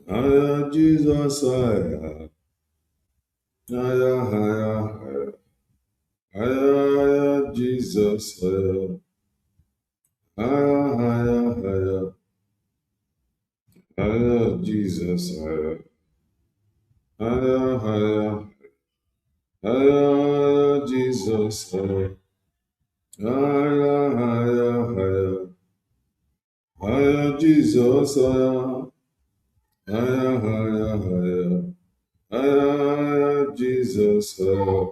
Aya Jesus, aya, aya, aya, aya, aya, Jesus, aya, aya, aya, aya, aya, Jesus, aya, aya, aya, aya, Jesus, aya, aya, aya, aya, aya, Jesus, aya, aya, aya, aya, aya, Jesus, aya,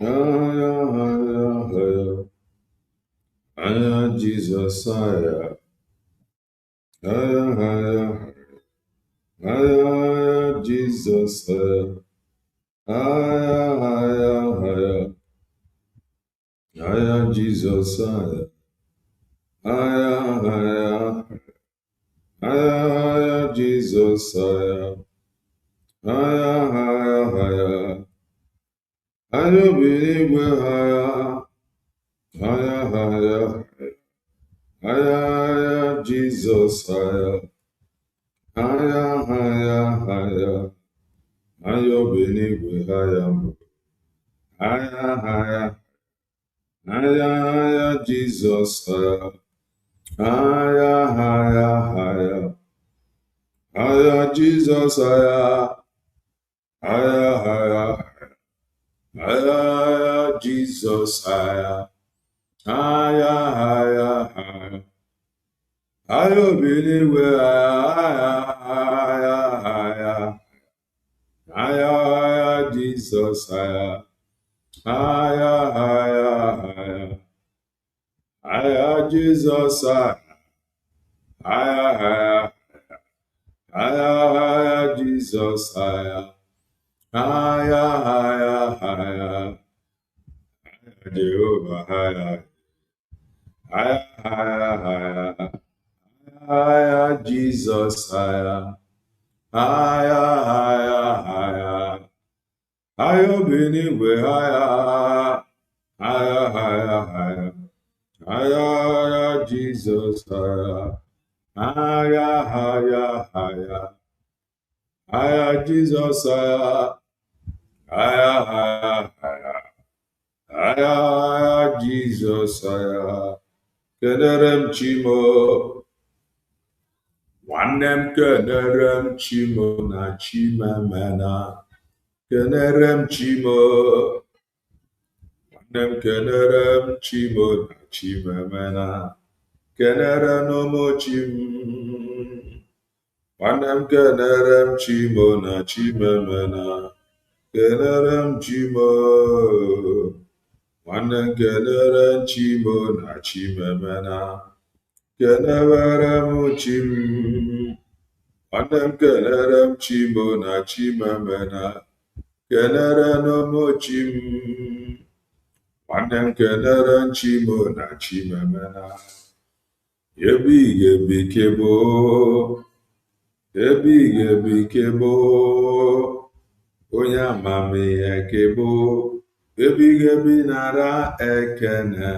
aya, aya, aya, aya, Jesus, aya, aya, aya, aya, Jesus, aya, aya, aya, aya, Jesus, aya, aya, aya, aya, Jesus, aya, aya, aya, aya, aya, obinigwe, aya, aya, aya, aya, Jesus, aya, aya, aya, aya, aya, obinigwe, aya, aya, aya, aya, Jesus, aya, aya, aya, aya, Jesus, aya, aya, aya, Jesus, aya, aya, aya, aya, obinigwe, aya, aya, Jesus, aya, aya, aya, Jesus, aya, aya, Jesus, aya, aya, Jehovah, aya, Jesus, aya, aya, obinigwe, aya, Jesus, aya, Jesus, aya, Jesus, kenerem chimo, nwannem kenerem chimo na chimemena, kenerem chimo, nwannem kenerem chimo na chimemena, kenere nomo chim, nwannem kenerem chimo na chimemena, kenerem chimo, nwannem kenerem chimo na chimemena, kenerem chim, nwannem kenerem chimo na chimemena, kenere nomo chim, nwannem kenerem chimo na chimemena. Ebighị kebo, ebighị kebo, onye amamihe kebo, ebighị nara ekene,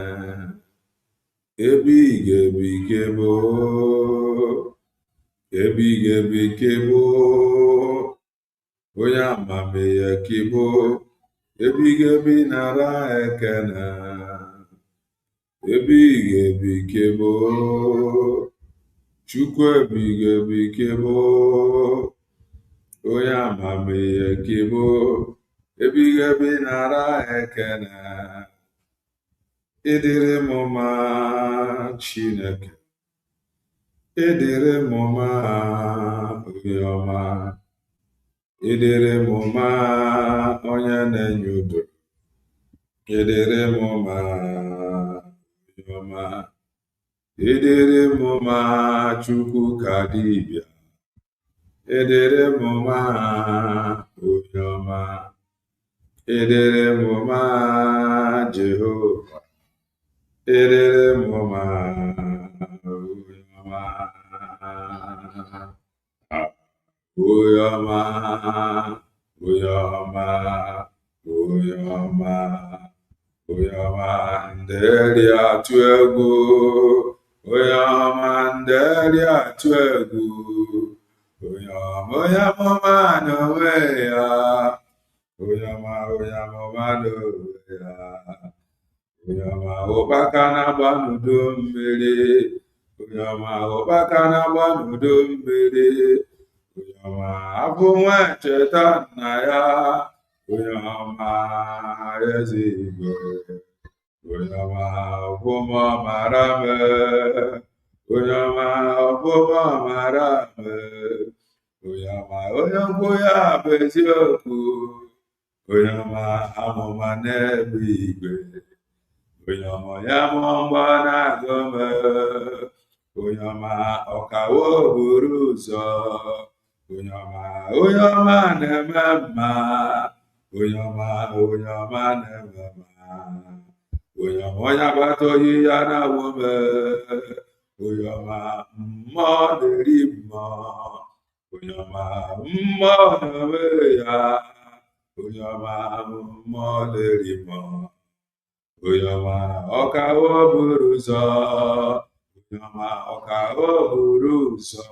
ebighị kebo, ebighị kebo, onye amamihe kebo, ebighị nara ekene, ebighị kebo, Chukwu ebighị kebo, onye amamihe kebo, ebighị nara ekene. Ịdịrị m mma Chineke, ịdịrị m mma onye ọma, ịdịrị m mma onye na-enye udo, ịdịrị m mma onye ọma, ịdịrị m mma Chukwu ka dibịa, ịdịrị m mma onye ọma, ịdịrị m mma Jehova, ịdịrị m mma onye ọma, onye ọma, onye ọma, onye ọma, onye ọma, nderi atụ egwu, onye ọma, nderi atụ egwu, Oyama no weya. Oyama no weya. Oyama obakana banudo mmiri. Oyama obakana banudo mmiri. Oyama abụ nwa cheta nna ya. Oyama eze igwe. Oyama ọbụma mara me. Oyama ọbụma mara me. Oyama onye nkwụ ya bụ eziokwu. Oyama amụma n'ebe igwe. Oyama ya mụọ mgba na-agụ me. Oyama ọkawo buru ụzọ. Oyama na-eme mma. Oyama na-eme mma. Oyama onye agbata oyi ya na-awụme. Oyama mmụọ na-eri mmụọ. Oyama mmụọ na-eme ya. Oyama mmụọ na-eri mmụọ. Oyama ọkawo buru ụzọ. Oyama ọkawo buru ụzọ.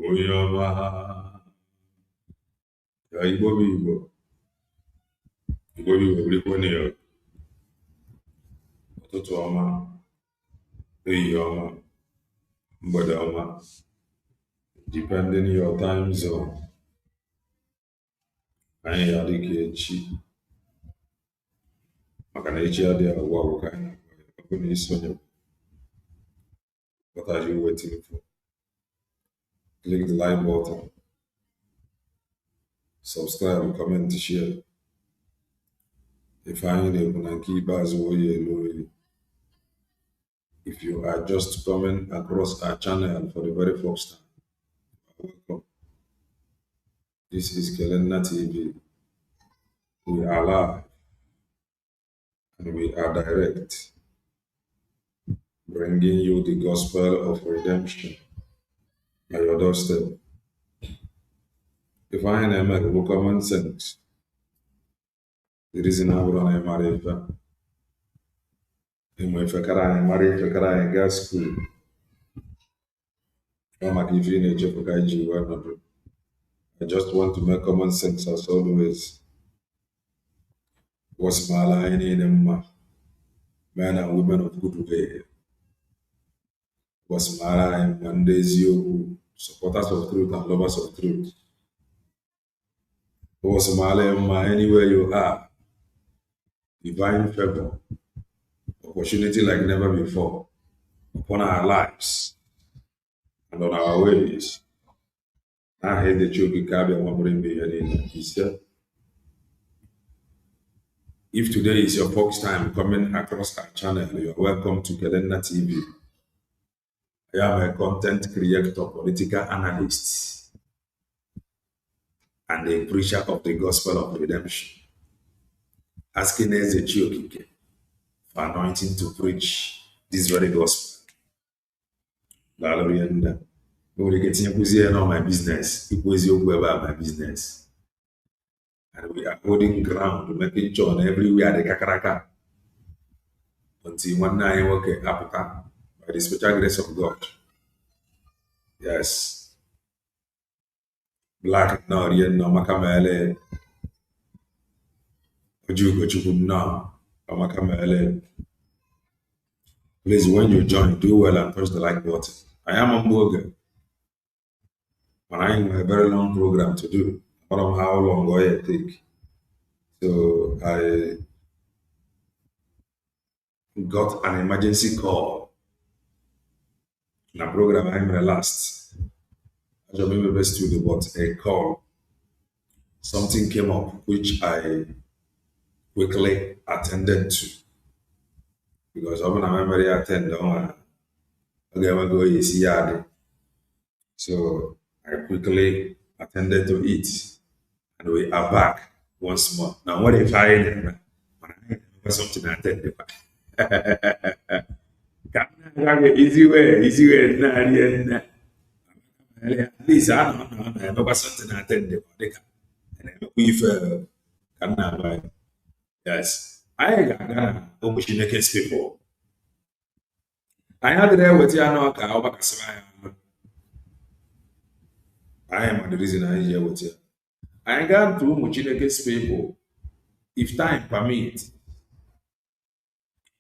Oyama. Ya Igbo bụ Igbo. Igbo bụ Igbo bụrụkwa na ya. Ụtụtụ ọma, ehihie ọma, mgbede ọma, depending your time zone. Anyị ya dị ka echi, maka na echi adịghị agwụ agwụ ka anyị ọ na isonye. What are you waiting for? Click the like button, subscribe, comment, share. If anyị na-ekwu na nke ikpeazụ oyi elu oyi. If you are just coming across our channel for the very first time, welcome. This is Kelenna TV. We are live and we are direct, bringing you the gospel of redemption by your doorstep. If I make common sense, the reason I would not marry if I can go school. I just want to make common sense as always. What's my line in them? Men and women of good way. What's my line? One days you supporters of truth and lovers of truth. What's my line? Anywhere you are, divine favor, opportunity like never before upon our lives and on our ways. I hate the choke cabin one bring me here. If today is your first time coming across our channel, you're welcome to Kelenna TV. I am a content creator, political analyst, and a preacher of the gospel of redemption. Asking Ezechioke for anointing to preach this very gospel. Hallelujah. We getting on my business. It was your about my business. And we are holding ground, making sure everywhere the kakaraka. Until one night work Africa by the special grace of God. Yes. Black no rien no makamele. Ojugo chuku no makamele. Please, when you join, do well and press the like button. I am on board. And I have a very long program to do. I don't know how long will it take. So I got an emergency call. In a program I'm relaxed. I don't remember best to do, but a call. Something came up which I quickly attended to. Because I'm not very attend on so I quickly attended to it. And we are back once more. Now, what if I something I attended? Easy way. At least I don't know something I attended. And if can buy. Yes, I got opportunities people. I had there with Yano Kawa. I am the reason I here with you. I got to Muchineke's people, if time permit.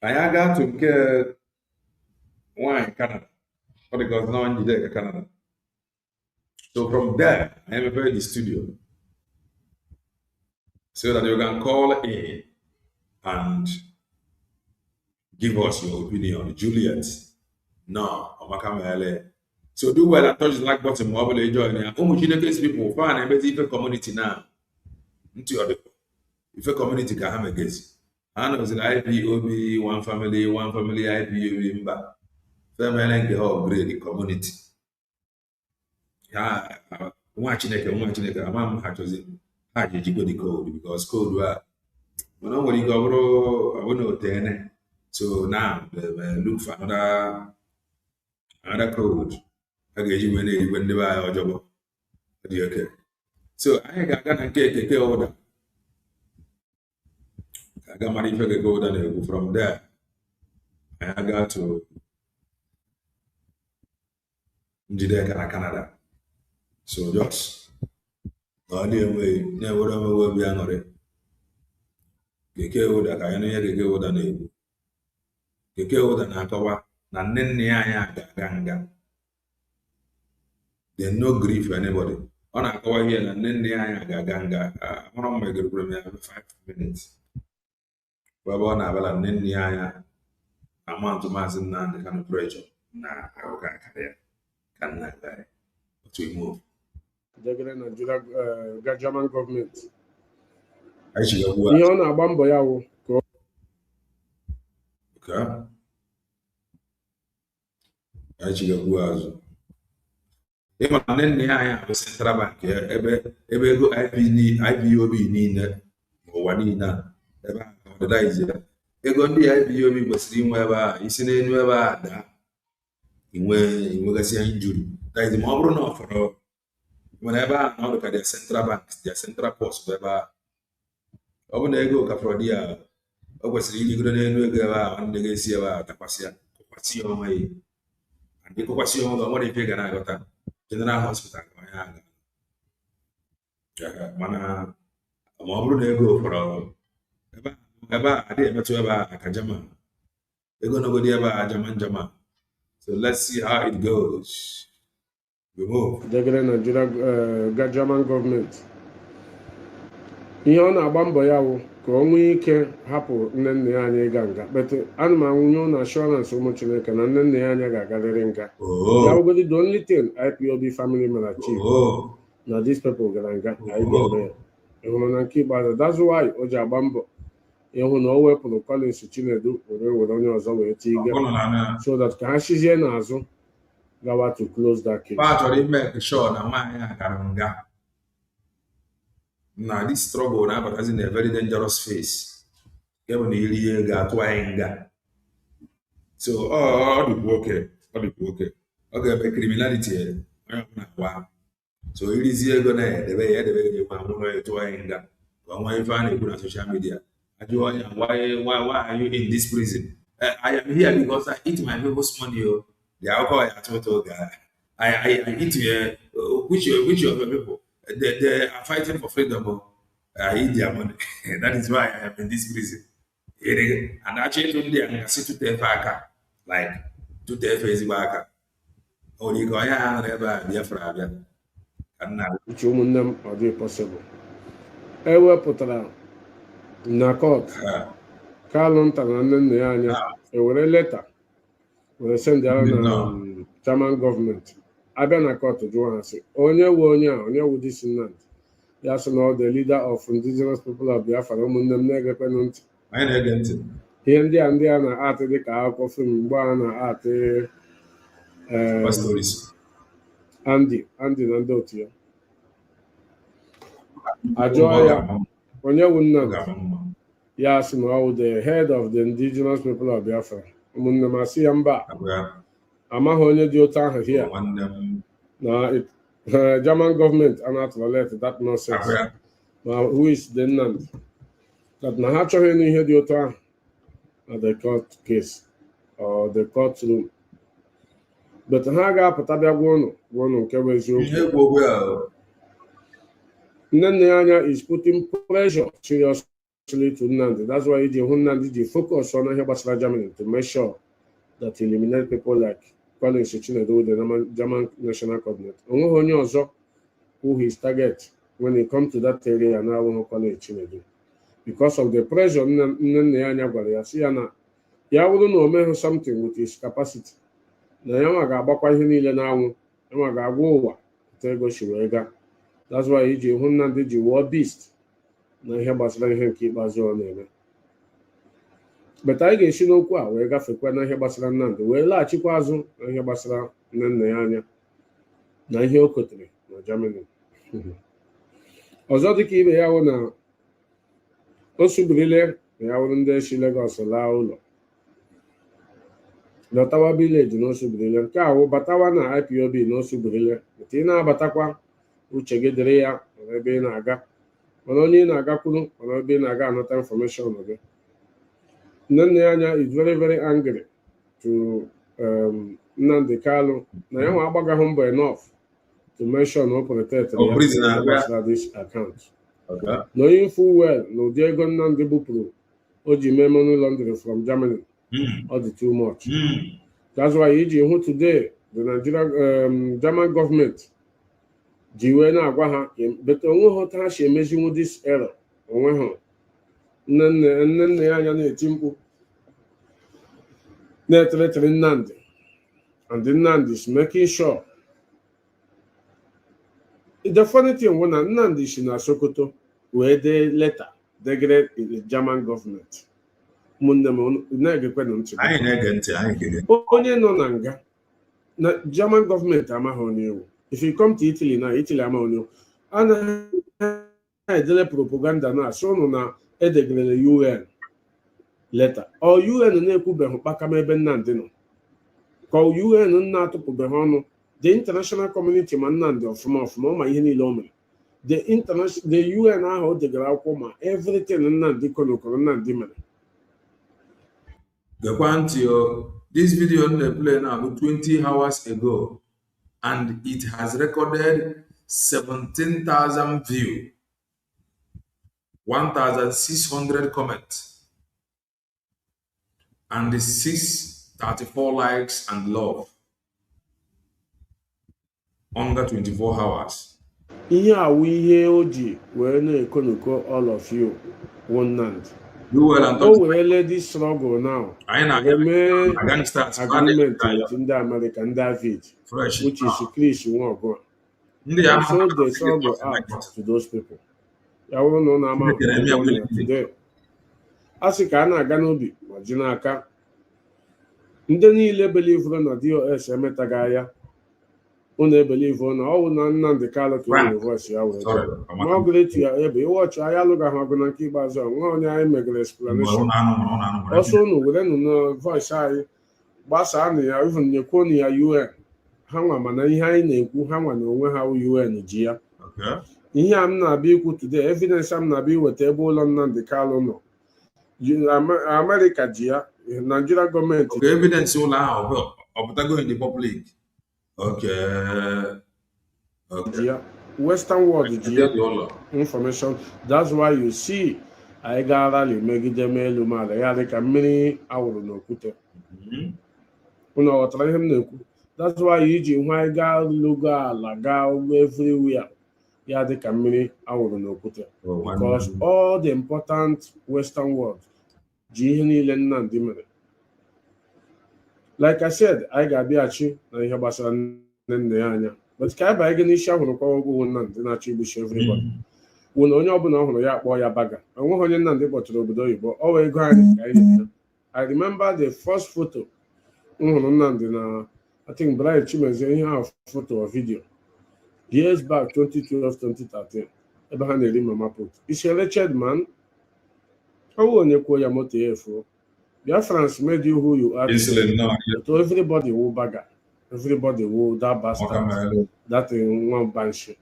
I got to get one in Canada, because now I'm in Canada. So from there, I am prepared the studio so that you can call in and give us your opinion. Juliet, no, Omakamele. So do well and touch the like button. Mobile join here. Umuchineke's people, fan and basic community now. Into your if a community can have a guess. And was an IPOB, one family, IPOB member. Family the whole grade community. Yeah, one chineke, I'm actually hard to go the code because code were when nobody go, I won't know. So now look for another code. I get you when they buy or job. Okay. So I got gonna get order. I got money for the gold and from there. I got to Judea, Canada. So just anyway, never will be angry. Keke oda ka yana ya keke oda na egwu. Keke oda na-akọwa na nne ya anyị aga nga. They no grief for anybody. Ọ na-akọwa ihe na nne ya anyị aga nga. Mụrụ mma egorogoro m ya 5 minutes. Webe ọ na-abala nne ya anyị amount maazị Nnamdị Kanu pressure na ụka akara ya ka nna ya otu ime ofu. Jegere Nigeria German gọọmenti. Anyị chigagbu Ihe ọ na-agba mbọ ya wụ ka anyị chigagbu azụ. Ịma na nne ya anyị bụ Central Bank ebe ego IPOB niile n'ụwa niile ebe a ọdịda izi ya. Ego ndị IPOB kwesịrị inwe ebe a isi n'elu ebe a daa inwegasị injuri. That is ma ọ bụrụ na ọ fọrọ nwere ebe a na ọ dị ka their Central Bank, their Central Post bụ ebe a. Ọ bụ na ego ka fọrọ dị ya o kwesịrị iligoro n'elu ego ebe a nwanne ga-esi ebe a takwasị ya kụkwasị ya onwe ya. Ndị kụkwasị ya onwe nwere ife ga na-aghọta General Hospital onye aga. Mana ma ọ bụrụ na ego fọrọ ebe a adịghị emetụ ebe a aka German. Ego nogodi ebe a German. So let's see how it goes. We move. Jegere Nigeria German gọọmenti. Ihe ọ na-agba mbọ ya wụ ka ọ nwee ike hapụ nne ya anyị ịga nga. But ana m anwụnye na assurance ụmụ Chineke na nne ya anyị ga-agarịrị nga. Ya wugodi the only thing IPOB family mere achieve na these people gara nga anyị ga-eme ya. Ị hụrụ na nke ikpeazụ that's why o ji agba mbọ ịhụ na o wepụrụ Collins Chinedu were onye ọzọ wee tiga so that ka ha chizie n'azụ gawa to close that case. Chọrọ ime sure na nwaanyị a gara nga. Na this struggle na-abatazi na a very dangerous phase. Nke bụ na iri ihe ga-atụ anyị nga. So ọ dịkwa oke. Ọ ga-eme criminality onye ọbụla agwa. So irizi ego na-edebe ya ga-enwe amụrụ ya tụọ anyị nga. Ka ọnwa ife a na-ekwu na social media. Ajụọ onye why are you in this prison? I am here because I eat my people's money. The alcohol I told I eat here. Which of your people? They are fighting for freedom. I eat their money. That is why I am in this prison. And actually, today I sit to the back, like to the face back. Or you go, yeah, never be afraid. And now, Which ụmụnne m ọ dị possible. Ewepụtara na court Kalụ nta na nne ya anya ewere leta were sendịara na German gọọmenti. Abịa na court jụọ ha sị onye wu this Nnamdị ya sị na the leader of indigenous people of Biafra. Ụmụnne m na-egekwenụ ntị. I na-ege ntị. Ihe ndị a na-atị dị ka akwụkwọ fim mgbe a na-atị Andy na ndị otu ya. Ajụọ ya onye wu Nnamdị ya sị na ọ wụ the head of the indigenous people of Biafra. Ụmụnne m asị ya mba amaghị onye dị otu ahụ here na German gọọmenti a na-atụlete that nonsense. Ma who is the Nnamdị that na ha achọghị ịnụ ihe dị otu ahụ na the court case or the court room. but ha ga-apụta bịa gwa ụnụ nke bụ eziokwu. Nne anya is putting pressure seriously to Nnamdi. That's why Nnamdi ji focus on ihe gbasara Germany to make sure that he eliminate people like Collins Chinedu, the German national cabinet. Onweghị onye ọzọ who his target when it comes to that area na ahụhụ Collins Chinedu because of the pressure nne anya gwara ya si ya na ya bụrụ na o meghị something with his capacity na ya nwa ga-agbakwa ihe niile n'anwụ, ya nwa ga-agwa ụwa etu ego si wee gaa. That's why iji hụ Nnamdi ji wụọ beast na ihe gbasara ihe nke ikpeazụ ọ na-eme. But anyị ga-esi n'okwu a wee gafekwa na ihe gbasara Nnamdi wee laghachikwa azụ na ihe gbasara nne ya anya na ihe o kotere na Germany. Ọzọ dịka ibe ya wụ na o subirile na ya wụrụ ndị si Lagos laa ụlọ lọtawa vileji na osubirile, nke a wụ batawa na IPOB na osubirile, etu ị na-abatakwa uche gị dịrị ya mana ebe ị na-aga, mana onye ị na-agakwuru mana ebe ị na-aga anata information gị. Nne anya is very very angry to Nnamdi Kalu na ya nwa agbagaghị mbọ enough to mention o protect this account. Knowing full well na ụdị ego Nnamdi bupụrụ o ji mee money laundering from Germany all the too much. That's why iji hụ today the Nigerian German government ji wee na-agwa ha bete onwe ha otu ha si emezinwu this error. Onwe ha nne ya anya na-eti mkpu na-eteretere Nnamdi, and Nnamdi is making sure. The funny thing bụ na Nnamdi si na Sokoto wee dee leta degere the German government. Ụmụnne m na-egekwe na ntị, onye nọ na nga na German government amaghị onye ewu. If you come to Italy na Italy amaghị onye ewu, a na-edele propaganda na asị ụnụ na edegerele UN leta ọ UN na-ekwubeghị kpakama ebe Nnamdi nọ ka UN na-atụpụbeghị ọnụ. The international community ma Nnamdi ọfụma ma ihe niile o mere. The UN ahụ o degara akwụkwọ ma everything Nnamdi konokoro Nnamdi mere. This video they play now 20 hours ago, and it has recorded 17,000 views, 1,600 comments, and 634 likes and love under 24 hours. Ihe awụ ihe o ji wee na-ekonoko all of you Nnamdi. O werele this struggle now. Agreement with ndị America, ndị David, which is Chris Nwogwu. So they struggle out to those people. Ya wụrụ na ọ na-ama today. A sị ka a na-aga n'obi ma ji n'aka. Ndị niile belivuru na DOS emetaghị anya. Unu ebelivu na ọ wụ na Nnamdi Kalu ka onye voice ya wee ma ọ gụrụ etu ya ebe ịwọchị anyị alụgaghị ọgụ na nke ikpeazụ nwa onye anyị megara explanation ọsọ unu were nụ na voice anyị gbasaa na ya even nyekwuo na ya UN ha nwa mana ihe anyị na-ekwu ha nwa na onwe ha UN ji ya. Ihe a m na-abịa ikwu today, evidence m na-abịa iweta ebe ụlọ Nnamdi Kalu nọ America ji ya, Nigeria gọọmenti evidence ụlọ ahụ ọpụtago in the public. Western world information. That's why you see I got rally megide elu mala ya dịka mmiri awụrụ n'okwute. Unu ghọtara ihe m na-ekwu? That's why iji hụ anyị gaa logo ala gaa everywhere ya dịka mmiri awụrụ n'okwute, because all the important Western world ji ihe niile Nnamdi mere. Like I said, I ga-abịaghachi na ihe gbasara nne ya anya, but ka ebe anyị ga n'isi ahụrụ kwa ogwu Nnamdi na-achọ igbuchi everybody. Wụ na onye ọbụla ọhụrụ ya akpọ ya baga. Enweghị onye Nnamdi kpọtụrụ obodo oyibo, ọ wee ego anyị ka anyị na-eme. I remember the first photo m hụrụ Nnamdi na I think Brian Chimezie ihe ahụ photo or video years back 2012-2013 ebe ha na-eri mama put. Is a wretched man. Ọ wụ onye kwuo ya moto ya efuo. France made you who you are. So everybody will bagger. Everybody will that bastard. That one banshee.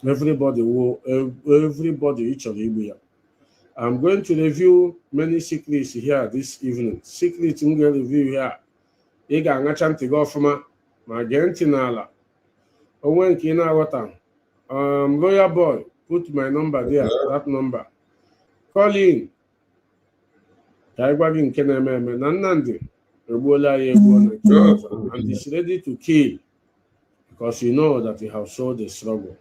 Everybody each of you. I'm going to review many secrets here this evening. Secrets I'm going to review here ị ga-aṅacha ntị gị ọfụma ma gee ntị n'ala. Onwe nke ị na-aghọta, Royal boy, put my number there, that number. Call in. Ka anyị gwa gị nke na-eme eme na Nnamdi egbuola ya egbuo na nke ọzọ, and he's ready to kill because you know that he has sold the struggle.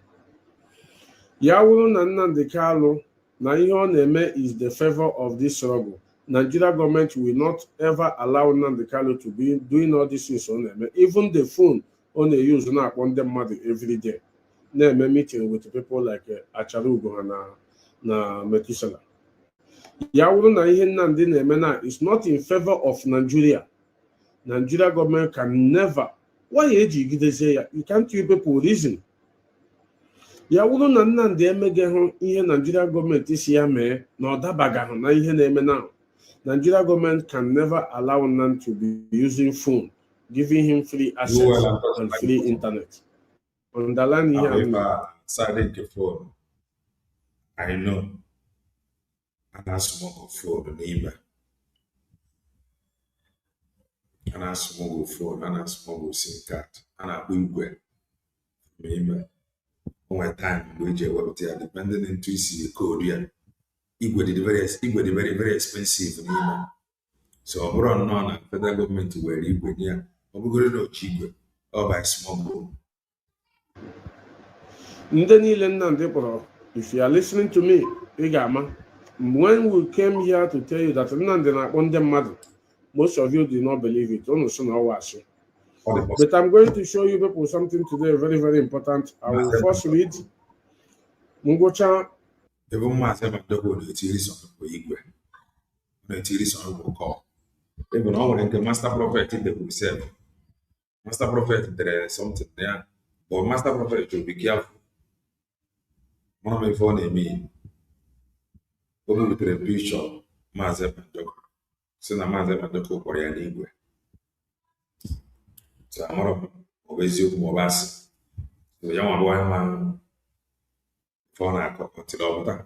Ya wụrụ na Nnamdi Kalu na ihe ọ na-eme is the favor of this struggle, Nigeria government will not ever allow Nnamdi Kalu to be doing all these things ọ na-eme. Even the phone ọ na-use na-akpọ ndị mmadụ every day, na-eme meeting with people like Achara Ugo ha na Metusela. Ya wụrụ na ihe Nnamdi na-eme na is not in favor of Nigeria. Nigeria government can never. Why ejigidezie ya? You can't give people reason. Ya wụrụ na Nnamdi emeghị ihe Nigeria government si ya mee na ọ dabagahụ na ihe na-eme now, Nigeria government can never allow Nnamdi to be using phone, giving him free access and free internet. Underline here. Silent phone. I know. And I smoke phone neighbor. And I smoke phone. And I smoke SIM card. And I will go. Neighbor. One time we just were there depending on to see a code. Yeah. It would be very expensive. Neighbor. So I'm running on federal government to where it would yeah. I'm going to cheap or by small. If you are listening to me, when we came here to tell you that Nnamdi na-akpọ ndị mmadụ, most of you do not believe it. But I'm going to show you people something today very, very important. I will first read Mungocha. Even myself, I'm going to tell you something for Igwe. I'm going to tell you something for call. Even now, when the master prophet in the book said, Master prophet, there is something there. But master prophet should be careful. One of my phone me. Obi butere picture Maazị Pandoko si na Maazị Pandoko kpọrọ ya n'igwe. So amara m ọ bụ eziokwu ma ọ bụ asị. So ya nwa bụ onye ma phone akọ ọtịrị ọpụta.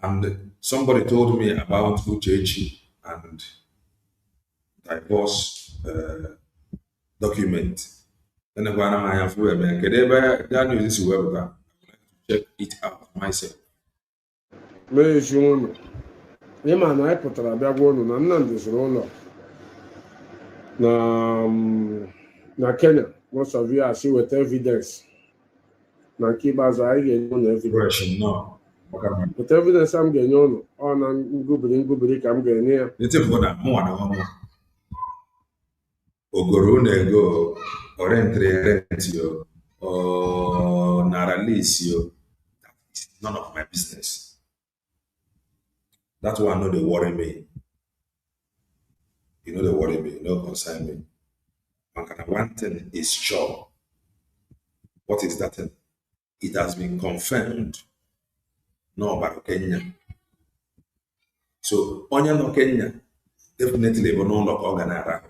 And somebody told me about Uchechi and divorce document. Then I go na anya fu ebe kedu ebe that news is webụta. Check it out myself. Mee ezi ụlọ ịma na anyị pụtara bịa gwa ụlọ na Nnamdi zụrụ ụlọ na Kenya. Most of you asị weta evidence na nke ikpeazụ anyị ga-enye ụlọ evidence. Weta evidence m ga-enye ụlọ ọ na ngụbiri ka m ga-enye ya. Ogoro na-ego rent yo nara lease yo. It's none of my business. That's why I know they worry me. You know they worry me, you know concern me. And one thing is sure. What is that thing? It has been confirmed. No about Kenya. So onye no Kenya definitely will not look organara.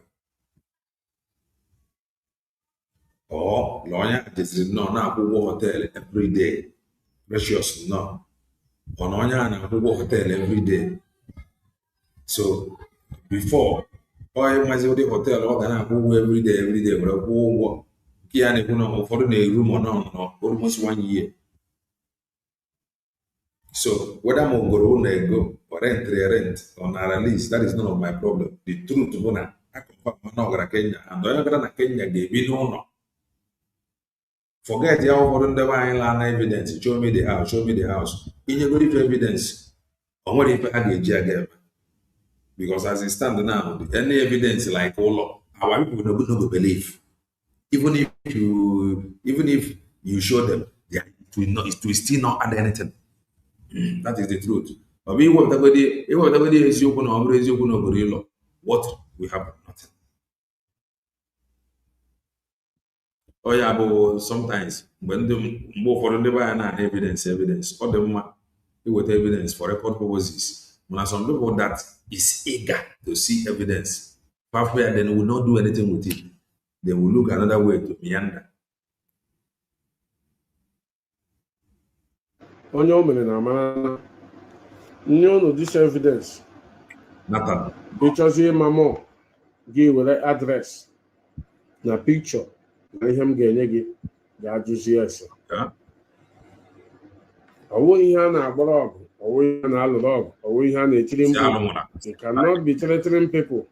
Or lawyer just no now go hotel every day. Precious no. On Onya go hotel every day. So before oil mazodi hotel organa go every day we go kiane kuno for the room or no almost 1 year. So whether mo go go or rent on our lease, that is none of my problem. The truth bona I confirm na Kenya and oya na Kenya dey be no. Forget how for the land evidence. Show me the house. In your good evidence, or what if I get again? Because as it stands now, any evidence like all our people don't believe. Even if you show them, it will still not add anything. That is the truth. But what we have nothing. Oh yeah, but sometimes when the more for the evidence, or the with evidence for record purposes. When some people that is eager to see evidence, halfway and then will not do anything with it. They will look another way to meander. Onye o mere na amara nye unu this evidence. Nathan. Ịchọzie ịma more. gị were adreesị na pikchọ na ihe m ga-enye gị ga-ajụzi ese. Ọwụ ihe a na-agbara ọgụ, ọwụ ihe a na-alụrụ ọgụ, ọwụ ihe a na-etiri mkpu. You cannot be threatening people.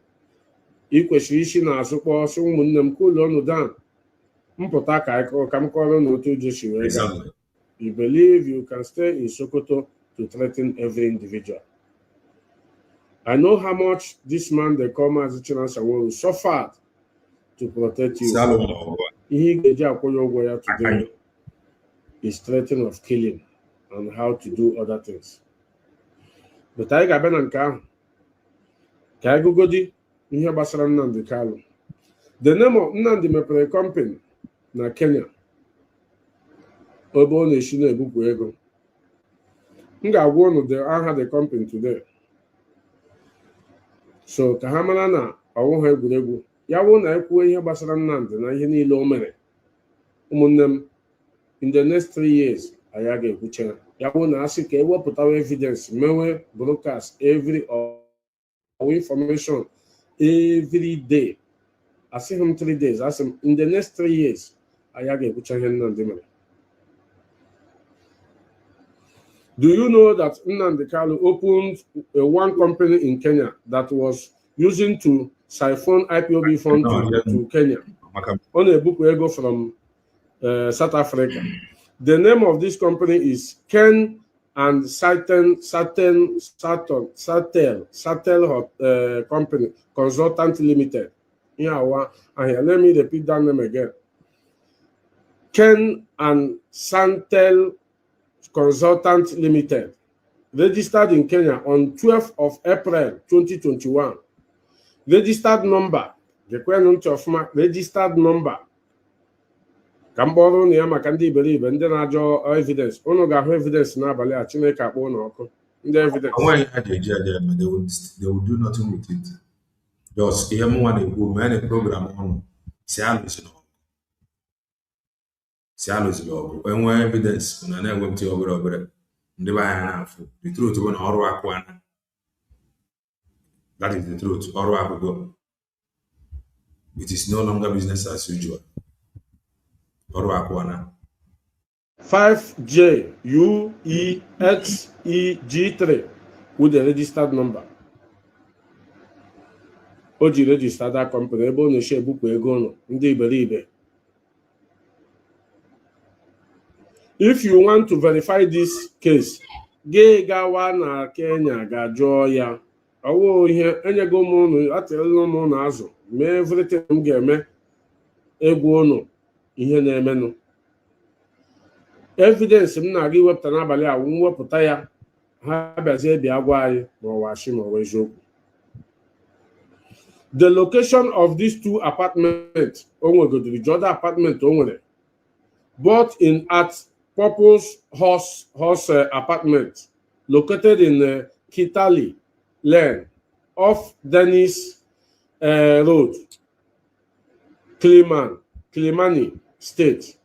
Ị kwesịrị isi n'azụ kpọọ sị ụmụnne m cool ọnụ down. Mpụta ka m kọrọ n'otu ụjọ si wee gaa. You believe you can stay in Sokoto to threaten every individual. I know how much this man they call Mazi Chinasa will suffered to protect you. Ihe ga-eji akwụnye ụgwọ ya today is threatening of killing and how to do other things. But anyị ga-abịa na nke ahụ ka anyị gụgodi ihe gbasara Nnamdi Kalu. The name of Nnamdi mepere company na Kenya ebe ọ na-esi na-ebupụ ego. M ga-agwa unu aha the company today. So ka ha mara na ọwụ ha egwuregwu ya wụ na ekwuo ihe gbasara Nnamdi na ihe niile o mere. Ụmụnne m, in the next 3 years anyị ga-ekwucha ya wụ na asị ka ewepụtawa evidence mewe broadcast every information every day. Asịghị m 3 days, asị m in the next 3 years anyị ga-ekwucha ihe Nnamdi mere. Do you know that Nnamdi Kalu opened one company in Kenya that was using to siphon IPOB funds to Kenya? On a book we go from South Africa. The name of this company is Ken and Satel Company Consultant Limited. Yeah, let me repeat that name again. Ken and Santel Consultant Limited, registered in Kenya on 12th of April 2021. Registered number, registered number. Kamboro ni ama kandi iberibe ndị na-ajọ evidence. Unu ga-ahụ evidence n'abalị a Chineke akpọ unu ọkụ. Ndị evidence. They will do nothing with it. Just ihe mụ nwa na-ekwu mee na program ọnụ si alụzila ọgụ enwe evidence na na-enwe ntị obere ndị be anya na-afụ. The truth bụ na ọrụ akụ ana. That is the truth. Ọrụ akụgo. It is no longer business as usual. Ọrụ akụ ana. 5JUEXEG3 with the registered number. O ji register that company ebe ọ na-eche ebupụ ego ụnụ ndị iberibe. If you want to verify this case, gị gawa na Kenya ga-ajụọ ya. Ọwụ ihe enyego m ụnụ, atịrịla m ụnụ azụ, mee everything m ga-eme egwu ụnụ ihe na-emenụ. Evidence m na-aga iwepụta n'abalị a mwepụta ya ha bịazie bịa gwa anyị ma ọ washi ma ọ wee eziokwu. The location of these two apartments o nwegodiri Jordan apartment o nwere bought in at Purpose Horse apartment located in Kitale Lane off Dennis Road, Kilimani State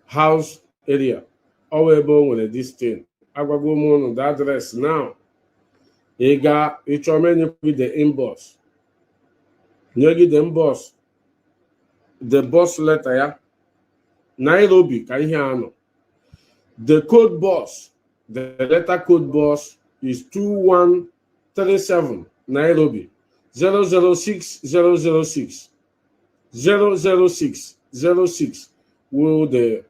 House area. All ebe o nwere this thing. Agwago m unu the address now. Ị ga ịchọ menye gị the inbox. Nye gị the inbox. The boss letter ya. Nairobi ka ihe anọ. The code boss, the letter code boss is 2137 Nairobi 006006 00606 will the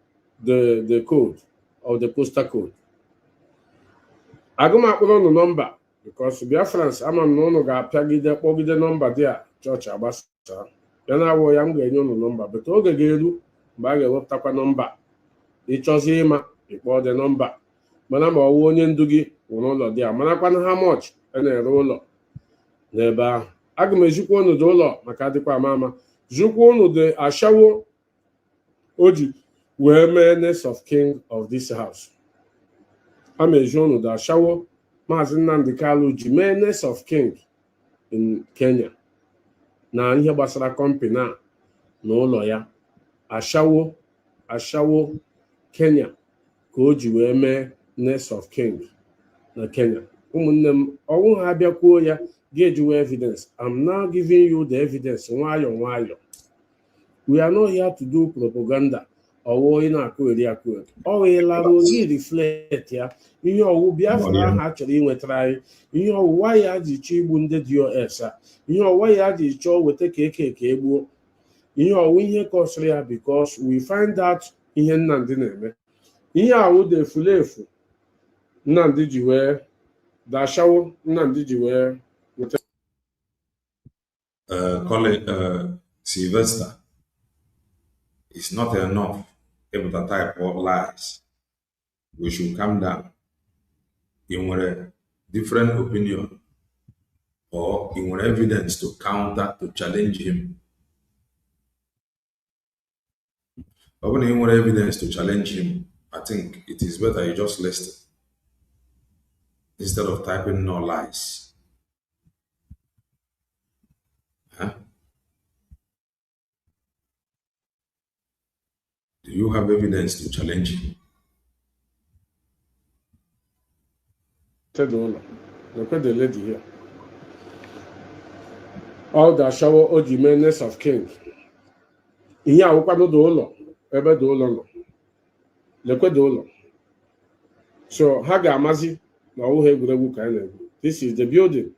code or the postal code. Agụm akpọrọ unu nọmba because Biafrans ama m na unu ga-apịagide kpọgide nọmba dị a chọọchị agbasa ya na awụ ya m ga-enye unu nọmba but oge ga-eru mgbe a ga-ewepụtakwa nọmba ịchọzi ịma ịkpọ dị nọmba mana ma ọwụ onye ndu gị nwere ụlọ dị a marakwana ha much na-ere ụlọ n'ebe ahụ. Aga m ezikwa unu dị ụlọ maka adịkwa ama zikwa unu dị ashawo o ji wee mee next of king of this house. Ama ezi unu dị ashawo Maazị Nnamdi Kalu ji mee next of king in Kenya na ihe gbasara company a na ụlọ ya. Ashawo Kenya ka o ji wee mee next of king na Kenya. Ụmụnne m ọnwụ ha abịakwuo ya Get you evidence. I'm now giving you the evidence. Nwayọ. We are not here to do propaganda. Ọwụ ị na-akụ eri. Ọ wụlarụ gị reflect ya. Ihe ọwụ Biafra ahụ a chọrọ inwetara anyị. Ihe ọwụwa ya ji chọọ igbu ndị DOS a. Ihe ọwụwa ya ji chọọ weta ka egbuo. Ihe ọwụ ihe kọsịrị ya because we find out ihe Nnamdi na-eme. Ihe awụ dị efulefu Nnamdi ji wee dashawo Nnamdi ji wee weta. Sylvester, it's not enough if the type of lies. We should calm down. In a different opinion or in evidence to counter, to challenge him. But when you want evidence to challenge him, I think it is better you just listen instead of typing no lies. Huh? Do you have evidence to challenge him? Look at the lady here. All the shower ojimeness of king. Ihe awụkwanụ dị ụlọ ebe dị ụlọ nọ. Lekwe dị ụlọ. So ha ga-amazi na ọwụghị egwuregwu ka a na-egwu. This is the building.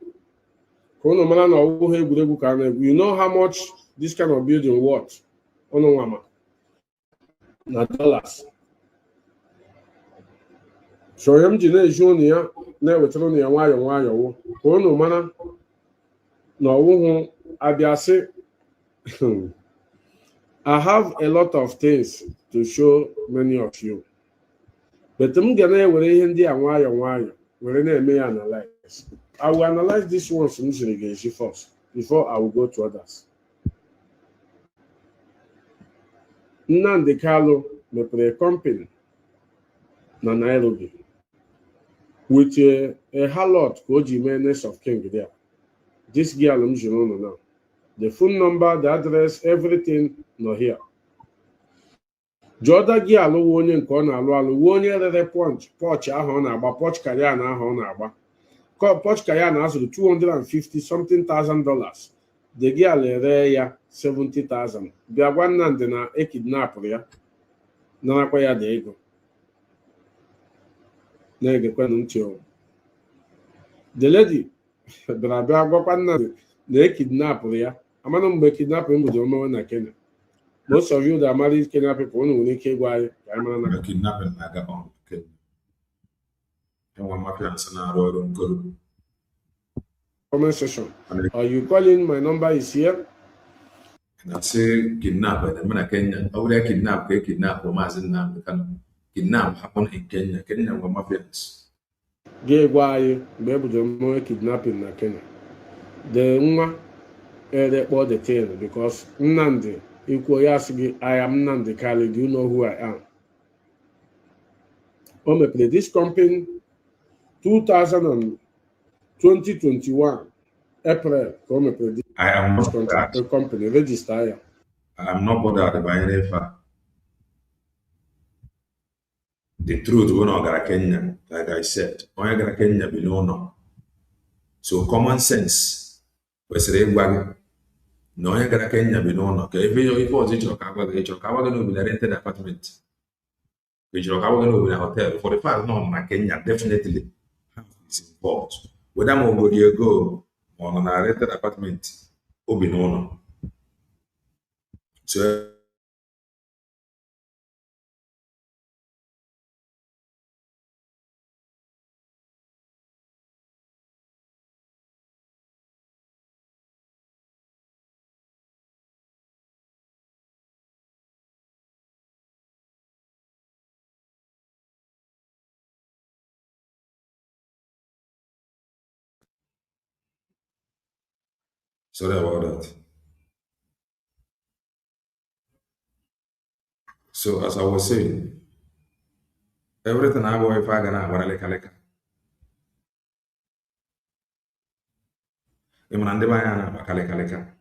Ka ụnụ mara na ọwụghị egwuregwu ka a na-egwu. You know how much this kind of building worth? Ụnụ nwama. Na dollars. So ihe m ji na-eji ụnụ ya na-ewetara ụnụ ya nwayọ wụ ka ụnụ mara na ọwụhụ abịa sị I have a lot of things to show many of you. But I'm gonna na-ewere ihe ndị a nwayọ were na-eme ya analyze. I will analyze this one from first before I will go to others. Nnamdi Kanu mepere a company na Nairobi with a harlot ka o ji mee Next of King there. This girl m jiri unu now. The phone number, the address, everything nọ here. Jọda gị alụwa onye nke ọ na-alụ onye rere pọch ahụ ọ na-agba pọch Cayenne ahụ ọ na-agba pọch Cayenne azụrụ $250 something thousand. The girl ere ya 70,000. Bịa gwa Nnamdi na ekidnapụrụ ya narakwa ya dị ego. Na-egekwenụ ntị o. The lady bịara gwakwa Nnamdi na ekidnapụrụ ya. Amana mgbe kidnapping bụ omewe na Kenya. Most of you that are married Kenyan people, unu nwere ike ịgwa anyị ka anyị mara na kidnapping na-aga on Kenya. Enwe mafia nsị na-arụ ọrụ nkoro. Comment section. Are you calling? My number is here. Na sị kidnap na-eme na Kenya. Ọ bụrụ ya kidnap ka kidnap Maazị Nnamdi Kanu. Kidnap happen in Kenya. Kenya nwe mafians. Ga-egwa anyị mgbe e bidoro omewe kidnapping na Kenya. The nwa kpọọ the tail because Nnamdi Ikwo ya sị gị, I am Nnamdi Kanu, do you know who I am? O mepere this company 2021 April ka o mepere this company register ya. I am not bothered banyere ife a. The truth bụ na ọ gara Kenya, like I said, onye gara Kenya bi n'ụlọ. So common sense kwesịrị ịgwa gị na onye gara Kenya bi n'ụlọ ka ife ọzọ ịchọrọ ka agwa gị ịchọrọ ka agwa gị n'obi na rented apartment, ịchọrọ ka agwa gị n'obi na hotel. For the fact nọ na Kenya, definitely is involved. Whether ma obodo ego ma ọ nọ na rented apartment obi n'ụlọ. So sorry about that. So as I was saying, everything I go if I gonna agbara leka. Ịmana ndị be anya na-agba kalịkalịka.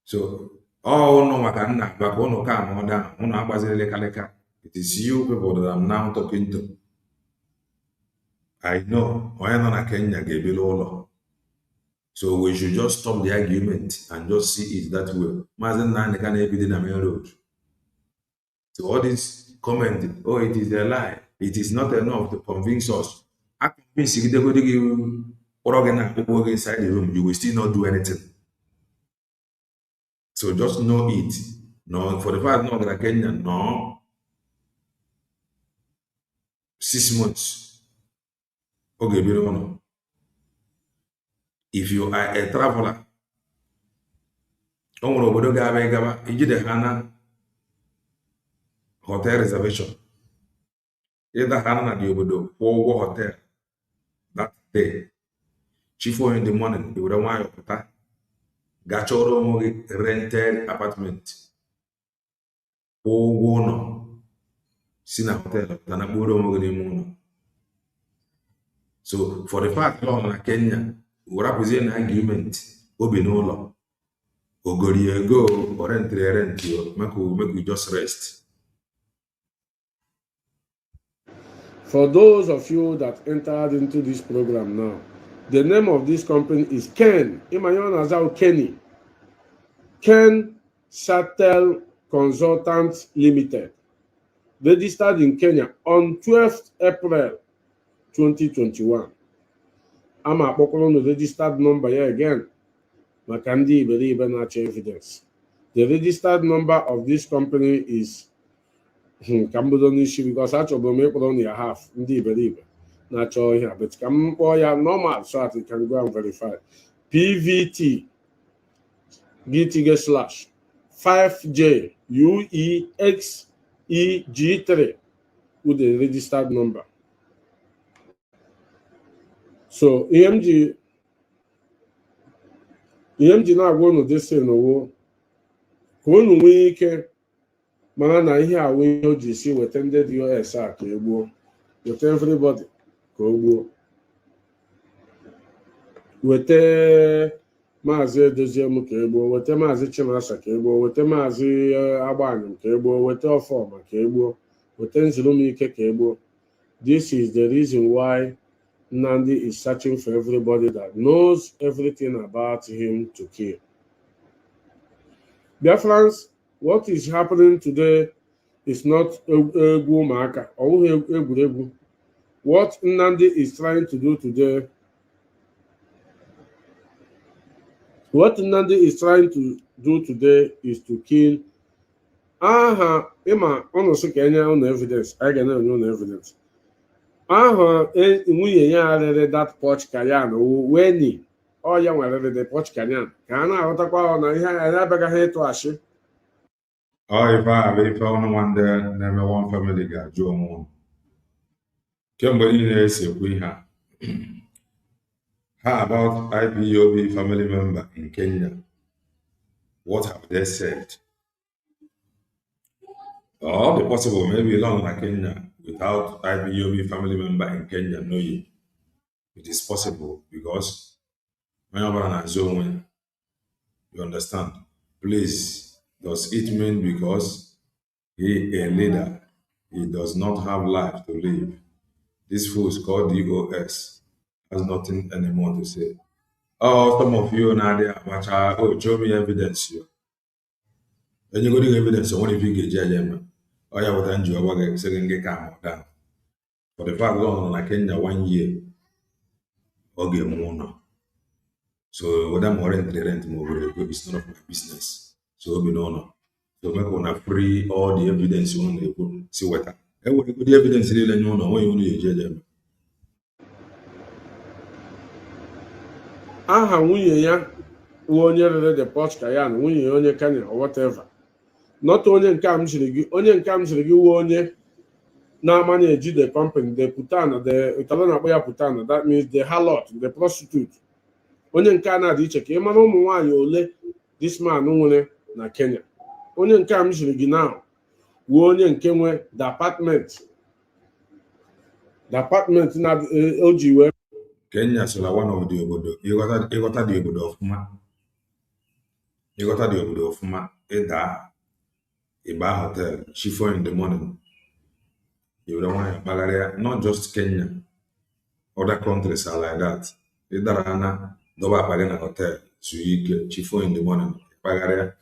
So ụnụ maka nna gwa ka ụnụ ka ma ọ daa ụnụ agbaziri lịkalịka. It is you people that I'm now talking to. I know onye nọ na Kenya ga-ebili ụlọ. So we should just stop the argument and just see it that way. Maazị Nnamdi ka na-ebido na main road. So all this comment, oh, it is a lie. It is not enough to convince us. I convince you, they give you inside the room, you will still not do anything. So just know it. No, for the fact not that Kenya, no. 6 months. Okay, no. If you are a traveler, you the Hana hotel reservation. Either Hana the Obodo or hotel that day. Chief in the morning, you would want your gachoro rented apartment. Ụgwọ ụlọ si na hotel na kpụrụ onwe gị n'ime ụlọ. So for the fact law na Kenya rapụzie na argument obi n'ụlọ ogori ego or rent you make we just rest. For those of you that entered into this program now, the name of this company is Ken. Imayon Azao Kenny. Ken Sattel Consultants Limited. Registered in Kenya on 12th April 2021. I'm a registered number here again. Makandi Iberibe Nature Evidence. The registered number of this company is Cambodonishi because I told me only a half Ndi Iberibe Nature here, but Camboya normal so that it can go and verify. PVT GTG slash 5J UEXEG3 with the registered number. So EMG na-agwa unu desi n'owo ka unu nwee ike mara na ihe a wee o ji si weta ndị DOS a ka egbuo, weta everybody ka o gbuo, weta Maazị Edoziem ka egbuo, weta Maazị Chinasa ka egbuo, weta Maazị Agbanyem ka egbuo, weta Ọfọma ka egbuo, weta Nzulumike ka egbuo. This is the reason why Nnamdi is searching for everybody that knows everything about him to kill. Dear friends, what is happening today is not egwu maka or egwu. What Nnamdi is trying to do today, is to kill. Ima honestly Kenya on evidence. I can know evidence. Nwunye ya arịrị that Poch Kanyan weni ọ ya nwere the Poch Kanyan ka a na-aghọtakwa na ihe anyị abịagaghị ịtụ achị. Ife a bụ ife ọnụ nwanne na-eme one family ga-ajụ onwe unu kemgbe niile esekwu ihe a. How about IPOB family member in Kenya? What have they said? All the possible maybe long like Kenya without IPOB family member in Kenya knowing it is possible because when you're in a zone, you understand. Please, does it mean because he a leader, he does not have life to live? This fool is called DOS has nothing anymore to say. Oh, some of you now there, show me evidence. And you go to evidence on if you get judgment. Oh, yeah, what I'm doing, second get calm down. For the fact long like Kenya 1 year, okay, more now. So whether more rent more, it's none of my business. So we know now. So make one free all the evidence you want to see what. The evidence really you know when you need to judge. Aha nwunye ya onye rere the Poch Kanyan, nwunye onye Kenya or whatever. Not only nke m siri gị, onye nke m siri gị wu onye na-manage the company, the putana, the Italian akpọ ya putana, that means the harlot, the prostitute. Onye nke a na-adị iche ka ị mara ụmụ nwaanyị ole this man nwere na Kenya. Onye nke m siri gị now wu onye nke nwe the apartment na o ji wee Kenya so one of the obodo. You got the obodo ọfụma. You got the obodo ọfụma. Ịda Iba hotel, chiffon in the morning. You don't want to not just Kenya, other countries are like that. Idarana, doba pagina hotel, so you get chifo in the morning, pagaria,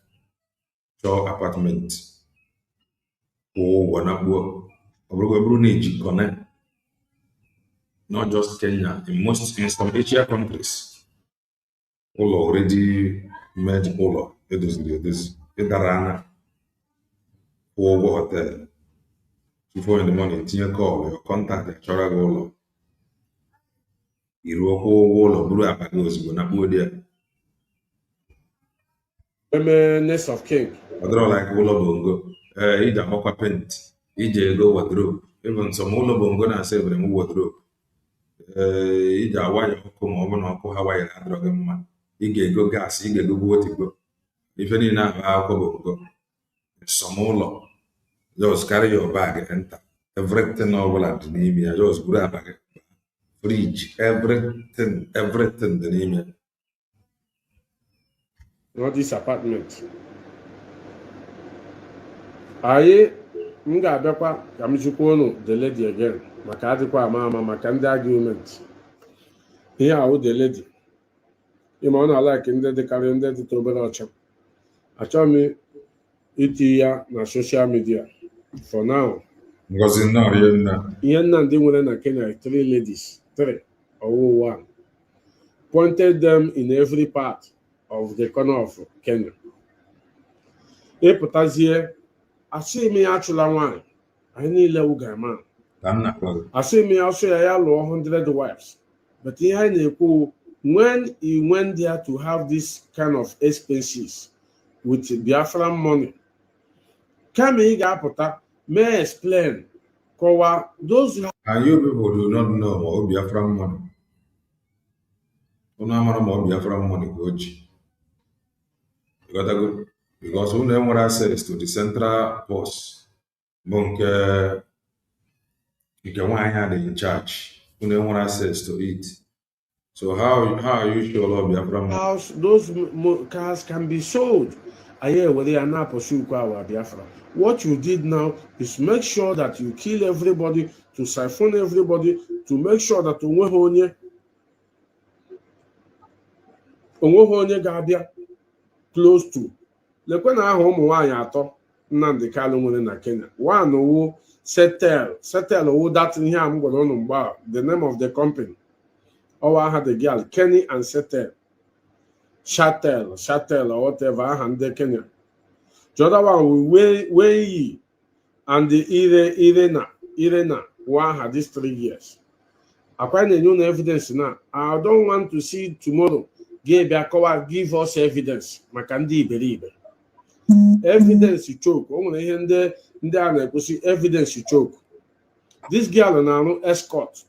show apartment, wanabua, Brunei, connect, not just Kenya, in some Asia countries, all already made all it is this Idarana, hotel, chifo in the morning, tia call, your contact, your chora iruo kwa ụgwọ ụlọ buru akpa gị ozugbo na kpuo dia Next of king. ọ dịrọ like ụlọ bongo iji agbakwa pent iji ego wardrobe even some ụlọ bongo na-asa ebere m wardrobe iji awaya ọkụ ma ọ bụ na ọkụ ha wayara adịrọ gị mma ị ga-ego gas ị ga-egogo otigbo ife niile ahụ akwụkwọ bongo some ụlọ just carry your bag enter everything ọbụla dị n'ime ya just buru akpa gị fridge everything dị n'ime ya Not this apartment. Anyị m ga-abịakwa ka m jikwa unu the lady again maka adịkwa ama maka ndị argument. Ihe ahụ the lady. Ịma ọ na-alike ndị dịkarị ndị dịta obere ọcha. Achọghị m iti ya na social media for now. Ngozi Nna ihe Nnamdi nwere na Kenya 3 ladies 3 or 1 pointed them in every part of the corner of Kenya. Ịpụtazie asị m ya achụla nwaanyị anyị niile wugama asị m ya ọsọ ya lụọ 100 wives but ihe anyị na-ekwu when he went there to have this kind of expenses with Biafran money kama ị ga-apụta may explain kọwa those and you people do not know ma ọ Biafran money unu amara ma ọ Biafran money ka o ji because unu enwere access to the central boss bụ nke nwaanyị a dị in charge unu enwere access to it so how are you sure ọ Biafran money? House, those cars can be sold. Biafra. What you did now is make sure that you kill everybody, to siphon everybody, to make sure that onwe ga-abịa close to. Lekwe na aha ụmụ nwaanyị atọ Nnamdi Kanu nwere na Kenya. One wụ Settle wụ that ihe a m gwara unu mgbe the name of the company. Ọwa aha the girl Kenny and Settle. Chattel or whatever aha ndị Kenya. The other one we Wenyi and the Irena one had these 3 years. According to evidence now, I don't want to see tomorrow. Give us evidence. Makandi believe. Evidence you choke. Evidence you choke. This girl now escort.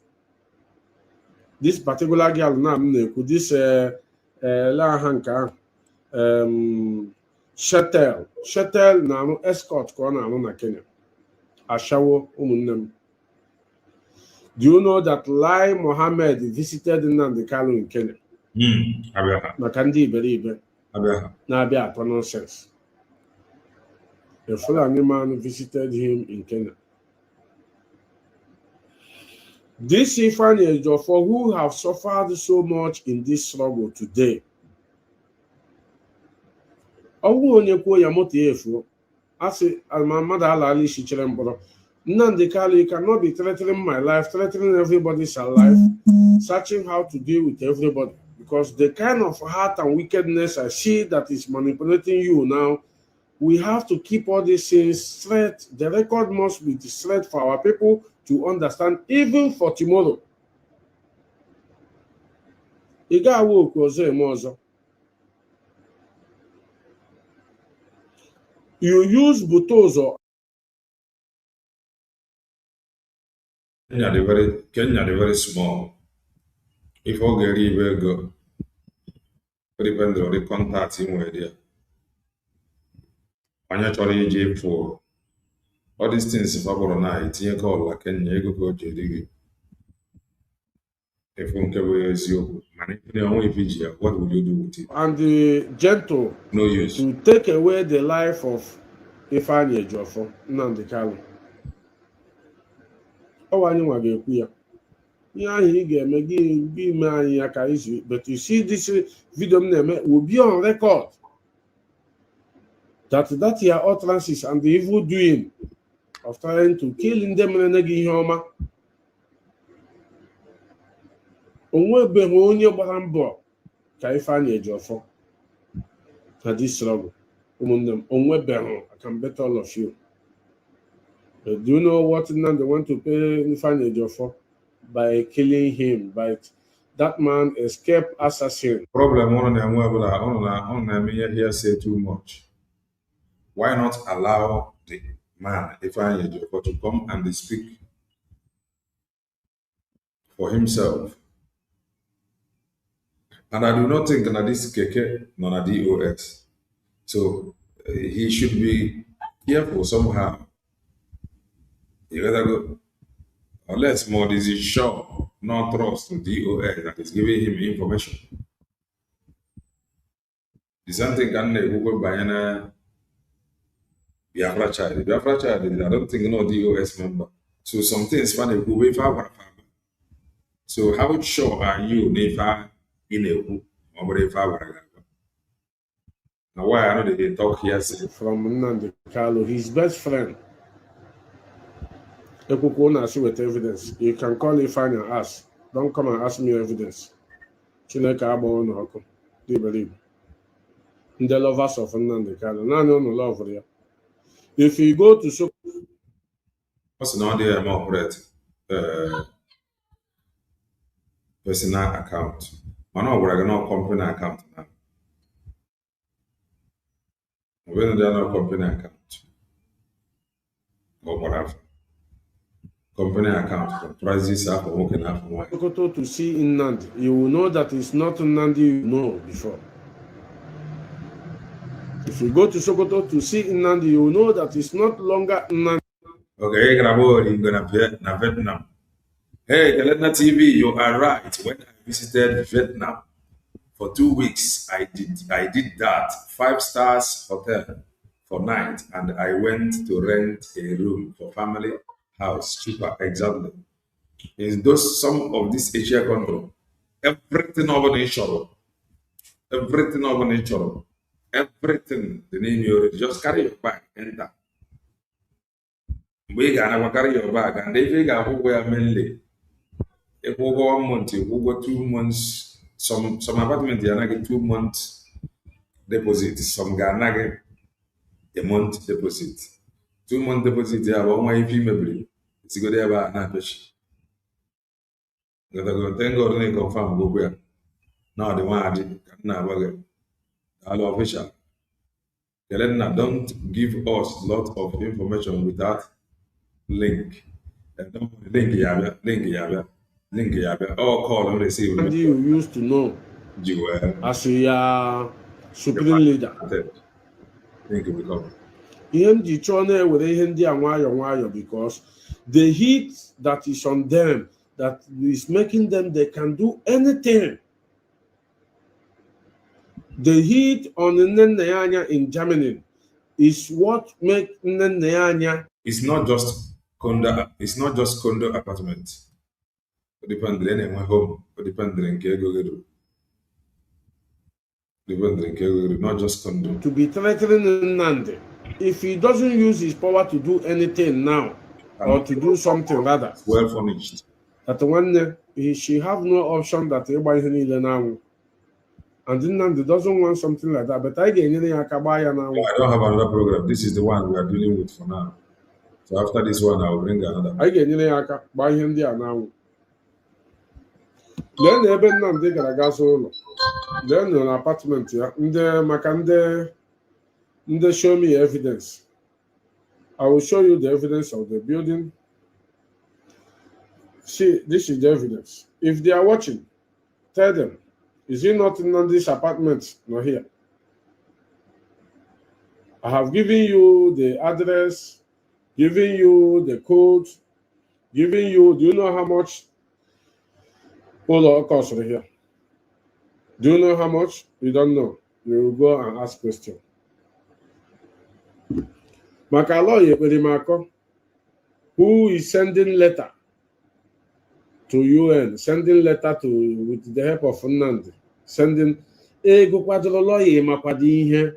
This particular girl now this La Hanka Shuttle now escort corner na Kenya. Ashawo umunnem. Do you know that Lai Mohammed visited Nnamdi Kanu in Kenya? Makandi believe Nabia nonsense. A Fulani man visited him in Kenya. This Ifeanyi Ejiofor who have suffered so much in this struggle today. Ọwụ onye kwuo ya moto ya efuo asị mmadụ alala isi chere mkpọrọ Nnamdi Kanu, you cannot be threatening my life, threatening everybody's life, searching how to deal with everybody, because the kind of heart and wickedness I see that is manipulating you now, we have to keep all these things straight. The record must be straight for our people to understand, even for tomorrow. Ị ga-awụ okwu ọzọ eme ọzọ. You use Butozo. Kenya dey very small. If ọ ga-eri ibe ego, depend on the contact ị nwere there. Onye chọrọ iji ịfụ all these things fabụrụ na itinye kọl na Kenya ego ka o ji eri gị. Efu nke bụ eziokwu. Mana itinye onwe ife ji ya, what will you do with it? And the gentle No use. to take away the life of Ifeanyi Ejiofor, Nnamdi Kanu. ọwa anyị nwa ga-ekwu ya ihe ahụ ị ga-eme gị ime anyị ya ka izu. But you see this video m na-eme will be on record that your utterances and the evil doing of trying to kill ndị mere gị ihe ọma. Onwebeghị onye gbara mbọ ka Ifeanyi Ejiofor na this struggle. Ụmụnne m, onwebeghị. I can bet all of you. But do you know what they want to pay Ifeanyi Ejiofor? By killing him, by that man escaped assassin. Problem on here say too much. Why not allow the man Ifeanyi Ejiofor to come and speak for himself? And I do not think that this keke nor a DOS. So he should be careful somehow. You gotta go. Unless more is sure, not trust to DOS that is giving him information. The same thing can Google by an Biafra child. The Biafra child, I don't think no DOS member. So some things funny Google if I. So how sure are you if I in a who or if I were? Now why I know they talk here from Nnamdi Kanu, his best friend. With evidence. You can call Ifeanyi and ask. Don't come and ask me evidence. Chineke agbawo n'ọkụ. Do you believe? The lovers of Nnamdi Kanu. Now no love there. If you go to so what's now there I'm operate personal account. I know we're gonna company account now. When they are not company account. Or whatever. Company account prices are working out for Sokoto to see Nnamdi, you will know that it's not Nnamdi you know before. If you go to Sokoto to see Nnamdi, you will know that it's not longer Nnamdi. Okay, you're gonna Vietnam. Hey, Galena TV, you are right. When I visited Vietnam for 2 weeks, I did that 5-star hotel for night, and I went to rent a room for family house cheaper. Exactly. In those some of this Asia country, everything over nature, everything the name you just carry your bag, enter. We gonna carry your bag, and if you got where mainly, if we go 1 month, if we go 2 months, some apartment you get 2 months deposit, some gonna get a month deposit. 2 month deposit, you have one if you maybe. It's good about an fish. Thank God they confirm go where. Now the one I did now hello official. Don't give us lot of information without link. Link all call and receive. You used to know as a supreme leader. Thank you because because the heat that is on them, that is making them, they can do anything. The heat on Nnenneanya in Germany is what makes Nnenneanya. It's not just condo apartment. It depends on my home. It depends on not just condo. To be threatening Nnamdi. If he doesn't use his power to do anything now, or to do something rather, well furnished, that one she have no option that everybody need now. And Nnamdi doesn't want something like that. But I get anything I can buy now. No, I don't have another program. This is the one we are dealing with for now. So after this one, I will bring another. I get anything I can buy him there now. Then even Nnamdi gara aga solo. Then an apartment here. They show me evidence. I will show you the evidence of the building. See, this is the evidence. If they are watching, tell them, is it not in this apartment? Not here. I have given you the address, given you the code, giving you, do you know how much cost here? Do you know how much? You don't know. You will go and ask question. Makalo Yeperimako, who is sending letter to UN, sending letter to with the help of Nnamdi, sending ego kwadoro lawyer makwado ihe.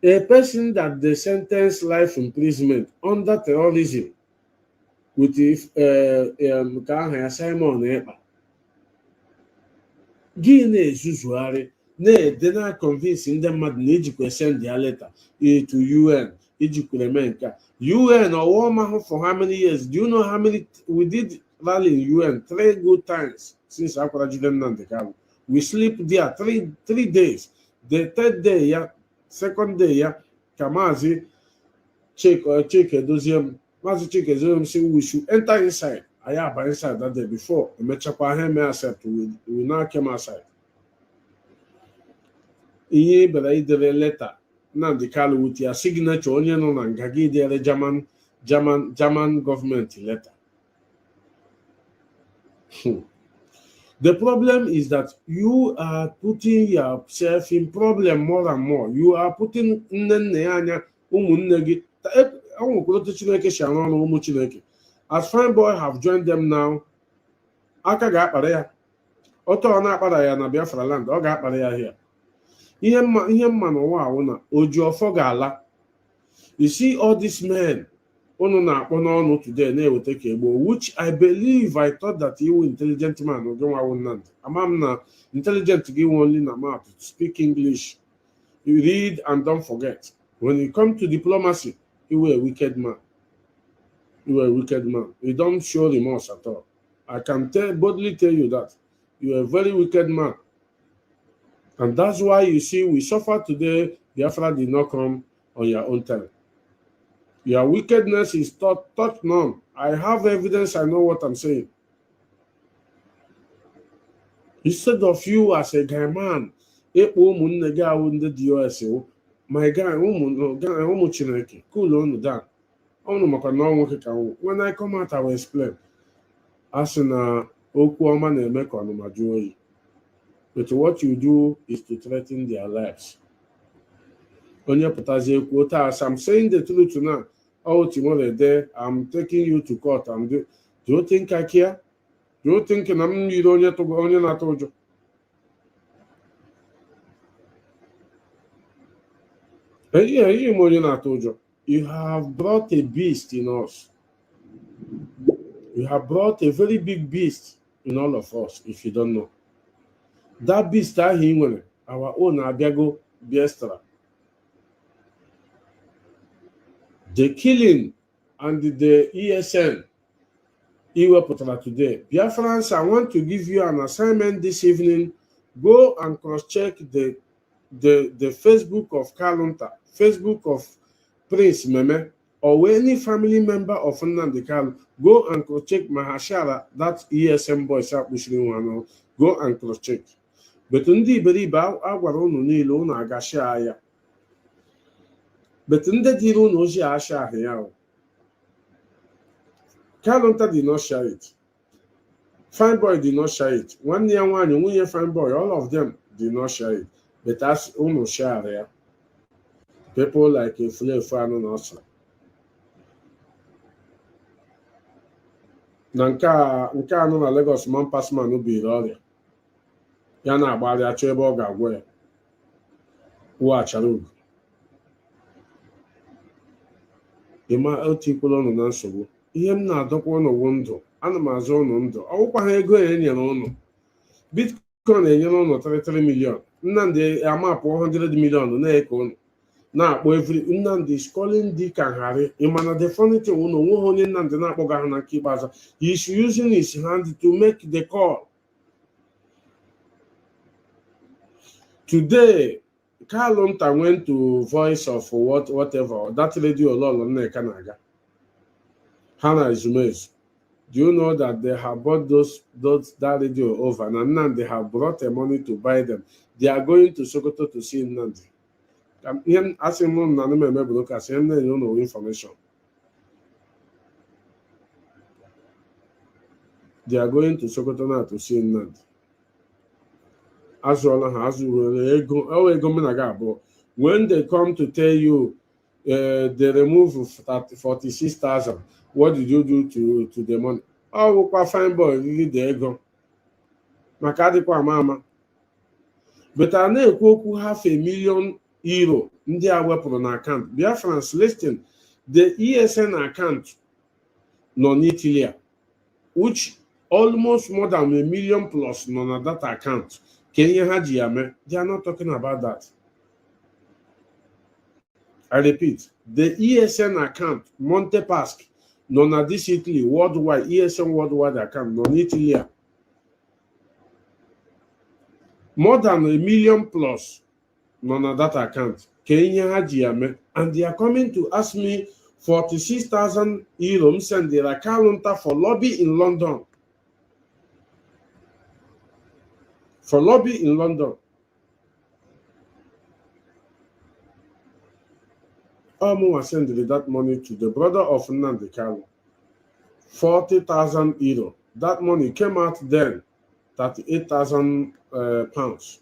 A person that they sentence life imprisonment under terrorism with ka aha ya Simon Ekpa gị na-ezuzugharị na-ede na convince ndị mmadụ na ejikwa send ya letter to UN ejikwa eme nke a. UN ọwụma for how many years? Do you know how many we did rally in UN 3 good times since akwara jide Nnamdi Kanu? We sleep there 3 days. The third day ya, second day ya, ka Maazị Chike Edoziem say we should enter inside. I have inside that day before. Emechakwa ha may accept. We now came outside. Ihe bere idere letter Nnamdi Kanu with your signature onye nọ na nga gị dere German government letter. The problem is that you are putting yourself in problem more and more. You are putting nne anya ụmụnne gị. Chineke si arụ ọrụ ụmụ Chineke. As fine boy have joined them now, aka ga-akpara ya. Otu ọ na-akpara ya na Biafra land, ọ ga-akpara ya here. Ihe mma n'ụwa ahụ na oji ọfọ ga-ala. You see all these men unu na-akpọ n'ọnụ today na-eweta ka egbo, which I believe I thought that you were intelligent man oge nwawo Nnamdi. Ama m na intelligent gị nwe only na mouth to speak English. You read and don't forget. When you come to diplomacy, you were a wicked man. You were a wicked man. You don't show remorse at all. I can boldly tell you that. You are a very wicked man. And that's why you see we suffer today. Biafra did not come on your own time. Your wickedness is touch none. I have evidence. I know what I'm saying. Instead of you as a guy man, my guy, Chineke, cool on down. When I come out, I will explain. As in but what you do is to threaten their lives. As I'm saying the truth now, tomorrow there, I'm taking you to court. Do you think I care? Do you think you don't have to go on your told you? You have brought a beast in us. You have brought a very big beast in all of us, if you don't know. That beast, our own Abiago Biestra. The killing and the ESN, Ipob today. Biafrans, I want to give you an assignment this evening. Go and cross-check the Facebook of Kalunta, Facebook of Prince Meme, or any family member of Nnamdi Kanu. Go and cross-check Mahashara, that ESM boy, go and cross-check. But ndị iberibe agwara unu niile unu agashi ya. But ndị dịrị unu oji asha ahụ ya. Kalunta did not share it. Fine boy did not share it. Nwanne ya nwaanyị nwunye fine boy, all of them did not share it. But as unu share ya. People like Efulefu Anu na Ọsra. Na nke anọ na Lagos man pass man biri ọrịa. Ya na-agbara achọ ebe ọ ga-agwọ ya achara ugo. Ịma otu ikwere ọnụ na nsogbu. Ihe m na-adọkwa n'ụwa ndụ, ana m azụ ụnụ ndụ. Ọgwụkwa ha ego ya enyere ụnụ. Bitcoin enyere ụnụ 33 million. Nnamdi amapụ 100 million na-eke ụnụ. Na-akpọ every Nnamdi is calling dị ka ngarị. Ịma na the funny thing ụnụ onweghị onye Nnamdi na-akpọga ha na nke ikpeazụ. He is using his hand to make the call. Today, Kalunta went to Voice of whatever, that radio Lolo Nneka Naga. Hannah Izumez. Do you know that they have bought that radio over and now they have brought the money to buy them? They are going to Sokoto to see Nnamdi. I'm asking them no information. They are going to Sokoto now to see Nnamdi. When they come to tell you they remove 46,000, what did you do to the money? ọ wụkwa fine boy riri dị ego maka adịkwa ama ama. But a na-ekwu okwu €500,000 ndị a wepụrụ na akaụntụ. Biafrans, listen, the ESN account nọ n'Italy, which almost more than $1 million plus nọ na that account. Ka ihe ha ji ya mee? They are not talking about that. I repeat, the ESN account, Montepask, nọ na this Italy worldwide, ESN worldwide account nọ n'Italy. More than $1 million plus nọ na that account. Ka ihe ha ji ya mee? And they are coming to ask me €46,000 m sendịra Kalunta for lobby in London. For lobby in London. Omuwa sent that money to the brother of Nnamdi Kanu. €40,000. That money came out then, £38,000.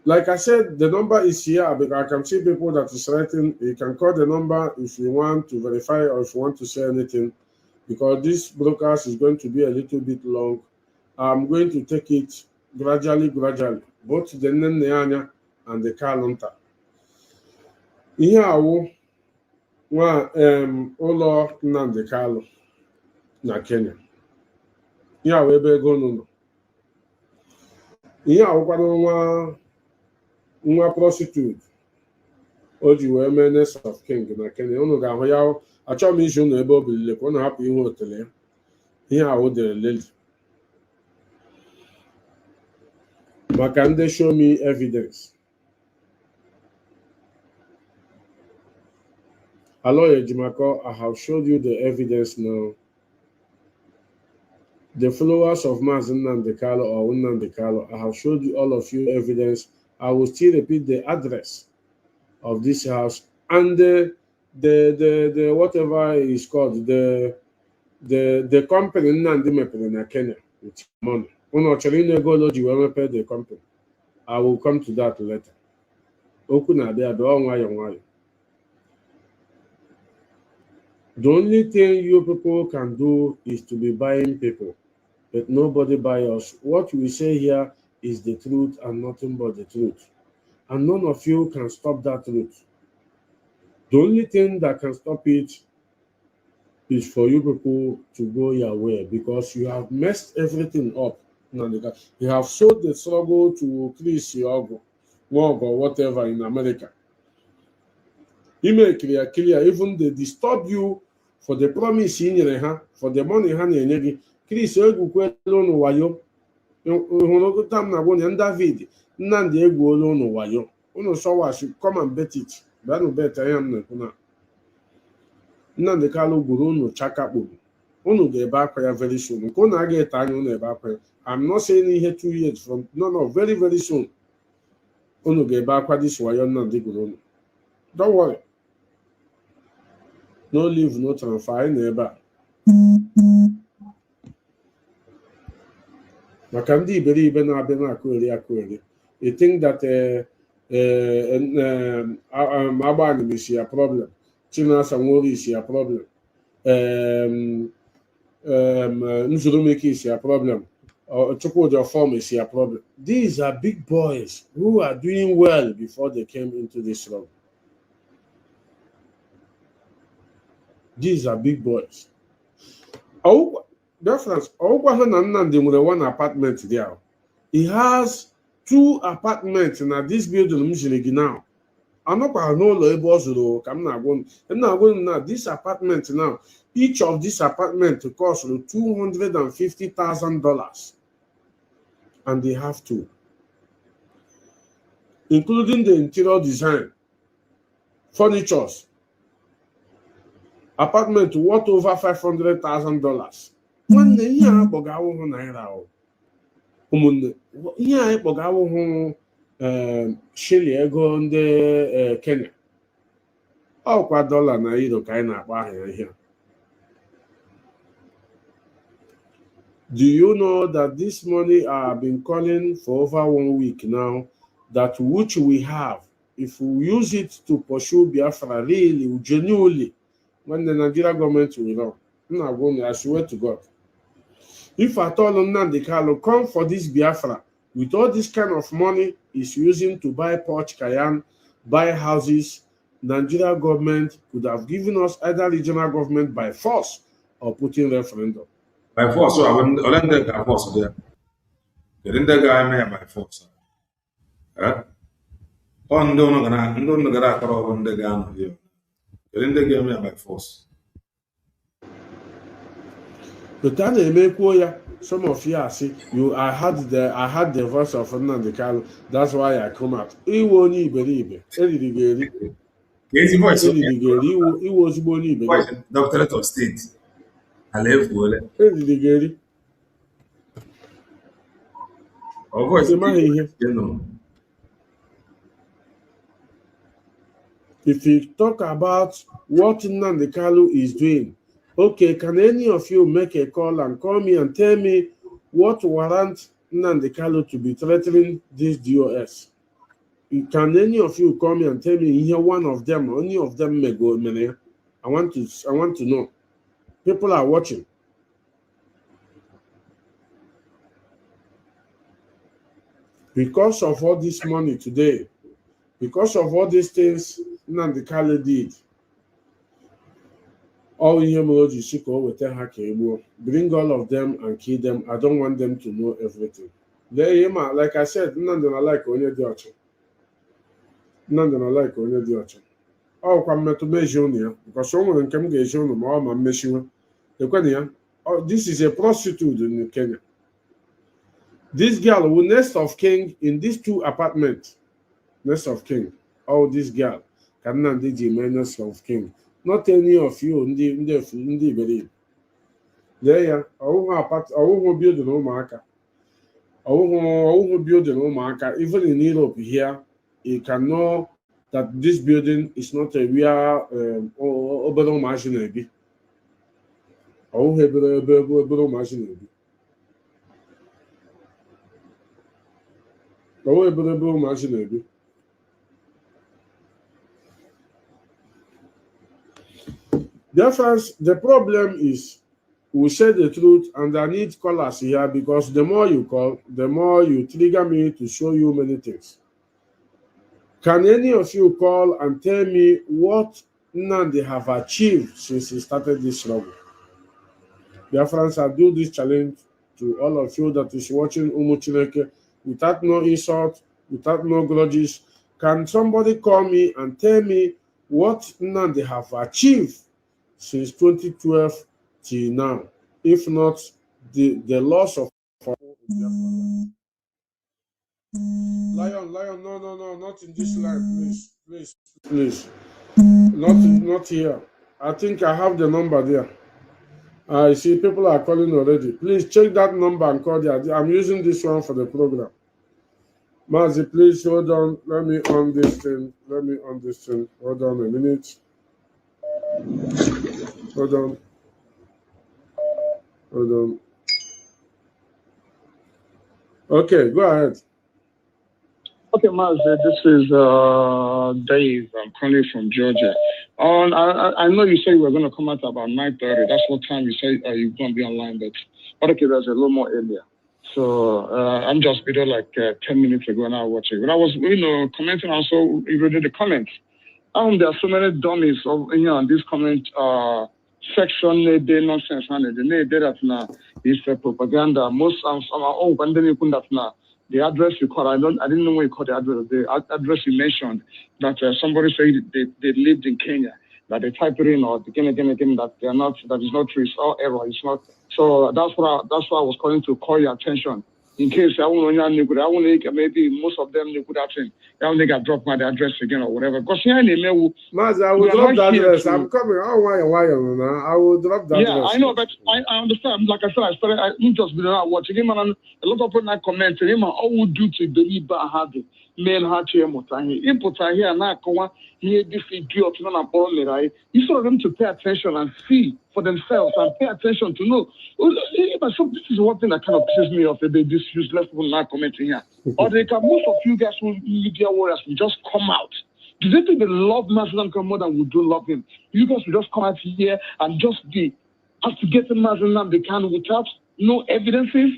Like I said, the number is here because I can see people that is writing. You can call the number if you want to verify or if you want to say anything, because this broadcast is going to be a little bit long. I'm going to take it gradually, both the Nneanya and the Kalunta. Ihe awụ nwa ụlọ Nnamdi Kanu na Kenya. Ihe awụ ebe ego nọ. Ihe awụkwara nwa prostitute o ji wee mee Next of King na Kenya. Unu ga-ahụ ya. Achọghị m iji unu ebe o bilile ka unu hapụ ihe otele ya. Ihe awụ dere leli. Maka ndị show me evidence. Aloye Jimako, I have showed you the evidence now. The followers of Mazen Nnamdi Kanu or Nnamdi Kanu, I have showed you all of you evidence. I will still repeat the address of this house and the whatever is called the company Nnamdi mepere na Kenya with money. Unu chọrọ ịnụ ego ole ji wee mepee the company. I will come to that later. Okwu na-abịa abịa nwayọ nwayọ. The only thing you people can do is to be buying people, but nobody buy us. What we say here is the truth and nothing but the truth. And none of you can stop that truth. The only thing that can stop it is for you people to go your way, because you have messed everything up. You have sold the struggle to Chris Yogo, or whatever in America. You make clear, even they disturb you for the promise in your hand, for the money hand. Chris Yogo no wayo. David, Nnamdi Egwuolu no wayo. Unu sowa should come and bet it. Banu bet I am na. Nnamdi Kanu gwuru unu chakakpo. Unu ga-ebe akwa ya very soon. Nke unu aga eta anya unu ebe akwa ya. I'm not saying here 2 years from no, very, very soon. Unu ga-ebe akwa this wayo Nnamdi gwuru unu. Don't worry. No leave, no transfer. Anyị na ebe a. Maka ndị iberibe na-abịa na-akụgheri. You think that Agbani is your problem. Chinasa Nwori is your problem. Nzurumiki is your problem. Chukwuja Form is your problem. These are big boys who are doing well before they came into this struggle. These are big boys. Difference. Nnamdi nwere one apartment there. He has 2 apartments in this building. Now, I'm not going to know ebe ọ zụrụ ka m na-agwa na this apartment now. Each of this apartment costs $250,000, and they have 2, including the interior design, furnitures. Apartment worth over $500,000. Nwanne ihe a kpọga awụhụ naira ahụ. Ụmụnne ihe a kpọga awụhụ shili ego ndị Kenya. Ọkwa dollar na euro ka anyị na-akpọ ahịa ihe. Do you know that this money I have been calling for over 1 week now, that which we have if we use it to pursue Biafra really, genuinely, when the Nigeria government will know, I swear to God. If at all Nnamdi Kanu come for this Biafra, with all this kind of money he's using to buy Porsche Cayenne, buy houses, Nigeria government could have given us either regional government by force or putting referendum. By force, so I wouldn't by force there. They didn't guy by force. On don't know by force. But that they make some of you are see I had the voice of Nnamdi Kanu. That's why I come out. He won't believe it. His voice, he was born voice, doctorate of state. I live for it. Or voice, if you talk about what Nnamdi Kanu is doing, okay, can any of you make a call and call me and tell me what warrant Nnamdi Kanu to be threatening this DOS? Can any of you call me and tell me here one of them, any of them may go? I want to know. People are watching. Because of all this money today, because of all these things Nnamdi Kanu did, all bring all of them and kill them. I don't want them to know everything. Like I said, Nnamdi like onye dị ọcha. Nnamdi like onye dị ọcha. Ọkwa mmetụ meji unu ya, because o nwere nke m ga-eji unu ma ọ ma mmeshiwe. Ekwenụ ya, this is a prostitute in Kenya. This girl will nest of king in these 2 apartments. Nest of king. Oh, this girl can Nnamdi ji mee nest of king. Not any of you ndị believe. Lee ya, ọwụhụ building ụmụaka. Ọwụhụ building ụmụaka. Even in Europe here, you can know that this building is not a real obere ụmụazị na-ebi. Ọwụhụ ebere ụmụazị na-ebi. Ọwụhụ ebere ụmụazị na-ebi. Therefore, the problem is we say the truth, and I need callers here because the more you call, the more you trigger me to show you many things. Can any of you call and tell me what Nnamdi have achieved since he started this struggle? Dear friends, I do this challenge to all of you that is watching Umu Chineke without no insult, without no grudges. Can somebody call me and tell me what Nnamdi have achieved since 2012 till now? If not, the loss of Lion, no, not in this line, please. Not here. I think I have the number there. I see people are calling already. Please check that number and call there. I'm using this one for the program. Mazi, please hold on. Let me on this thing. Hold on a minute. Hold on. Okay, go ahead. Okay, Maz, this is Dave. I'm calling from Georgia. I know you said you were going to come out about 9:30. That's what time you said you're going to be online, but okay, there's a little more earlier. So I'm just video like 10 minutes ago now watching. But I was, commenting also, reading the comments. There are so many dummies here on this comment section. They nonsense, they that now is propaganda. Most when they put that now. The address you called, I didn't know what you called the address. The address you mentioned that somebody said they lived in Kenya, that they type it in or again that they are not, that is not true. It's all error. It's not. So that's why I was calling to call your attention in case I want maybe most of them they could have seen. They got dropped my address again or whatever. Because here in the mail, Maza, I will drop the address. I'm coming. I will drop that address. Yeah, I know, but I understand. Like I said, I just been out watching him, and a lot of people not commenting him. All would do to believe had mail had to him. Input here now. Here this idiot right. You saw them to pay attention and see for themselves and pay attention to know. So this is one thing that kind of pisses me off. This useless people not commenting here. Or they can, most of you guys who media warriors will just come out Do they think they love Mazilan more than we do love him? You guys will just come out here and just be instigating Mazilan they can without no evidences?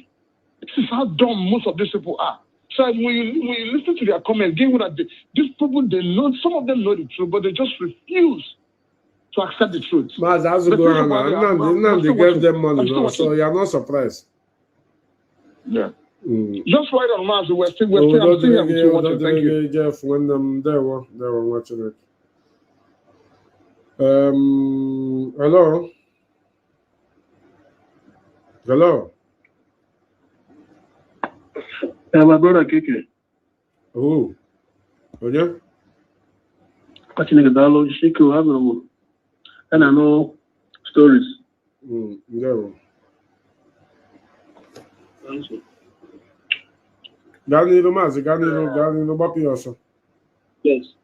This is how dumb most of these people are. So when you listen to their comments, given that these people, they know, some of them know the truth, but they just refuse to accept the truth. Maz, how's it going on? They gave them money now, so you're not surprised. Yeah. Just right on Maz, we're still here with you watching. Thank you. Jeff, when they were watching it. Hello? Hello? My brother Keke. Who? Yeah? Watching the download, she could have them. And I know stories. Yeah. Ganilo Mazi, Ganilo Bapi also. Yes.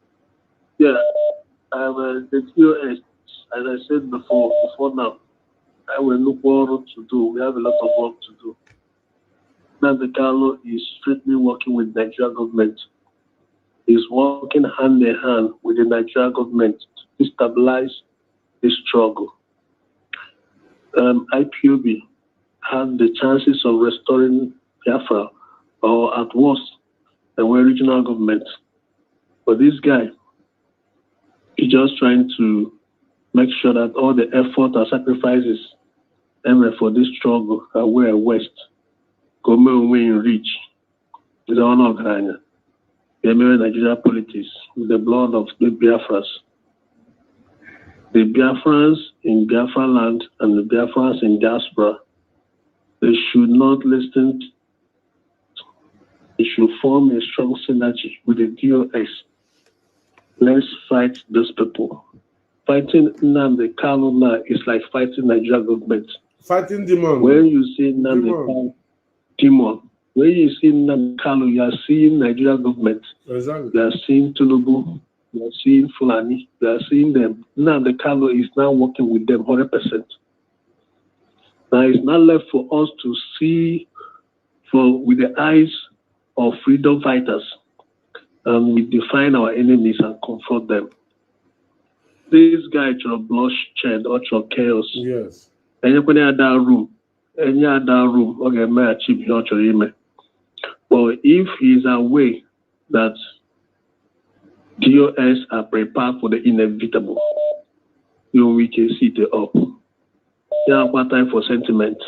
Yeah. The TOS, as I said before now, I will look what to do. We have a lot of work to do. Nnamdi Kanu is strictly working with the Nigerian government. He's working hand in hand with the Nigerian government to stabilize the struggle. IPOB had the chances of restoring Biafra, or at worst, the regional government. But this guy is just trying to make sure that all the effort and sacrifices for this struggle are where West come in reach. Is our Ghana. The Nigeria politics with the blood of the Biafras. The Biafrans in Biafra land and the Biafrans in diaspora, they should not listen. They should form a strong synergy with the DOS. Let's fight those people. Fighting Nnamdi Kanu now is like fighting Nigeria government. Fighting demon. When you see Nnamdi Kanu, demon. When you see Nnamdi Kanu, you are seeing Nigeria government. Exactly. You are seeing Tinubu. You are seeing Fulani. You are seeing them. Nnamdi Kanu is now working with them 100%. Now it's not left for us to see with the eyes of freedom fighters, and we define our enemies and confront them. This guy should bloodshed or chaos. Yes. Any other room, okay, may achieve your email. But if he's aware that DOS are prepared for the inevitable, we can sit up. There are time for sentiment.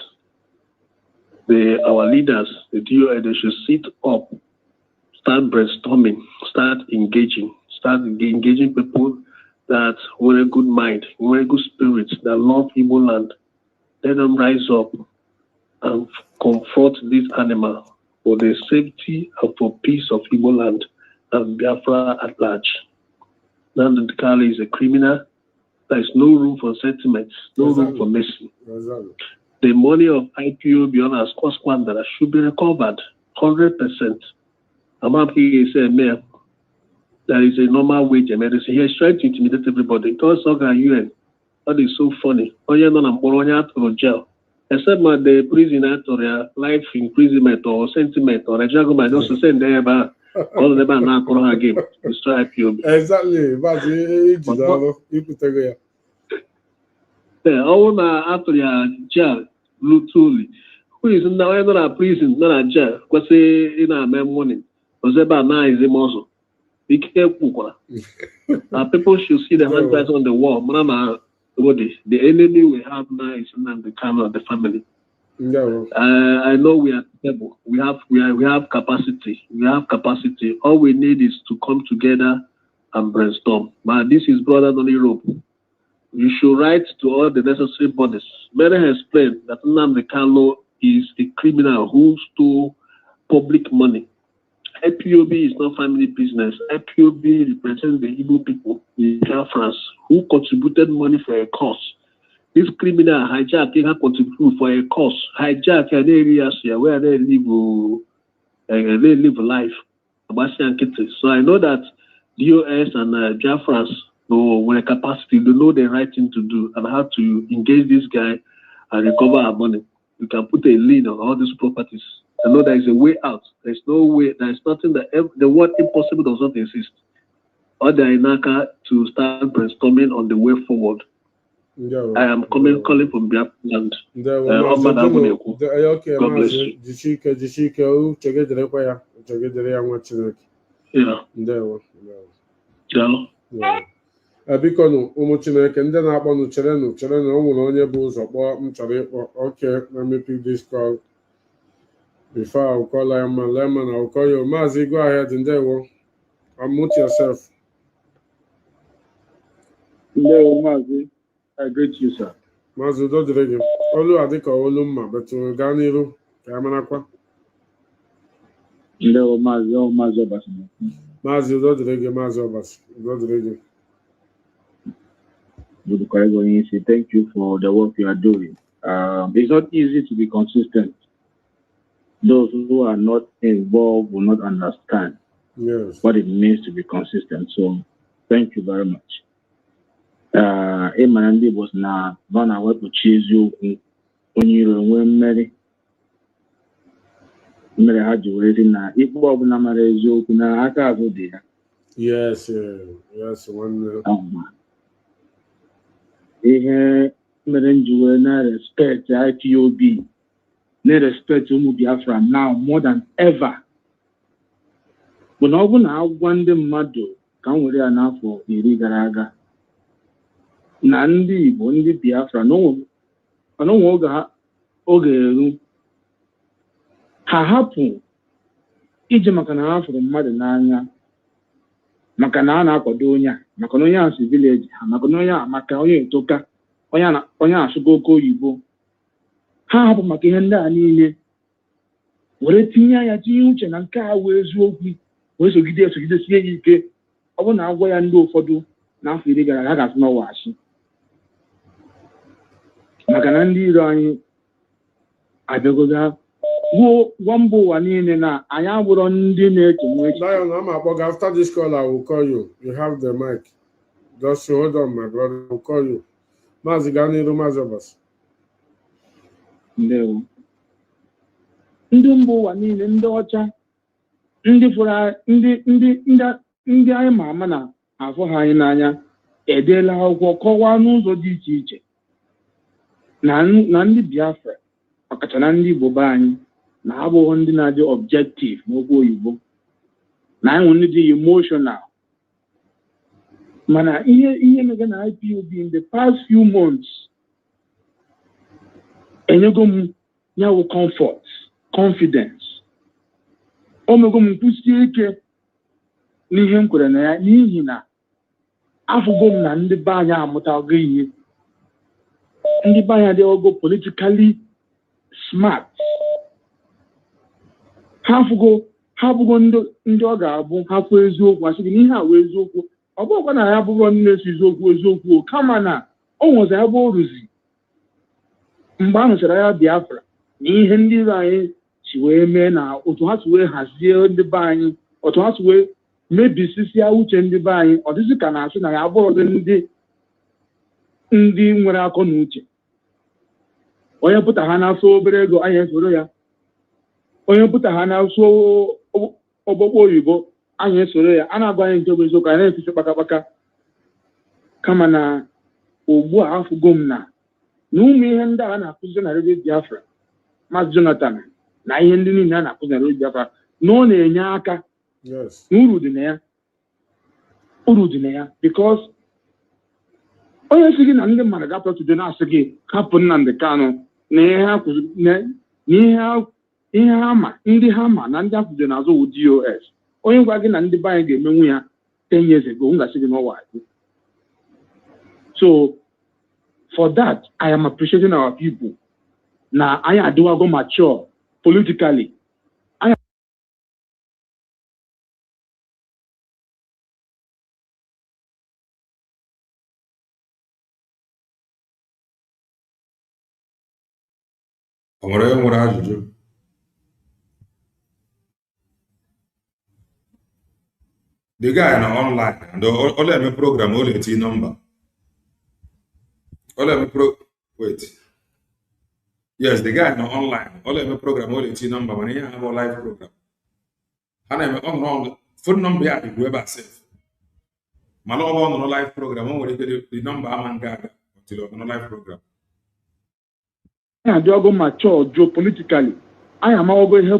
Our leaders, the DOS, they should sit up, start brainstorming, start engaging people that want a good mind, want a good spirit, that love Igbo land. Let them rise up and confront this animal for the safety and for peace of Igbo land and Biafra at large. Nnamdi Kanu is a criminal. There is no room for sentiments, no room for mercy. The money of IPOB on our squander should be recovered 100%. I'm happy to say, Mayor, there is a normal wage emergency. He is trying to intimidate everybody. Because UN, that is so funny. Jail. Except the prisoner or life imprisonment or sentiment or a juggle, also send there about all the man now for game. Destroy IPOB. Exactly. But you could take it. All after your jail, truly. Who is now not a prison, not a jail? Because in a morning, was about 9 is a muscle. Be careful. People should see the handwriting on the wall. Mama, the enemy we have now is Nnamdi Kanu and the family. Yeah. I know we are able. We have capacity. We have capacity. All we need is to come together and brainstorm. But this is broader than Europe. You should write to all the necessary bodies. Many has explained that Nnamdi Kanu is a criminal who stole public money. IPOB is not family business. IPOB represents the Igbo people in France who contributed money for a cause. This criminal hijack have contributed for a cause. Hijack an area where they live life. So I know that DOS and France with a capacity, they know the right thing to do and how to engage this guy and recover our money. You can put a lien on all these properties. I know there is a way out. There's no way. There is nothing that the word impossible does not exist. order Inaka to start brainstorming on the way forward. I am calling from Biafra land. Okay, God bless you. Jishike, chegedere ya nwa Chineke. Yeah. Ndewo. Yeah. Biko nụ ụmụ Chineke ndị na-akpọnụ cherenụ o nwere onye bụ ụzọ kpọọ m chọrọ ịkpọ. Okay, let me pick this call before I will call Lemon. I will call you. Mazi, go ahead. Ndewo. Unmute yourself. Ndewo, Mazi. I greet you, sir. Mazi, do dịrị gị. Olu adịka olu mma, betu gaa n'iru ka amarakwa. Ndewo, Mazi. Mazi Obasi. Mazi, do dịrị gị, Mazi Obasi. Do dịrị gị. Thank you for the work you are doing. It's not easy to be consistent. Those who are not involved will not understand what it means to be consistent. So, thank you very much. Emanandi was na vana wepu chizu onyiro mmeri haji wezi na Ipob na marezo kuna aka azụ dị ya. Yes, one. Ihe mere njiwe na respect IPOB, na respect ụmụ Biafra now more than ever. Bụ na ọ bụ na agwa ndị mmadụ ka m were ya n'afọ 10 gara aga na ndị Igbo, ndị Biafra n'onwe oge eru ha hapụ ije maka na ha fụrụ mmadụ n'anya, maka na a na-akwado onye a, maka na onye a si vileji ha, maka na onye a, maka onye etoka, onye asụgo oke oyibo. Ha hapụ maka ihe ndị a niile were tinye uche na nke a wee eziokwu, wee sogidesie ya ike. Ọ bụ na agwa ya ndị ụfọdụ n'afọ 10 gara aga, ha ga-asị n'ọwa asị, maka na ndị iro anyị abịagoga gwa mba ụwa niile na anyị abụrụ ndị na-eche echiche. Lion, I'm about after this call, I will call you. You have the mic. Just hold on, my brother. I will call you. Mazi Ganiru Mazabas. Ndewo. Ndị mba ụwa niile, ndị ọcha, ndị fụrụ ndị anyị ma ama na afọ ha anyị n'anya edeela akwụkwọ kọwaa n'ụzọ dị iche iche na ndị Biafra, ọkacha na ndị Igbo be anyị, na abụghị ndị na-adị objective n'okwu oyibo, na anyị nwere ndị dị emotional. Mana ihe mege na IPOB in the past few months enyego m nyawo comfort, confidence. Omego m kwụsie ike n'ihe m kwere na ya, n'ihi na afụgo m na ndị be anyị amụtago ihe. Ndị be anyị dị ogo politically smart. Ha bụgo ndị ọ ga-abụ ha kwuo eziokwu, asị gị na ihe a wee eziokwu. Ọ bụrụkwa na ya bụrụ ndị na-esi eziokwu, kama na o nwezi ebe o ruzi mgbe a nụchara ya Biafra na ihe ndị iro anyị si wee mee, na otu ha si wee hazie ndị be anyị, otu ha si wee mebisisia uche ndị be anyị. Ọ dịzị ka na-asị na ya bụrụ ndị nwere akọ na uche. Onye pụta ha n'afọ obere ego, anyị esoro ya. Onye pụta ha n'afọ ọgbọgbọ oyibo, anyị esoro ya. A na-agwa anyị nke bụ eziokwu, anyị na-efisi kpakakpaka. Kama na ugbu a afụgo m na ụmụ ihe ndị a na-akụzi na redio Biafra, Maazị Jonathan, na ihe ndị niile a na-akụzi na redio Biafra, na ọ na-enye aka. Uru dị na ya, because onye si gị na ndị mmadụ ga-apụtụde na-asị gị hapụ Nnamdi Kanu na ihe ha ma, ndị ha ma na ndị akwụde n'azụ wụ DOS. Onye gwa gị na ndị be anyị ga-emenwu ya 10 years ago, m gasị gị n'ọwa. So for that, I am appreciating our people. Na anyị adịwago mature politically. O nwere ajụjụ? The guy no online and all let me program all the number. Wait. Yes, the guy no online. All let me program all the number when he have a live program. And I'm on phone number at the web itself. Malo on no live program. When we get the number I'm gaga until on no live program. Na dị ọgụ mature geopolitically. I am over here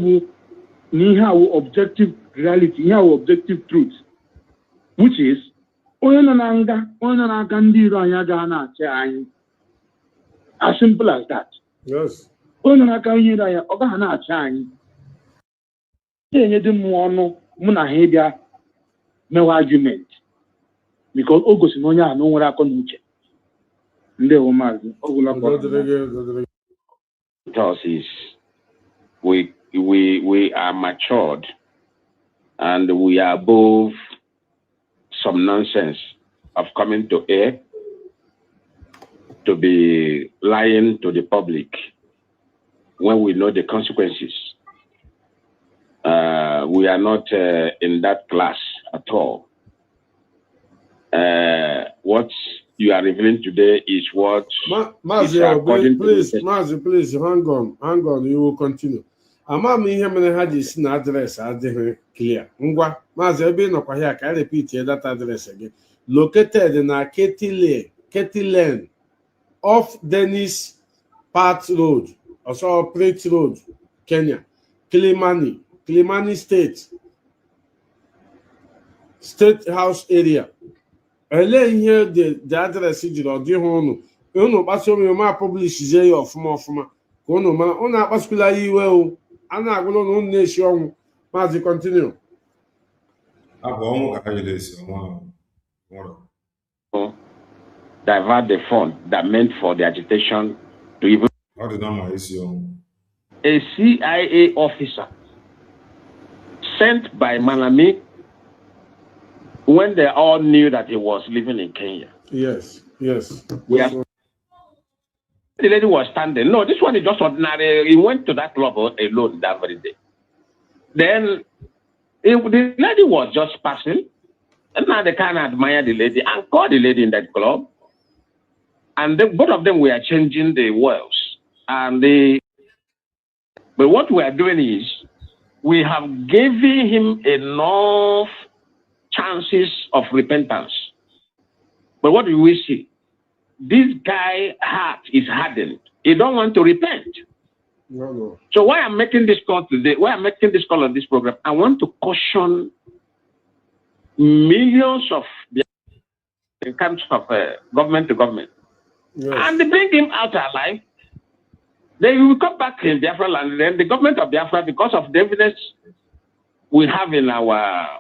n'ihe awụ objective reality, ihe awụ objective truth, which is onye nọ na nga, onye nọ n'aka ndị iro anyị agaghị na-achị anyị. As simple as that. Yes. Onye nọ n'aka onye iro anyị ọ gaghị na-achị anyị. Na-enye dị m ọnụ mụ na ha ịbịa mewa argument because o gosi na onye a na o nwere akọ na uche. Ndewo maazị ọgwụla Because we are matured and we are above some nonsense of coming to air to be lying to the public when we know the consequences. We are not in that class at all. What you are revealing today is what Mazi, is according please, to Mazi, please, hang on, you will continue. Ama m ihe mere ha ji si na adreesị adịghị clear. Ngwa, Mazi, ebe ị nọkwa here ka I repeat that address again. Located na Katy Lane, off Dennis Part Road, also Prince Road, Kenya, Kilimani State House area. Ele ihe the address jiri ọ dịghị unu kpasị ome ma publishizie ya ọfụma ka unu mara unu akpasịkwala ya iwe o a na-agwụla na unu na-eshi ọnwụ. Maazị continue. Abụ ọnwụ ka ha jere esi ọnwụ divert the fund that meant for the agitation to even How did not esi ọnwụ? a CIA officer sent by Malami when they all knew that he was living in Kenya. Yes. The lady was standing. No, this one is just ordinary. He went to that club alone that very day. Then the lady was just passing, and now they kind of admire the lady and call the lady in that club. And both of them were changing the worlds. But what we are doing is we have given him enough chances of repentance. But what do we see? This guy's heart is hardened. He don't want to repent. No. So why I'm making this call today, why I'm making this call on this program, I want to caution millions of in terms of government to government. Yes. And they bring him out alive. They will come back in Biafra land. Then the government of Biafra, because of the evidence we have in on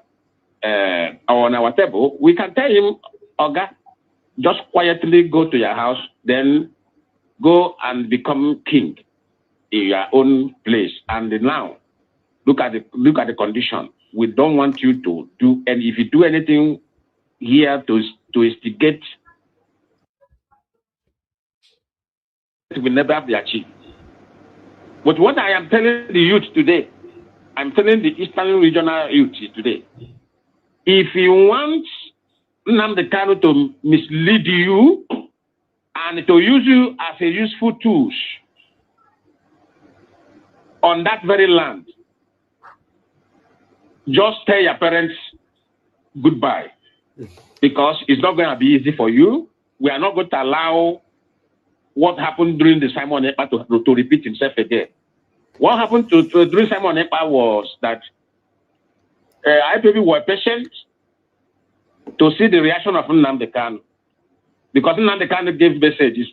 our table, we can tell him, Oga, just quietly go to your house, then go and become king in your own place. And now, look at the condition. We don't want you to do, and if you do anything here to instigate, it will never be achieved. But what I am telling the youth today, I'm telling the Eastern Regional youth today, if you want Nnamdi Kanu to mislead you and to use you as a useful tool on that very land, just tell your parents goodbye, because it's not going to be easy for you. We are not going to allow what happened during the Simon Ekpa to repeat himself again. What happened during Simon Ekpa was that IPOB were patient to see the reaction of Nnamdi Kanu, because Nnamdi Kanu gave messages,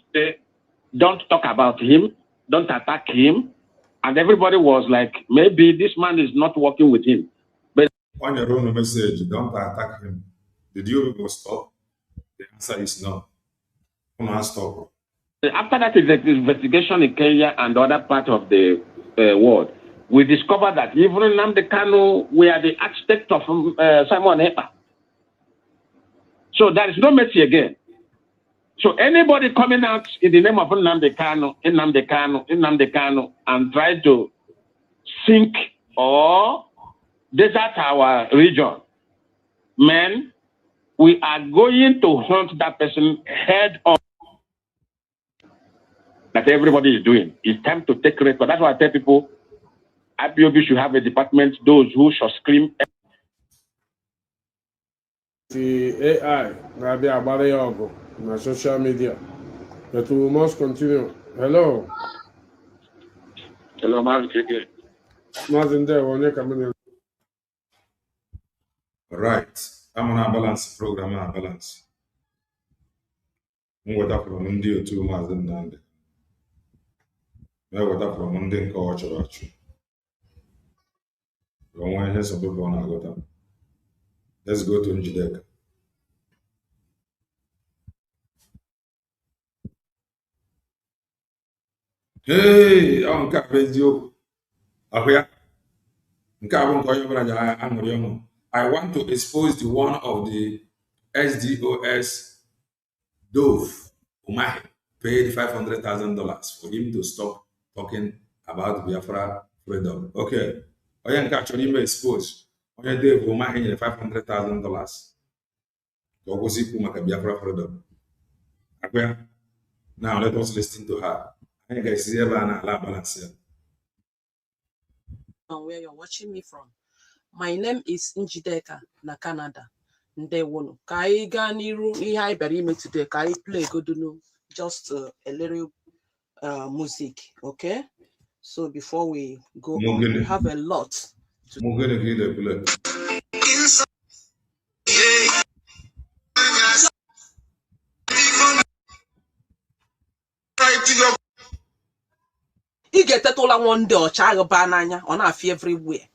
don't talk about him, don't attack him, and everybody was like, maybe this man is not working with him. But when you wrote a message, don't attack him, did you go stop? The answer is no. Do not stop. After that investigation in Kenya and other parts of the world, we discovered that even Nnamdi Kanu were the architect of Simon Ekpa. So there is no mercy again. So anybody coming out in the name of Nnamdi Kanu, and try to sink or desert our region, man, we are going to hunt that person head on. That everybody is doing. It's time to take record. That's why I tell people, IPOB should have a department, those who shall scream the AI na-abịa agbara ya ọgụ na social media. But we must continue. Hello. Hello, Maazị. Maazị Ndewo, onye ka m na- Right. I'm gonna balance program a balance. Mweta from ndị otu Maazị Nnamdi. Mweta from ndị nke ọ chọrọ achụ. Onwe ihe some people na-agụta. Let's go to Njideka. Hey, ọ nke a bụ eziokwu. Ahụ ya. Nke a bụ nke onye ọbụla ji aṅụrị ọṅụ. I want to expose the one of the SDOS Dove Umahi paid $500,000 for him to stop talking about Biafra freedom. Okay. Onye nke a chọrọ ime expose. Onye Dave Umahi nyere $500,000 ka ọ kwụsị ikwu maka Biafra freedom. Akwa. Now let us listen to her. Anyị ga-esi ebe a na-ala balance ya. Where you're watching me from. My name is Njideka na Canada. Ndewonu. Ka anyị gaa n'iru ihe anyị bịara ime today, ka anyị play godunu just a little music, okay? So before we go on, we have a lot to ị ga-etetụla one day ọcha aghụba n'anya ọ na-afị everywhere.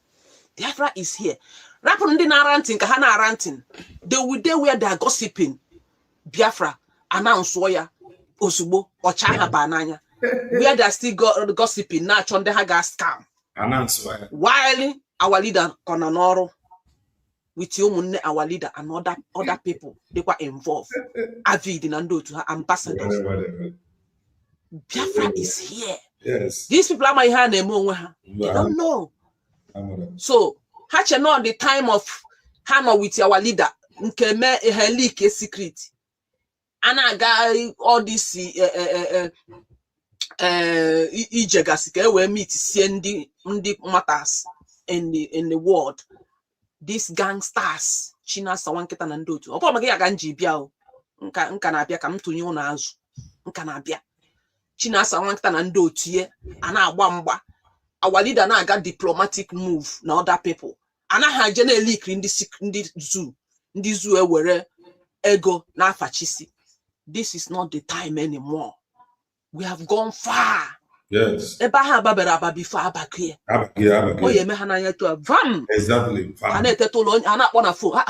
Biafra is here. Rapụ ndị na-aranting ka ha na-aranting. They will dey where they are gossiping. Biafra announce ya ozugbo ọcha aghụba n'anya. Where they are still gossiping na-achọ ndị ha ga-scam. Announce ya. While our leader kọ na n'ọrụ with ụmụnne our leader and other people dịkwa involved. Avid na ndị otu ha ambassadors. Biafra is here. Yes. These people amaghị ha na-eme onwe ha. They don't know. So ha che no the time of ha no with our leader nke me a leak a secret. Ana-aga all this ijegasi ka e wee meet sie ndị matters in the world. These gangsters China sawa nkịta na ndị otu. Ọ bụ maka ya ga nji bịa o. Nka na-abịa ka m tụnye ụlọ azụ. Nka na-abịa. China sawa nkịta na ndị otu ye a na-agba mgba. Our leader na-aga diplomatic move na other people. Anaghị aje na-elik ndị zoo ewere ego na-afachisi. This is not the time anymore. We have gone far. Yes. Ebe ha ababere aba before abakie. O ya eme ha n'anya to vam. Exactly. Ha na-eteta ụlọ ha na-akpọ na phone.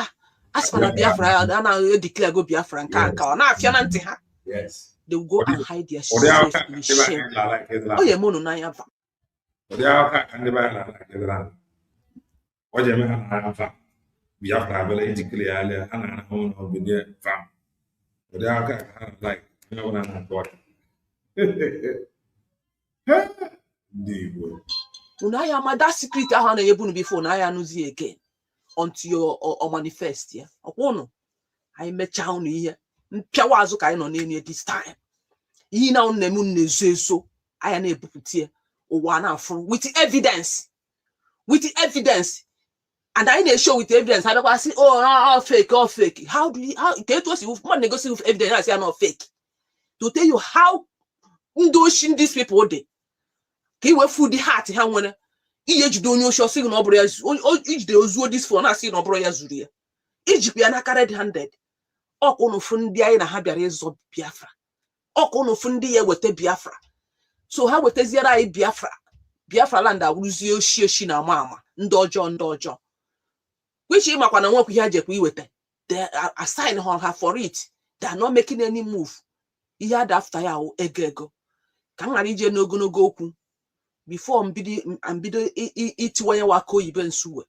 Asị na Biafra a na-declare go Biafra nke a ka ọ na-afịa na ntị ha. Yes. They will go and hide their shame in shame. O ya eme unu n'anya vam. Biafra abela ejikere ya ale a na-ahụ n'obodo fam. Ụdị aka ha like onye ọbụla na-atụ ọchị. Ndị Igbo. Unu aya ma that secret ahụ a na-ebu unu before na aya anụzi again until o manifest ya. Ọkwa unu anyị mechaa unu ihe mpịawa azụ ka anyị nọ n'elu this time. Ihe na unu na-eme unu na-ezo ezo aya na-ebupụta ụwa na-afụ with evidence. And I didn't show with evidence. I say, all fake. How can you see man negotiate with evidence? I say not fake. To tell you how these people they were food the heart. How when you don't know show signal brothers. Each day ozuo this phone. I see no brothers zuria. Each be an carried handed. Okono fundi ya na habia rezo Biafra. Okono fundi ya wete Biafra. So how wete ziyara Biafra? Biafra land a wuzi oshi na mama. Ndojo. Which is makwana nwekwu ihe ajekwa iweta. They assign her for it. They are not making any move. Ihe ada after ya ego. Ka ngara ije n'ogologo okwu before mbido itiwanye wako ibe nsuwe.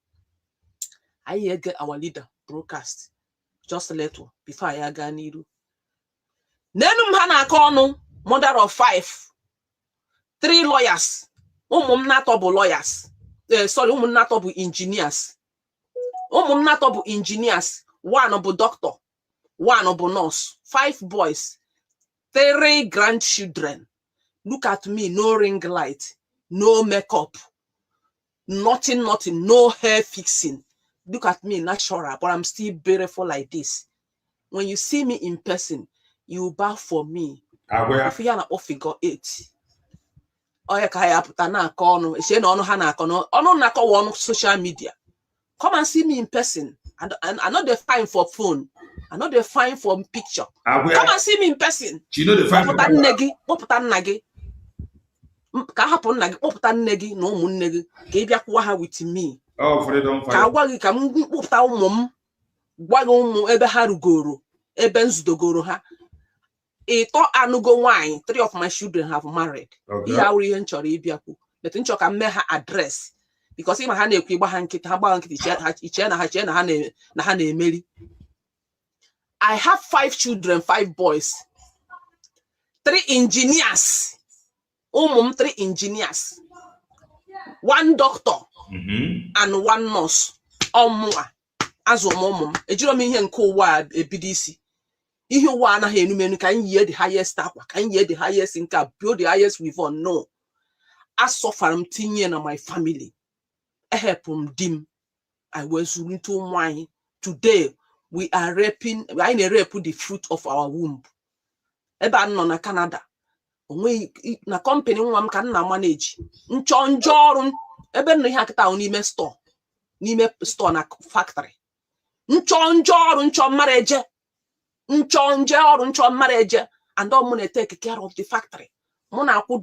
Anyị ege our leader broadcast just a little before I aga n'iru. Nenu m ha na-aka ọnụ mother of 5. 3 lawyers. Ụmụ m na-atọ bụ lawyers. Ụmụ m na-atọ bụ engineers. Ụmụ m na-atọ bụ engineers. 1 bụ doctor. 1 bụ nurse. 5 boys. 3 grandchildren. Look at me, no ring light, no makeup, nothing, no hair fixing, look at me natural, but I'm still beautiful like this. When you see me in person, you bow for me. If you are figure 8. Oh, yeah, kaya puta na kono. She no hana kono. Ono na ko on social media. Come and see me in person. And I know they're fine for phone. I know they're fine for picture. Come and see me in person. You know the fine for negi. Ka happen nagi. Oputa negi no mun negi. Ka ibia kwa ha with me. Oh, for them fine. Ka gwa gi ka m kpopụta ụmụ m. Gwa gi ụmụ ebe ha rugoro. Ebe nzudogoro ha. Ito anugo wine. 3 of my children have married. Iya uri ihe nchọrọ ịbịakwu. But nchọ ka mme ha address. Because if ha na-ekwu igba ha nkịta, ha gba nkịta iche na ha na-emeri. I have 5 children, 5 boys. 3 engineers. 3 engineers. 1 doctor. And 1 nurse. Azụ ụmụ m. Ejiro m ihe nke ụwa ebido isi. Ihe ụwa anaghị enumenu ka anyị yie the highest akwa, ka anyị yie the highest nka, build the highest we've no. Asọfara m tinye na my family. Help dim. I was into ụmụ. Today we are raping. I rape the fruit of our womb. Ebe a nọ na Canada. Onwe na company nwa m ka nna manage. Nchọ ọrụ ebe nọ ihe akịta n'ime store. N'ime store na factory. Nchọ ọrụ nchọ marriage. Nchọ marriage. And all money take care of the factory. Muna akwụ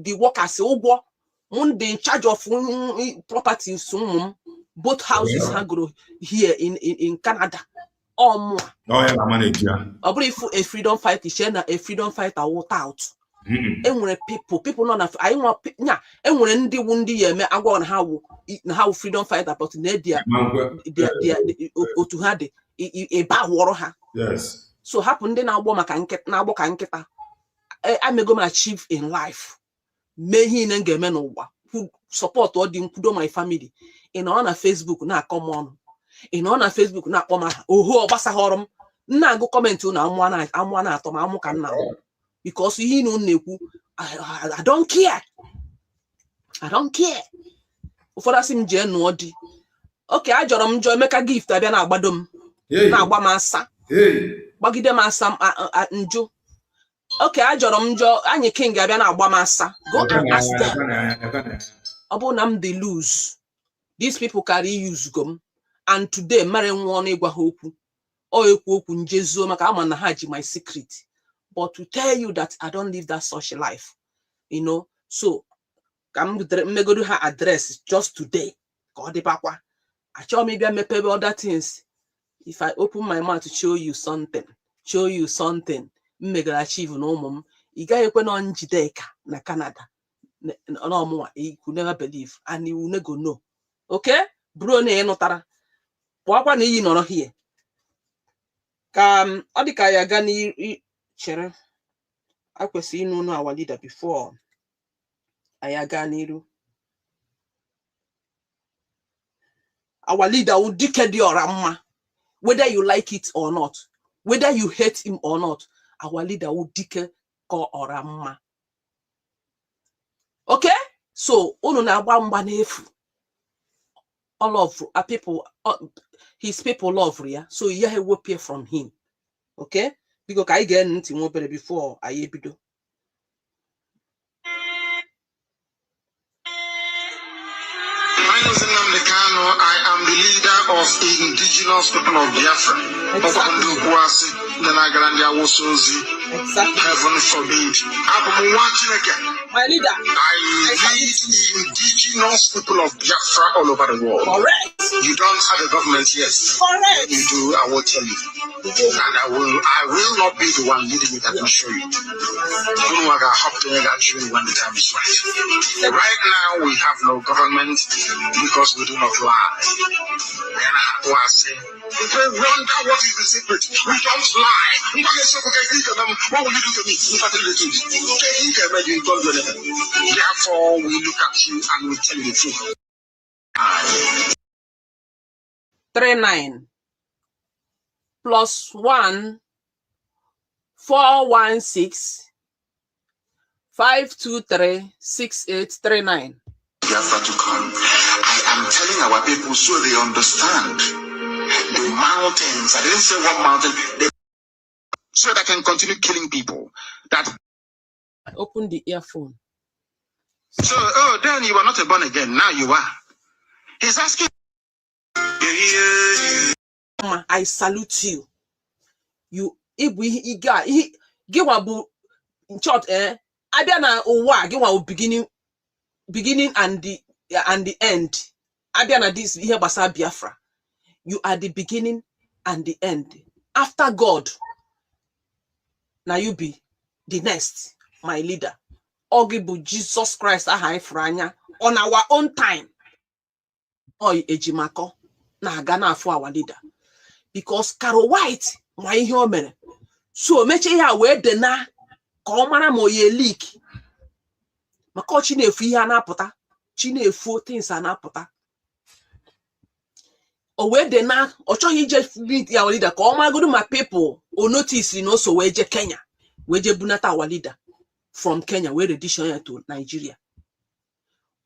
the workers ụgwọ. Mun be in charge of properties. Both houses have grown here in Canada. Or more. Oh, yeah, manager. But if a freedom fight is a freedom fighter walk out. And when people not I want and when the woundy I go on how freedom fighter but Nadia to had a bad water. Yes. So happened then I want I may go achieve in life. May he and get men over who support all the include my family. In on a Facebook na come on. In on a Facebook na come oh basa horum na go comment to na amwana atom amuka na because you know neku I don't care. I don't care. For us in Jen no di. Okay, I jọrọ joy make a gift abia na agbadom. Na agba masa. Bagide masa njo. Okay, I jọrọ njọ anyị king abia na agba masa. Go and ask them. Obo nam they lose. These people carry use gum. And today, marry one egwa hoku. Or ekwu okwu njezo maka ama na ha ji my secret. But to tell you that I don't live that such life. You know, so I'm going to her address just today. God the papa. I show maybe I may pay other things. If I open my mouth to show you something, mega achieve no mom. You guys went on Jideka na Canada. No more. You could never believe, and you will never know. Okay, bro, ne notara. Papa ne no here. Odika ya gani chere. I kwesị ịnụ our leader before anyị aga n'iru. Our leader will dike dị ọra mma, whether you like it or not, whether you hate him or not. Our leader will dike ka ọra mma. Okay, so unu na-agba mgba n'efu. All of our people, his people love ya, so you will hear from him. Okay, because I get into more before I bido. I am the leader of the indigenous people of Biafra. Exactly. Heaven forbid. My leader. I lead the indigenous people of Biafra all over the world. Correct. You don't have a government yet. Correct. When you do, I will tell you. And I will not be the one leading it. I can show you. When the time is right. Right now, we have no government because we do not lie. And I was saying, they wonder what is the secret. We don't lie. What will you do to me? Therefore, we look at you and we tell you the truth. 39 plus 1 416 523 6839. Biafra to come. I am telling our people so they understand the mountains. I didn't say what mountain. So they can continue killing people. That. Open the earphone. So, then you are not a born again. Now you are. He's asking. I salute you. You, he give a short, I don't know beginning and the end. I don't know this here Basa Biafra. You are the beginning and the end. After God, now you be the next, my leader. Ogibu Jesus Christ ahai franya on our own time. Oi ejimako na gana for our leader. Because Carol White, my human. So meche ya we de na ka ọ mara ma oye leak. Maka Chinefu ihe anapụta. Chinefu things anapụta. O we de na ọ chọghị ije meet our leader ka ọ magodu my people o notice no so we je Kenya. We je bunata our leader from Kenya we redition to Nigeria.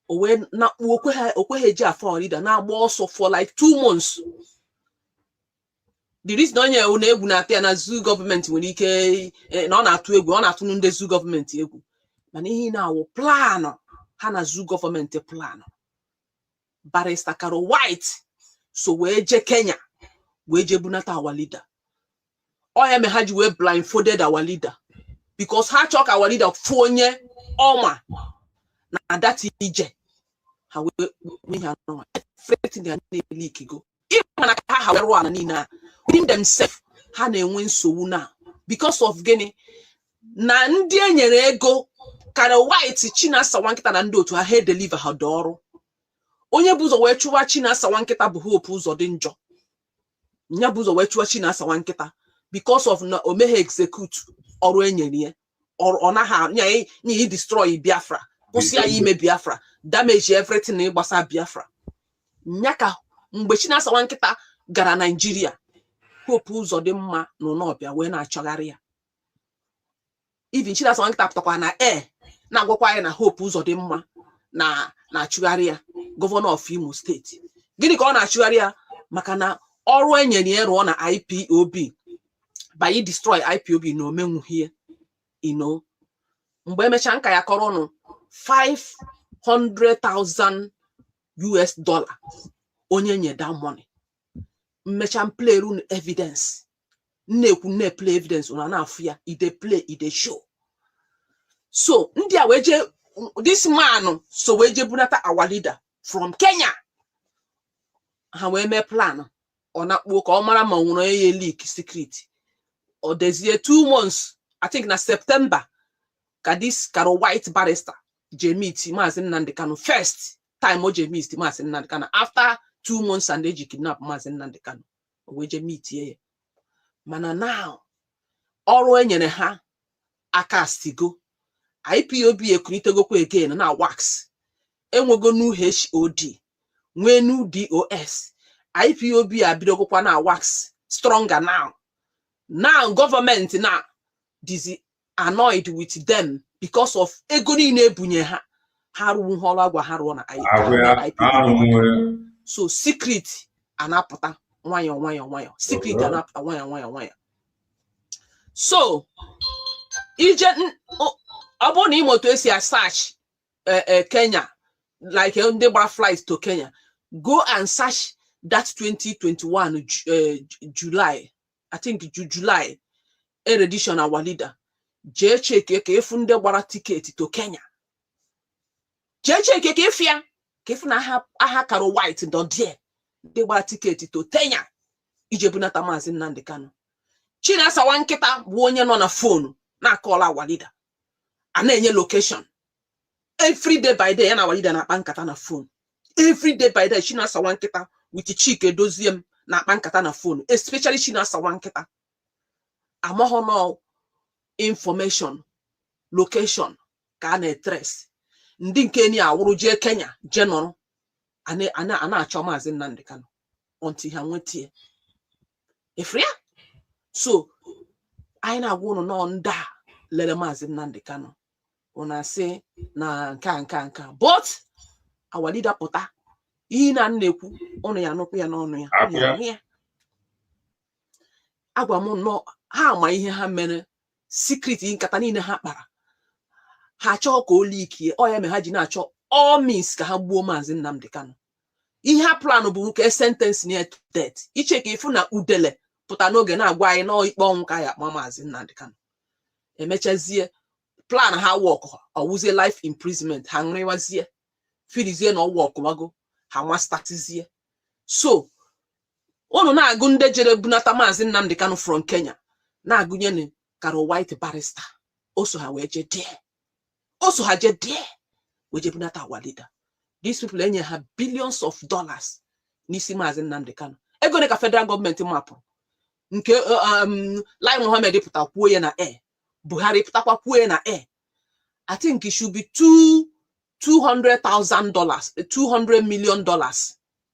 O we na okwe je afọ our leader na agba also for like 2 months. The reason onye una egwu na-ata na zoo government nwere ike na ọ na-atụ egwu ọ na-atụ ndị zoo government egwu mana ihe na-awụ plan ha na zoo government plan Barrister Carol White so wee je Kenya wee je bunata our leader oya me ha ji wee blindfolded our leader because ha chọka our leader fu onye ọma na that ije ha wee ha no everything they leak go even ha were one niile within themselves ha na-enwe nsogbu na because of gịnị na ndị enyere ego Carol White Chinasa Nwankita na ndị otu ha deliver ha ọrụ onye bụ ụzọ wee chụwa Chinasa Nwankita bụ Hope ụzọ dị njọ nya bụ ụzọ wee chụwa Chinasa Nwankita because of na o meghe execute ọrụ enyere ya ọ naghị nye destroy Biafra kwụsị ya ime Biafra damage everything na ịgbasa Biafra nyaka mgbe Chinasa Nwankita gara Nigeria Hope ụzọ dị mma n'ọbịa wee na-achọgharị ya even Chinasa Nwankita pụtakwa na na-agwakwa ya na Hope ụzọ dị mma na-achụgharị ya Governor of Imo State gịnị ka ọ na-achụgharị ya maka na ọrụ enyere ya rụọ na IPOB by destroy IPOB na omenwuhie mgbe emechaa nka ya kọrọ ọnụ $500,000 onye nye that money mmecha play run evidence na-ekwu play evidence una na-afụ ya ide play ide show so ndị a wee je this man so wee je bunata our leader from Kenya ha wee mee plan ọ na-akpọ ka ọ mara ma nwere onye leak secret or dezie 2 months I think na September ka this Carol White barrister je meet Maazị Nnamdi Kanu first time o je meet Maazị Nnamdi Kanu after 2 months and eji kidnap Maazị Nnamdi Kanu we je meet ye mana now ọrụ enyere ha aka stigo IPOB ekunitegokwa again na wax enwego nu HOD nwe nu DOS IPOB abidogokwa na wax stronger now government na dizi annoyed with them because of ego niile ebunye ha ruo nhọrọ agwa ha ruo na IPOB so secret anapụta nwayọ secret anapụta nwayọ so ije ọ bụ na imoto esi search Kenya like ndị gbara flight to Kenya go and search that 2021 July I think July edition our leader jee check ka efu ndị gbara ticket to Kenya jee check ka efia ka efu na aha Carol White don there ndị gbara ticket to Kenya ije bunata Maazị Nnamdi Kanu Chinasa Nwankita bụ onye nọ na phone na-akọla our leader a na-enye location every day by day ya na our leader na-akpa nkata na phone every day by day Chinasa Nwankita with Chike Doziem na-akpa nkata na phone especially Chinasa Nwankita amaghọ no information location ka na-etres ndị nke ni awụrụ je Kenya je nọrọ a na-achọ Maazị Nnamdi Kanu until ha nwetie efria so anyị na-agwa ụnụ nọ ndị a lere Maazị Nnamdi Kanu ụna sị na nka but our leader pụta ihe na nnekwu ọnụ ya nụkwu ya n'ọnụ ya ọnụ ya agwa m nọ ha ama ihe ha mere secret nkata niile ha kpara ha chọọ ka olikie ọ ya mere ha ji na-achọ all means ka ha gbuo Maazị Nnamdi Kanu. Ihe ha plan bụ nke sentence near to death. Iche ka ifu na udele pụta n'oge na-agwa anyị na ikpe ọnwụ ka ya akpa Maazị Nnamdi Kanu. Emechazie plan ha work ọwụzie life imprisonment ha nrewazie firizie na work wago ha nwa startizie. So unu na-agụ ndị jere bunata Maazị Nnamdi Kanu from Kenya na-agụnye ni Karo White barrister oso ha wee je die oso ha je die wee je bunata our leader. These people enye ha billions of dollars n'isi Maazị Nnamdi Kanu. Ego ne ka federal government mapụ nke Lai Mohammed pụta kwuo ya na Buhari pụtakwa kwuo ya na I think it should be $200,000, $200 million.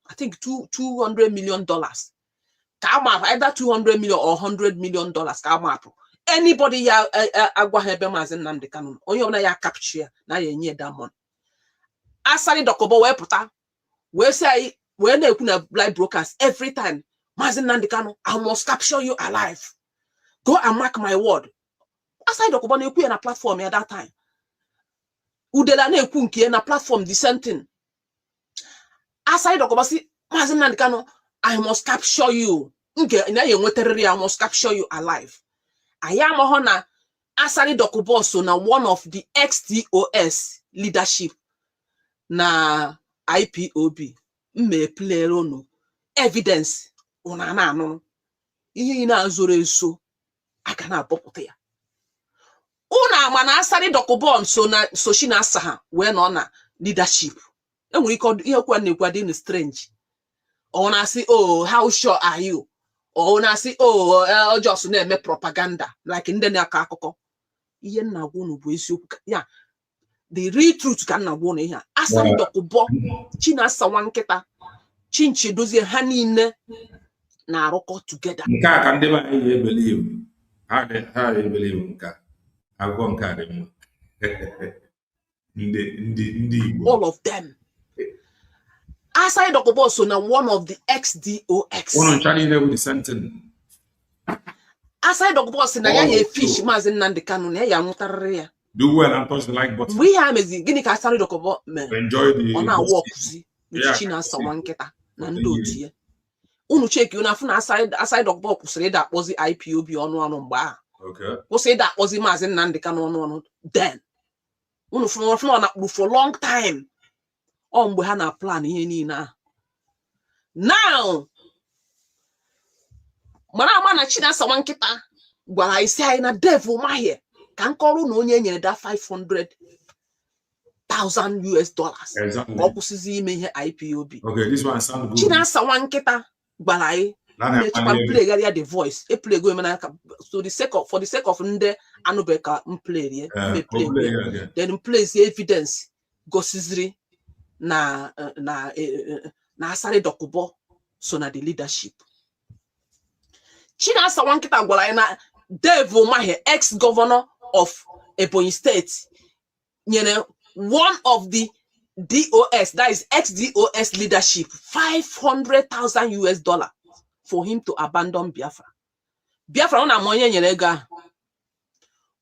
I think $200 million. Either $200 million or $100 million. Anybody ya agwa hebe Maazị Nnamdi Kanu onye ọbụla ya capture na ya enye that money. Asari Dokubo wee pụta wee say wee na-ekwu na blind brokers every time Maazị Nnamdi Kanu, I must capture you alive. Go and mark my word. Asari Dokubo na-ekwu ya na platform at that time. Udela na-ekwu nke na platform the same thing. Asari Dokubo si Maazị Nnamdi Kanu, I must capture you. Nke na ye nweteriri I must capture you alive. Ayamaho na Asari Dokubo so na one of the ex-DOS leadership na IPOB mme play no evidence una na anu ihe na azoro eso aka na apopụta ya una ma na Asari Dokubo so na Soshina Saha we no na leadership enwere ike ihe kwa na-ekwa dị strange or na say oh how sure are you or na say oh just na-eme propaganda like ndị na-akọ akụkọ ihe nna gwa unu bụ eziokwu ya. The real truth ka nna gwa unu ihe Asari Dokubo Chinasa Nwankịta Chinchi Dozie ha niile na-arụkọ together. Nke a ka ndị be anyị ga-ebelieve ha ebelieve nka agwọ nke a dị mma ndị Igbo all of them. Asari Dokubo so na one of the ex-DOX. One on niile with the same thing. Asari Dokubo si na ya ye fish Maazị Nnamdi Kanu na ya nwụtarịrị ya. Do well and touch the like button. We have gịnị ka Asari Dokubo enjoy the ona walk zi Chinasa Nwankịta na ndị otu ya. Unu cheki unu afụ na Asari Dokubo kwụsịrị ịda akpọzi IPOB ọnụ mgbe ahụ. Okay. Kwụsị ịda akpọzi Maazị Nnamdi Kanu ọnụ then. Unu fụrụ na kpuru for long time. Ọ mgbe ha na plan ihe niile ahụ. Now mana ama na Chinasa Nwankịta gwara isi anyị na devil mahie ka nkọrọ na onye nyere da $500,000 Exactly. ọ kwụsịzi ime ihe IPOB. Okay, this one sound good. Chinasa Nwankịta gwara anyị mechikwa playgaria the voice play go emena so for the sake of ndị anụbe ka play then plays evidence gosiziri na Asari Dokubo so na the leadership. Chinasa Nwankịta gwara anyị na Devil Mahe, ex-governor of Ebonyi State, one of the DOS, that is ex-DOS leadership, $500,000 for him to abandon Biafra. Biafra una monye nyerega.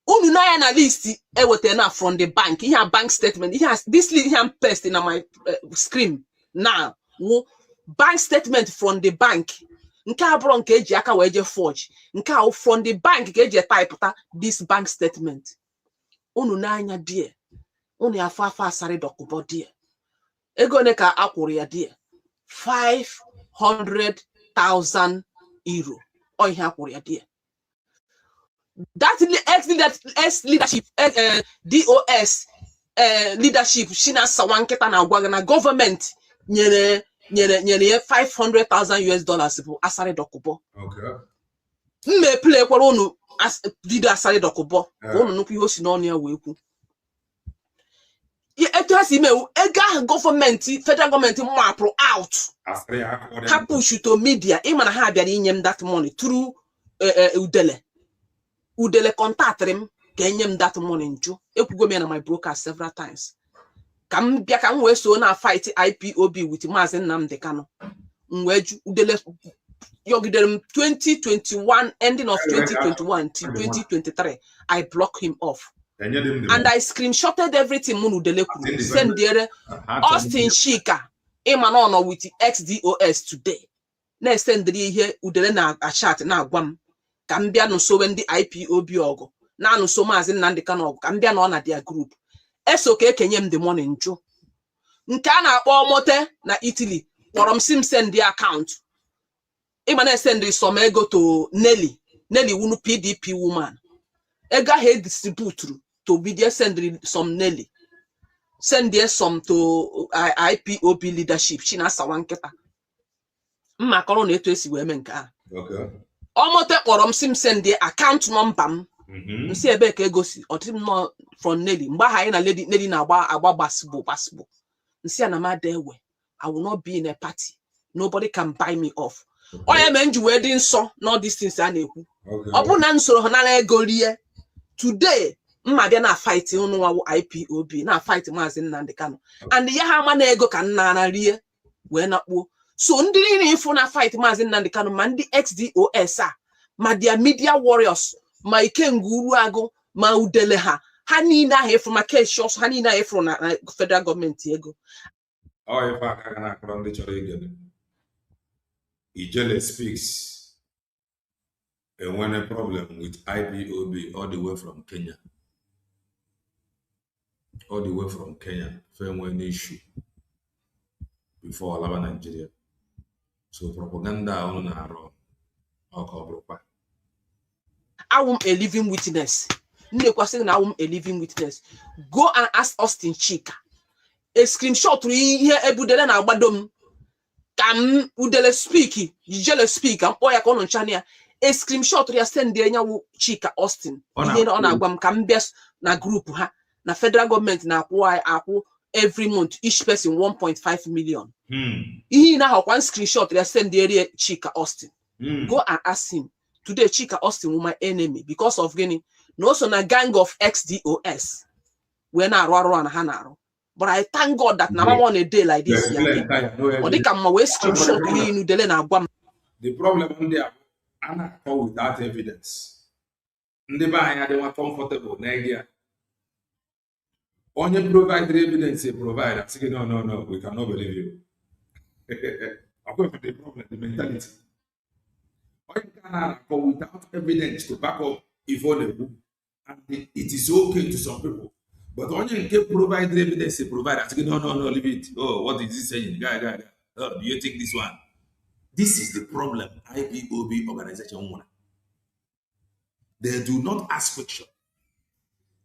Unu na ya na list ewetena from the bank. He has bank statement. He has this list here paste in my screen now. Bank statement from the bank. Nke abụrụ nke eji aka wee je forge. Nke a from the bank ka eji type this bank statement. Unu na anya die. Unu ya fafa Asari Dokubo die. Ego ne ka akwụrụ ya die. 500,000 euro. O ihe akwụrụ ya die. That ex-leadership, DOS leadership, Chinasa Nwankịta na agwa na government nyere $500,000 bụ Asari Dokubo. Okay. Mme play kwara unu video Asari Dokubo. Unu nnukwu ihe o si n'ọnụ ya wee kwu. Etu ha si mewu ego ahụ gọọmenti federal gọọmenti mapụrụ out. Ha push to media. Ịma na ha bịara inye m that money through Udele contact him ka enye m that money nju. Ekwugo m ya na my broker several times. Kam bia kam we so na fight IPOB with Mazi Nnamdi Kanu. Mweju udele yogidem 2021, ending of 2021 till 2023. I block him off. And I screenshotted everything Munu Delekuru. Send there Austin Shika. Imanono with the XDOS today. Next send the here udele na a chat na gwam. Kambia no so when the IPOB ogo. Na no so Mazi Nnamdi Kanu kambia no na their group. SOK kenyem the morning Joe. Nkana mote na Italy. Forum sim send the account. Imane send some ego to Nelly. Nelly wunu PDP woman. Ega he distribute to be there send some Nelly. Send there some to IPOB leadership. China sawanketa. Makoro neto esi wemenka. Okay. Omote forum sim send the account number. Nsi ebe ka ego si otim no from Nelly. Mba ha na lady Nelly na agba basibo. Nsi anama dewe. I will not be in a party. Nobody can buy me off. I am enjoy wedding so not these things I know. Upon so hana today, Mmadia na fight no IPOB na fight Mazi Nnamdi Kanu. And the Yahama ego can na rie we na po. So ndiri info na fight Mazi Nnamdi Kanu man the XDOS ma dia media warriors ma ikenguru ago ma udele ha niile he from a case shows ha niile he from federal government ego. Oh, if I can around the church Ijele speaks and when a problem with IPOB all the way from Kenya. All the way from Kenya, when issue before Alaba Nigeria. So propaganda on our own. I am a living witness. I am a living witness. Go and ask Austin Chika. A screenshot to here ebudele na agbadom. Kam udele speak, Ijele speak, and Oya Konon Chania. A screenshot to send the Chika Austin. Here on Agwam kam best na group ha. Na federal government na apple every month each person 1.5 million. He now one screenshot they send the area Chika Austin. Go and ask him. Today Chika Austin was my enemy because of getting no so na gang of XDOS. We're not run hanaro. But I thank God that now on a day like this. Or they can always screenshot you dele na gwam. The problem there, I'm not call without evidence. They want comfortable Nigeria. Only provide the evidence they provide. I say, no, we cannot believe you. According to the problem, the mentality. Only can go without evidence to back up if all the book. And it is okay to some people. But only can provide the evidence they provide. I say, no, leave it. Oh, what is he saying? Guy. Oh, do you take this one? This is the problem. IPOB organization one. They do not ask questions.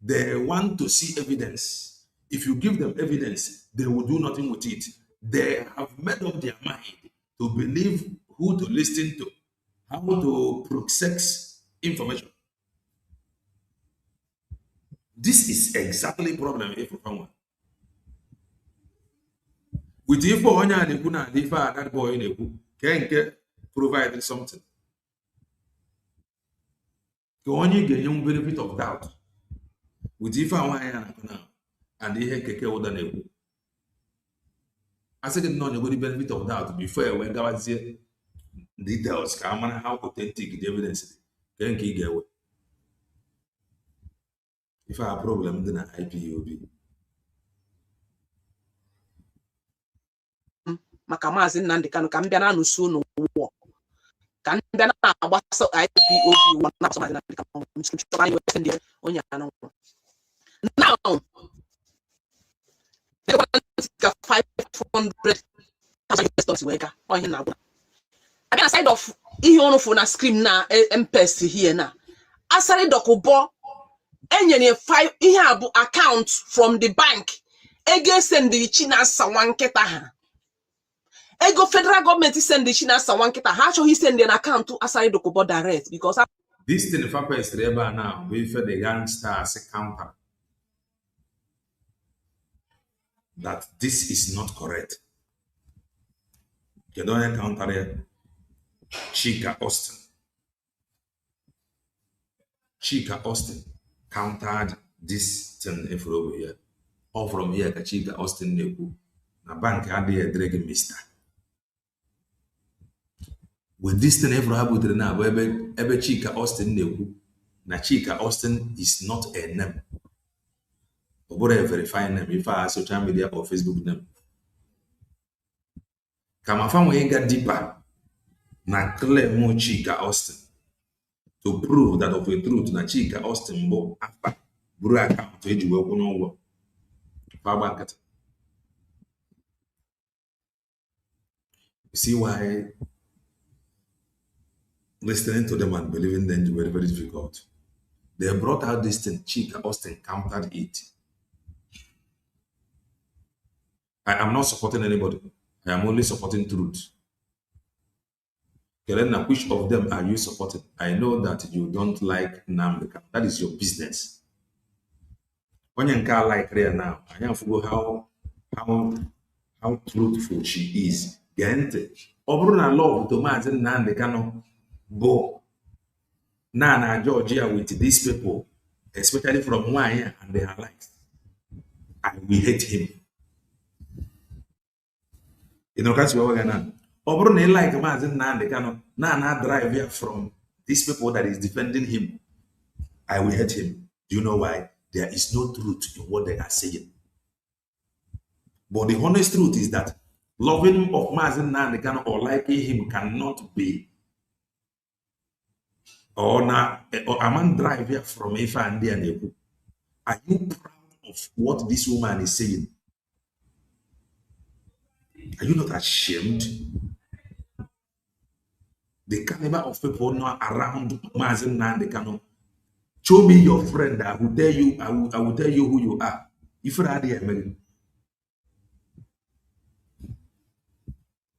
They want to see evidence. If you give them evidence, they will do nothing with it. They have made up their mind to believe who to listen to, how to process information. This is exactly the problem if one. With if that boy can provide something. You only get young benefit of doubt. With if I want and they hear keke older than I said no, you got the benefit of doubt before when God was here. Details, come on, how authentic the evidence. Then he get away. If I have a problem, then IPOB. Maka Mazi Nnamdi Kanu ka mbia na nusu no wo. Ka mbia na agbasa IPOB one na Mazi Nnamdi Kanu. Onya no. Now, 500 US worker on him now. Again, aside of ihe on phone screen na MPS here na. Aside dokubo enye 5 ihe abu account from the bank. Ege send the China sawanketa ha. Ego federal government send the China sawanketa ha. How he send an account to aside dokubo direct because this thing is reba now. We for the youngsters counter. That this is not correct. You don't encounter here. Chika Austin countered this thing over here. all from here ka Chika Austin na-ekwu na bank adịghị edere gị Mr. With this thing ever ha butere na bụ ebe Chika Austin na-ekwu na Chika Austin is not a name. Ọ bụrụ a verified name ife a social media or Facebook name. Kama fa nwee ga deeper na claim Chika Austin to prove that of a truth na Chika Austin bụ afa buru akaụntụ eji wee kwụnye ụgwọ fa gba nkata. You see why listening to them and believing them is very, very difficult. They brought out this thing, Chika Austin countered it. I am not supporting anybody. I am only supporting truth. Kelena, which of them are you supporting? I know that you don't like Nnamdi Kanu. That is your business. When you can't like her now, I am forgo how truthful she is. Gente, Obruna love to Mazen Nnamdi Kanu. Bo na Georgia with these people, especially from Wanya and their likes, and we hate him. You know, that's what we're gonna. Obrone like Mazen Nnamdi Kanu na drive here from these people that is defending him. I will hate him. Do you know why? There is no truth in what they are saying. But the honest truth is that loving of Mazen Nnamdi Kanu or liking him cannot be. Or a man drive here from Ifa and Nebu. Are you proud of what this woman is saying? Are you not ashamed? The caliber of people now around Mazen Nnamdi Kanu. Show me your friend. I will tell you. I will tell you who you are. If you are there,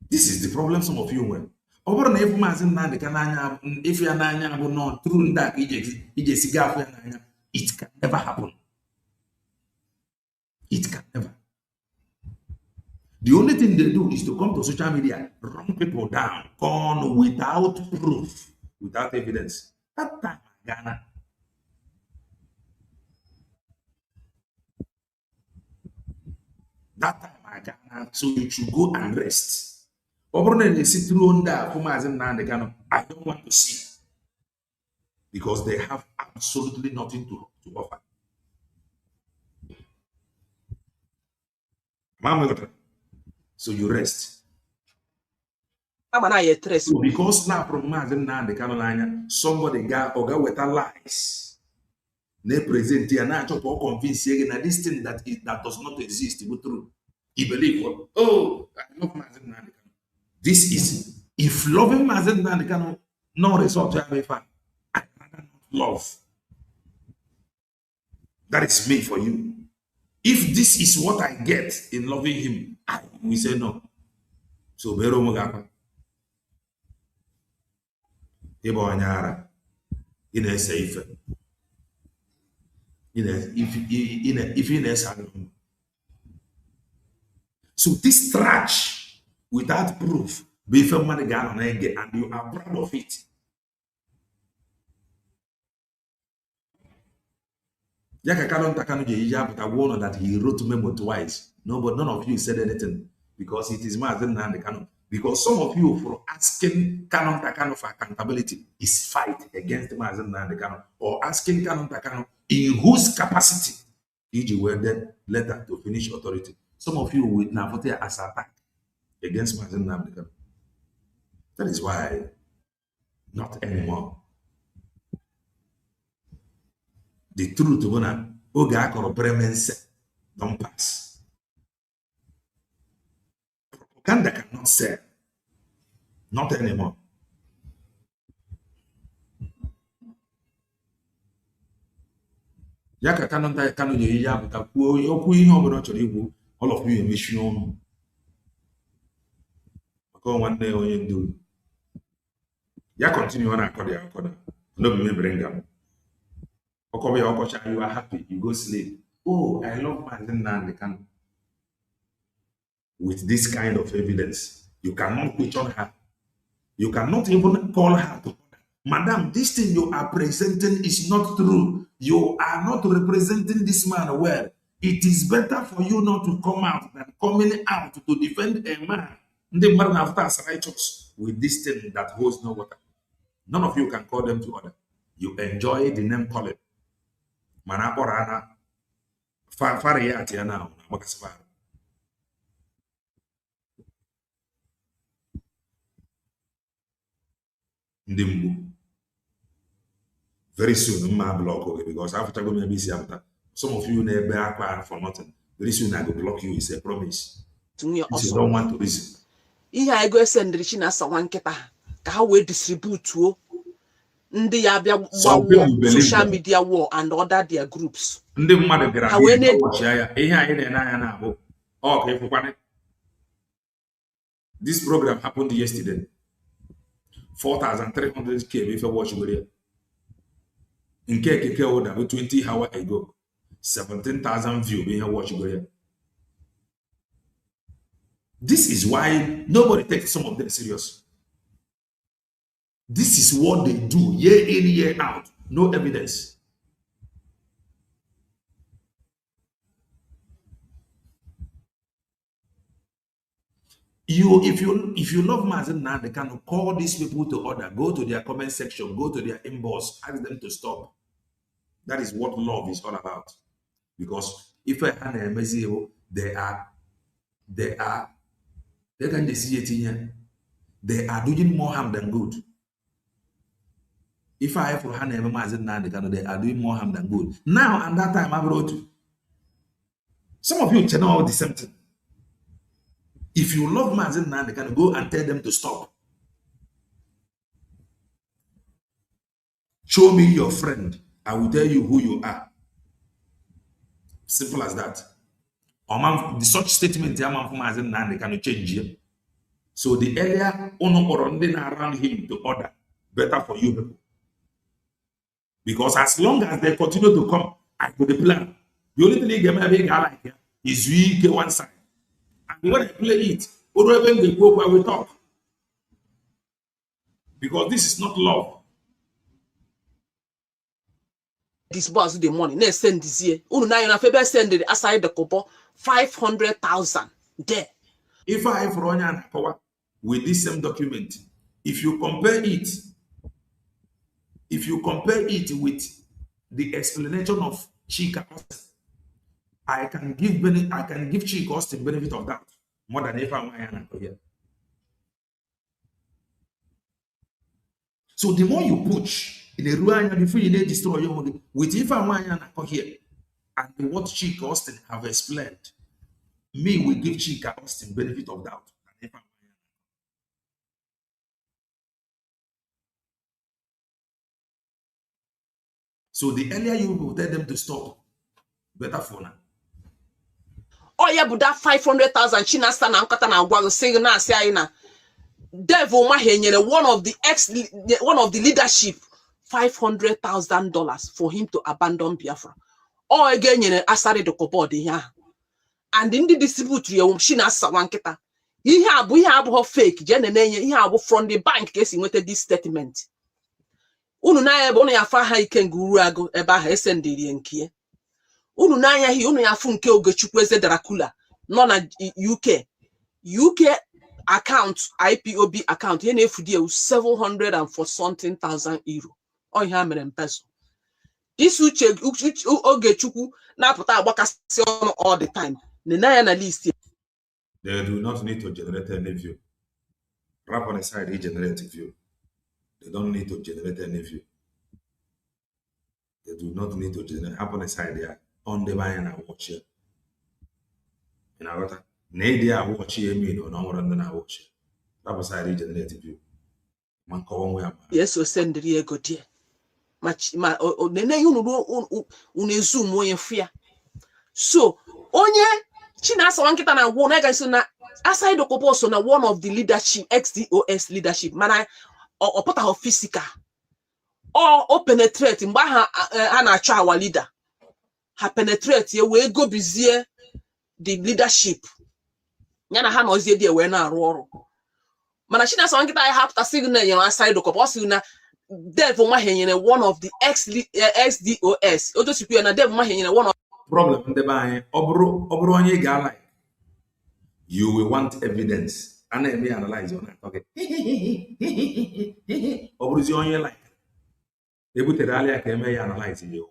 this is the problem. Some of you went. Over na Mazen Nnamdi Kanu if you are not true that it can never happen. It can never. The only thing they do is to come to social media, run people down, gone without proof, without evidence. That time, Ghana. That time, Ghana. So you should go and rest. I don't want to see because they have absolutely nothing to offer. So you rest. So because now from somebody got with lies. They present here now to convince you that this thing that does not exist is true. He believe what? Oh, I love Mazen Nnamdi Kanu. This is, if loving Mazen Nnamdi Kanu no result to have a fan, I cannot love. That is me for you. If this is what I get in loving him, we say no. So Bero Mugapa. Ebo Anyara. In a safe. If in a salon. So this trash without proof, before money got on and you are proud of it. Yaka Kalon Takano Hijab, I warned that he wrote memo twice. No, but none of you said anything because it is Mazen Nnamdi Kanu. Because some of you, for asking Canon Takano for accountability, is fight against Mazen Nnamdi Kanu, or asking Canon Takano in whose capacity did you wear that letter to finish authority. Some of you will now put it as attack against Mazen Nnamdi Kanu. That is why, not anymore. The truth gonna oga koro premense don't pass. Propaganda cannot sell. Not anymore. Yaka Kanonta Kanu ya buta kwuo okwu ihe ọbụla chọrọ ikwu all of you emechi ọnụ. Maka nwanne onye ndu. Ya continue on akọda ya akọda. No be me bring am. You are happy, you go sleep. Oh, I love Mazen Nnamdi Kanu. With this kind of evidence, you cannot question her. You cannot even call her to, Madam, this thing you are presenting is not true. You are not representing this man well. It is better for you not to come out than coming out to defend a man. The man after as righteous with this thing that holds no water. None of you can call them to order. You enjoy the name calling. Manaporana. Fariatia now. Very soon, my block because after going to be some of you never acquire for nothing. Very soon I will block you. It's a promise. You don't want to listen. I go send the China someone how we distribute to social media war and other their groups. This program happened yesterday. 4,300 came if I watch video. In KKK order 20 hours ago. 17,000 views being watch video. This is why nobody takes some of them serious. This is what they do year in, year out. No evidence. If you love Mazen now, they can call these people to order. Go to their comment section. Go to their inbox. Ask them to stop. That is what love is all about. Because if I had a message, they can see it in. They are doing more harm than good. If I have Hannah Mazen now, they are doing more harm than good. Now, and that time I wrote, some of you channel all the same thing. If you love Mazen now, they can go and tell them to stop. Show me your friend. I will tell you who you are. Simple as that. The such statement, they can change him. So the earlier around him to order, better for you people. Because as long as they continue to come, I put the plan. The only thing I like here is we get one side. And when I play it, they go where we talk. Because this is not love. This boss the money. Let's send this year. Send it aside the couple 500,000 there. If I have run an power with this same document, if you compare it with the explanation of Chika Austin, I can give Chika Austin benefit of that more than if I'm here. So the more you push in a ruanya before you destroy your money, with if I'm here and what Chika Austin have explained, me will give Chika Austin benefit of doubt. So the earlier you will tell them to stop, better for now. Oh yeah, but that 500,000 China stand and cut and saying na say na devil one of the leadership $500,000 for him to abandon Biafra. Oh again asari the kobo here. And in the distribute China sawanketa. He have fake from the bank case in this statement. Unu na ebe unu ya fa ha ike nguru ago ebe ha esendiri nkie. Unu na anya hi unu ya fu nke Ogechukwu Eze Dracula no na UK account IPOB account ye na efudi 740,000 euro. O ihe mere mpeso. This uche Ogechukwu na pụta agbakasị ọnụ all the time. Na ya na list. They do not need to generate any view. Rap on the side, they generate view. They don't need to generate any view. They do not need to generate. Up on the side, they are on the line and watch here. In our water, they are watching me or no more than I watch. Rap on the side, they generate view. Man, come on, yes, so send the real good here. Much, my, zoom when you fear. So, onye China Sawankita na one na aside the couple so na one of the leadership XDOS leadership man or put her physical or penetrate mgbe ha na-achọ our leader ha penetrate ye we go busy the leadership yana ha nozie there we na arụ ọrụ mana China Sawankita I have to signal aside the couple so na devil ma henyere one of the XDOS otosikwu na devil ma henyere one of problem ndị be anyị ọ bụrụ onye ị ga-like, you will want evidence. A na-eme analyze ọ na-atọ gị ọ bụrụzi onye like ebutere alịa ka eme ya analyze ya,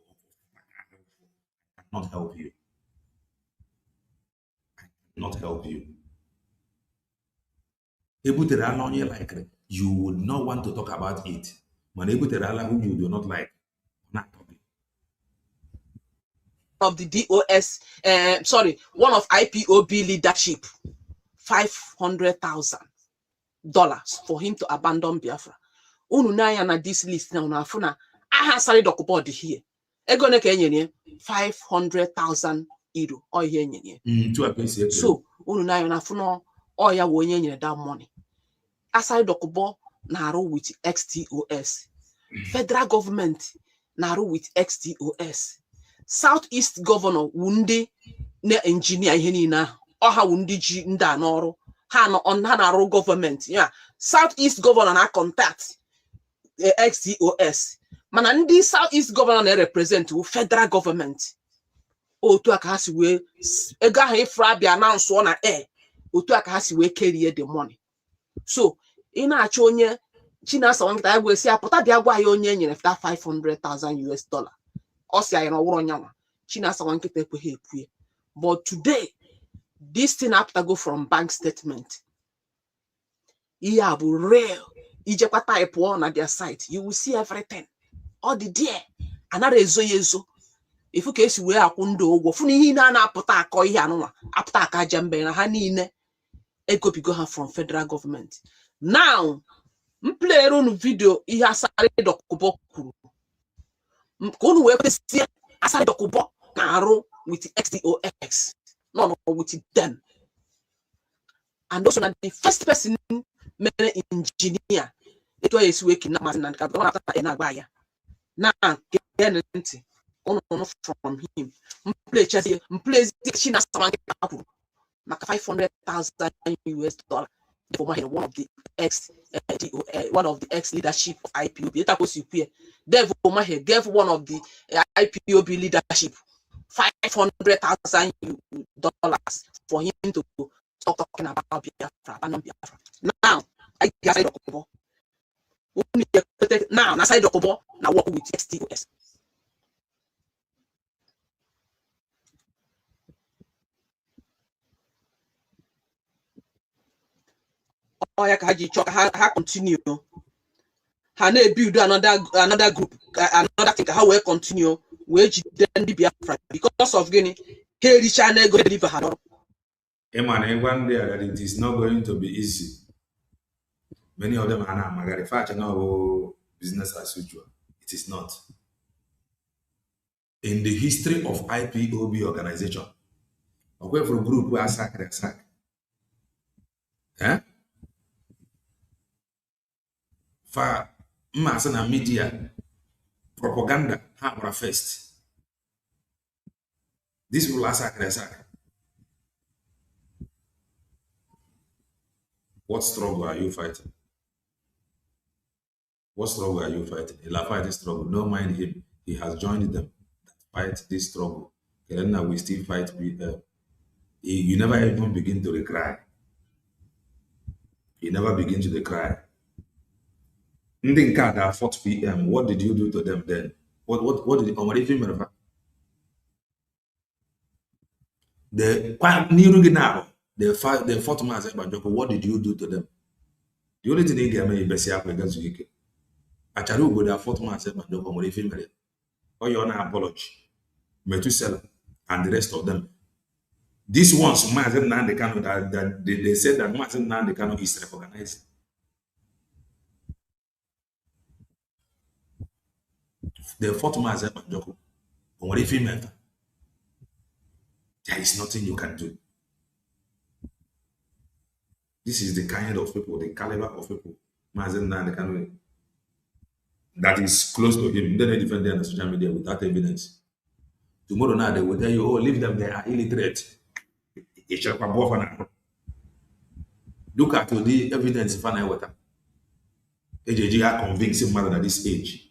not help you. Not help you. Ebutere ala onye like, you would not want to talk about it. When ebutere ala who you do not like, not talking. Of the DOS, one of IPOB leadership, $500,000 for him to abandon Biafra. Unu na na this list now na afuna aha sari dokubo di here. Ego ne ka enyenye 500,000 euro o ihe enyenye. So unu na na afuna o ya wo onye nyere that money. Asari dokubo na arụ with XTOS. Federal government na arụ with XTOS. Southeast governor wundi na engineer ihe niile ọha wundi ji ndị a n'ọrụ ha na-arụ government ya. Southeast governor na contact XTOS mana ndị Southeast governor na represent federal government. Otu aka ha si wee ego ahụ ifra abịa na nso na otu aka ha si wee carry the money. So ị na-achọ onye Chinasa Nwangita ya gwesi apụta bịa gwa ya onye nyere $500,000 ọ si anyị na ọwụrụ onyanwa. Chinasa Nwangita ekweghị ekwe. But today this thing apụtago from bank statement. Ihe a bụ real. Ijekwa type on their site, you will see everything. All the there. Another ezo. If you case we are kundo go funi na apụta akọ ihe anụnwa apụta aka jambe na ha niile ego bigo ha from federal government. Now play run video ihe asari dokubo kwuru. Unu wee kwesị asari dokubo na arụ with XTOX. No, with them. And also the first person mere engineer. It was working now and now get from him. Play China like $500,000 for one of the ex leadership of IPOB. Therefore, gave one of the IPOB leadership $500,000 for him to stop talking about Biafra. Now, I guess now, I say Dokubo, now work with XTOS. Oh, I continue. I need build another group, another thing. How we continue? We then be Biafra because of Guinea. Here, the channel go deliver her. Emmanuel, one day that it is not going to be easy. Many of them are now manufacturing now business as usual. It is not. In the history of IPOB organization, away from group where sack. For mass and media propaganda, hammer first. This will sack. What struggle are you fighting? What struggle are you fighting? He'll fight this struggle. Don't mind him. He has joined them. Fight this struggle. And then we still fight with them. You never even begin to cry. You never begin to cry. Ndinka at 4 p.m. What did you do to them then? What did you do? The fought man said, what did you do to them? The only thing they get me is against you. I tell you, the fought man said, what if you marry? Or your apology, Methuselah, and the rest of them. These ones, Mazen Nandekano, that they said that Mazen Nandekano is recognized. The fourth man said, what if you marry? There is nothing you can do. This is the kind of people, the caliber of people, Mazen Nandekano, that is close to him. Then they defend them on social media without evidence. Tomorrow now they will tell you, oh, leave them, they are illiterate. Look at the evidence in Fana Water. AJG are convincing man at this age.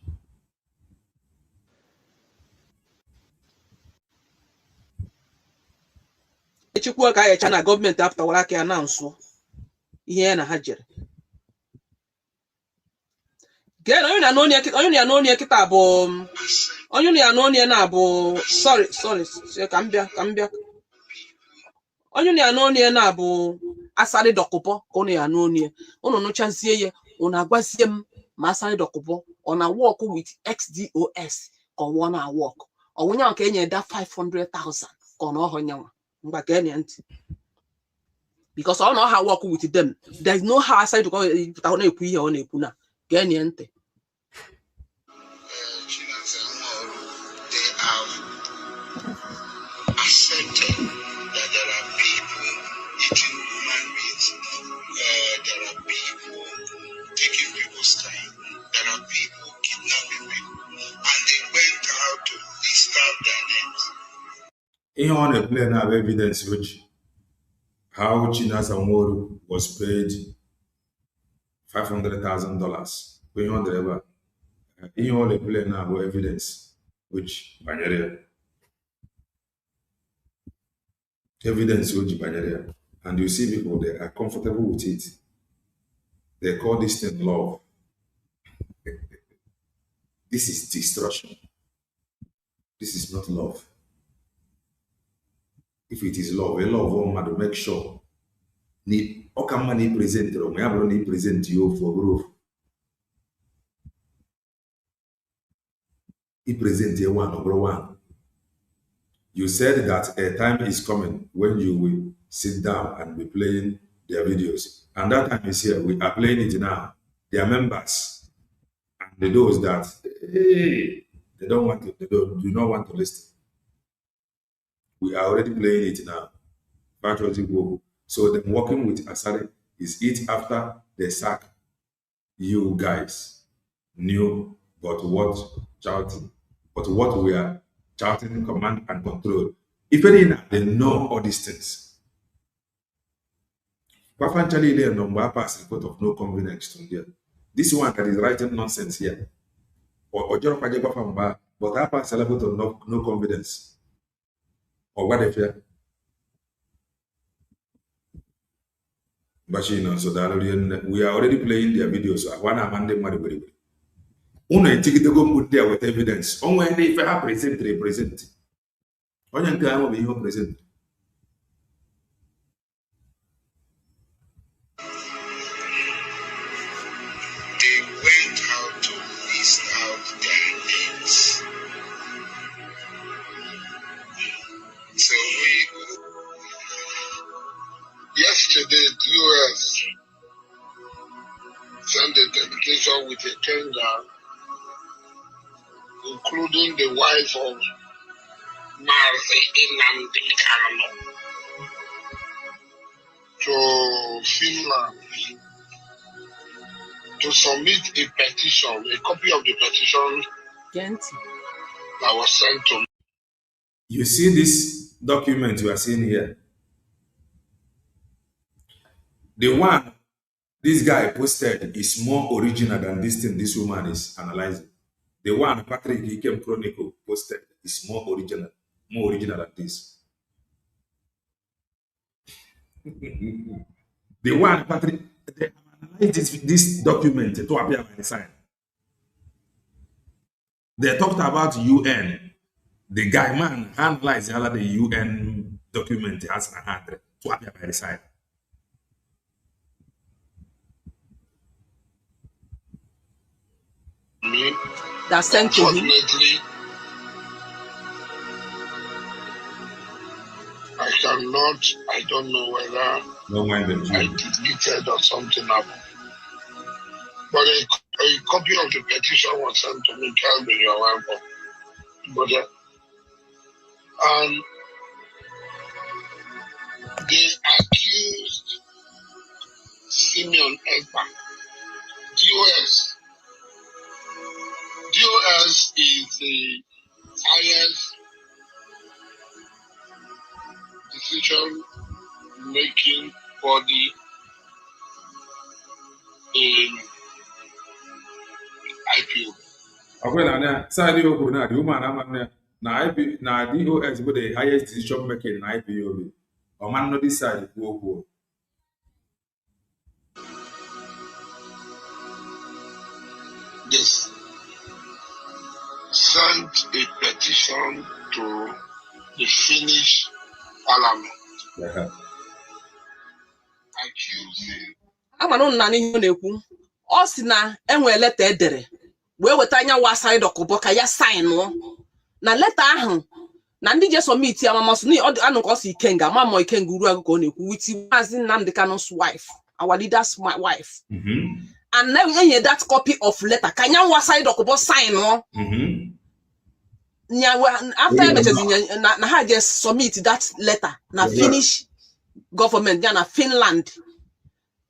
echikwa ka ya na gọọmenti apụtawara aka ya na nso ihe ya na ha jere gee na onye na onye kịta bụ onye ya na onye na bụ sorry ka m bịa onye ya na onye na bụ asarị dọkụpọ ka onye ya na onye unu nụchazie ya unu agwazie m ma asarị dọkụpọ ọ na work with XDOS ka ọ na work ọwụnya ka enye da 500,000 ka ọ na ọhụ nyanwa mgba ka enye ntị because ọ na ọha work with them there is no how asarị dọkụpọ na-ekwu ihe ọ na-ekwu na ka enye ntị accepted that there are people eating human meat, there are people taking people's time, there are people kidnapping people, and they went out to list out their names. Ihe ọ na-play na evidence which how Chinasa Nworu was paid $500,000 ihe ọ dere ebe a. Ihe ọ na-play na bụ evidence which banyere evidence which banyere, and you see people they are comfortable with it. They call this thing love. This is destruction. This is not love. If it is love, a love woman to make sure ni okama ni present ro mo yabro ni present you for growth. He present you one over one. You said that a time is coming when you will sit down and be playing their videos. And that time is here. We are playing it now. Their members and those that they don't want to, they do not want to listen. We are already playing it now. So them working with Asari is it after they sack you guys knew but what shouting, but what we are shouting command and control. If any, they know all these things. Actually, they number pass report of no convenience to them. This one that is writing nonsense here. Or but I pass a level of no confidence. Or what if but you know, so that we are already playing their videos. So one among them very. Uno take to go put there with evidence. On when if I present, represent. On your time of you present. They went out to list out their names. So yesterday, the US sent a delegation with a tender, including the wife of Marzi Inamdi Kano, to Finland to submit a petition, a copy of the petition that was sent to me. You see this document you are seeing here? The one this guy posted is more original than this thing this woman is analyzing. The one Patrick Ikem Chronicle posted is more original than this. The one Patrick, they analyzed this document to appear by the sign. They talked about UN. The guy man analyzed the UN document as an hand to appear by the sign. That's sent to him. I don't know whether I deleted or something happened. But a copy of the petition was sent to me, Calvin, you're welcome. But they accused Simeon Ekpa, DOS is the highest decision-making body in IPO. The woman na DOS is the highest decision making in IPO. Or man no decide who. Yes. Sent a petition to the Finnish parliament accusing. Amana nna n'ihe na-ekwu. Ọ sị na enwe leta edere wee weta anya wasarị dọkụbọ ka ya saịnụ na leta ahụ na ndị je submit ya mamasụ ni anụ ka ọ si Ikenga mama Ikenga uru agụ ka ọ na-ekwu with Maazị Nnamdi Kanu's wife, our leader's wife. And now we that copy of letter ka anya wasarị dọkụbọ saịnụ. After na ha just submit that letter na Finnish government ya na Finland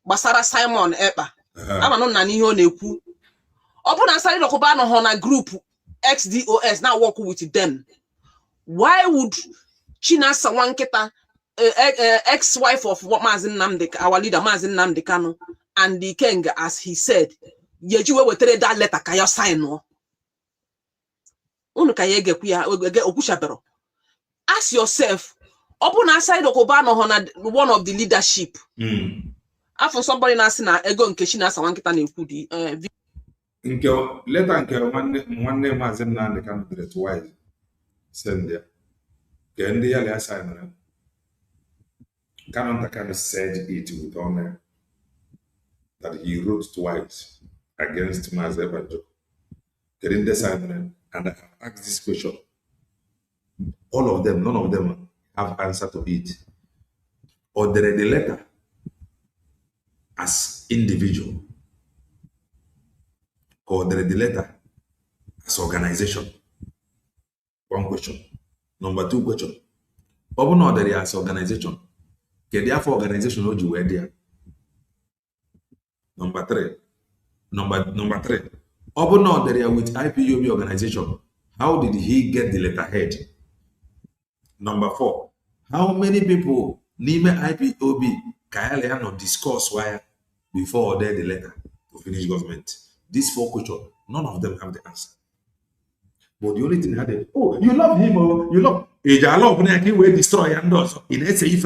gbasara Simon Ekpa. Ama no na n'ihe ọ na-ekwu. Ọ bụ na Asari Dokuba no ho na group XDOS now work with them. Why would Chinasa Wanketa, ex-wife of Maazị Nnamdi, our leader Maazị Nnamdi Kanu, and the Ikenga, as he said, yejiwe wetere that letter ka ya sign no? Unu ka ye gekuya okushabero. Ask yourself, ọ bụ na Asari Dokuba no ho na one of the leadership. After somebody na asị na ego nke Chinasa Wanketa na-ekwu di nke leta nke nwanne Maazị Nnamdi Kanu dere twice send there ke ndị ya le sign Kanu said it with honor that he wrote twice against Maazị Ebanjo. Ke ndị sign and I have asked this question. All of them, none of them have answer to it. Or there the letter as individual, or the letter as organization. One question. Number two question. Open order as organization. Can therefore organization no you were there? Number three. Open order with IPOB organization. How did he get the letterhead? Number four. How many people Nime IPOB Kayale no discuss why before order the letter to Finnish government? These four questions, none of them have the answer. But the only thing they had, oh, you love him, oh, you love. Eja love when I can destroy and does. In essay,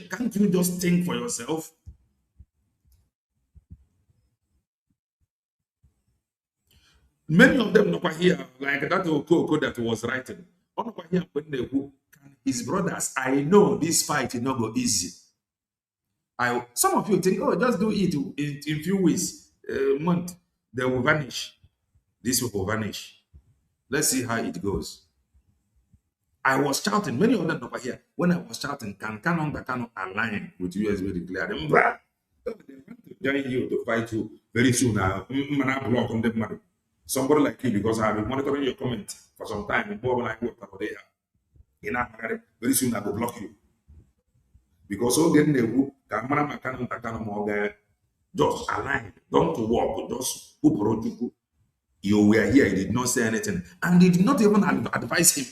can't you just think for yourself? Many of them not here, like that Okoko that was writing. Not here when they who his brothers. I know this fight is not go easy. Some of you think, oh, just do it in few weeks, month, they will vanish. This will vanish. Let's see how it goes. I was shouting, many of them over here, when I was shouting, can align with USB declare them. They want to join you to fight you very soon. Block on them money. Somebody like you, because I've been monitoring your comment for some time. Very soon I will block you. Because all getting a book, just align, don't walk, just you were here, he did not say anything, and they did not even advise him.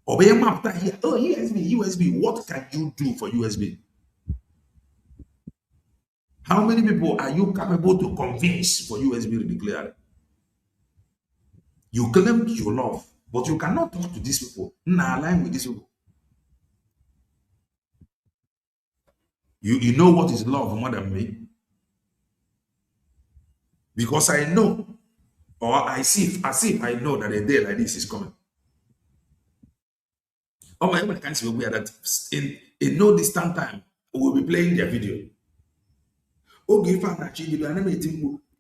Obey him after here. Oh, USB. What can you do for USB? How many people are you capable to convince for USB to declare? You claim you love, but you cannot talk to these people. Not align with these people. You know what is love more than me? Because I know, or I see, as if I know that a day like this is coming. Oh my God, I can't see that in no distant time, we will be playing their video. Oh, give us that let them align.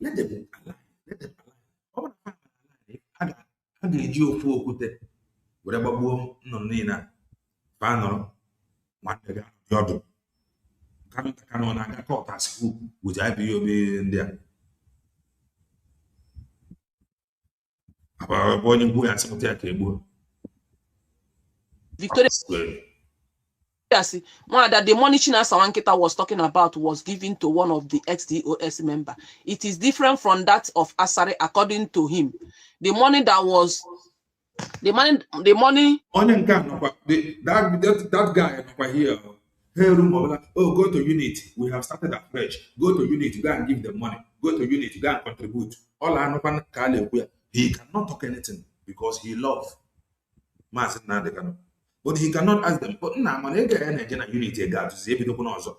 Let them align. I get you for good. Whatever boom, no nina. Panel, one the other. Canon, I got caught as who with IPOB in there. About boy and boy and some table. Victoria, that the money Chinasa Wanketa was talking about was given to one of the XDOS member. It is different from that of Asari, according to him. The money that was the money. That guy over here. Hey, oh, go to unit. We have started afresh. Go to unit, go and give them money. Go to unit, go and contribute. All I know, He cannot talk anything because he loves Maazị Nnamdi Kanu. But he cannot ask them, but na man ege energy na unity ga to say bido kuna ọzọ.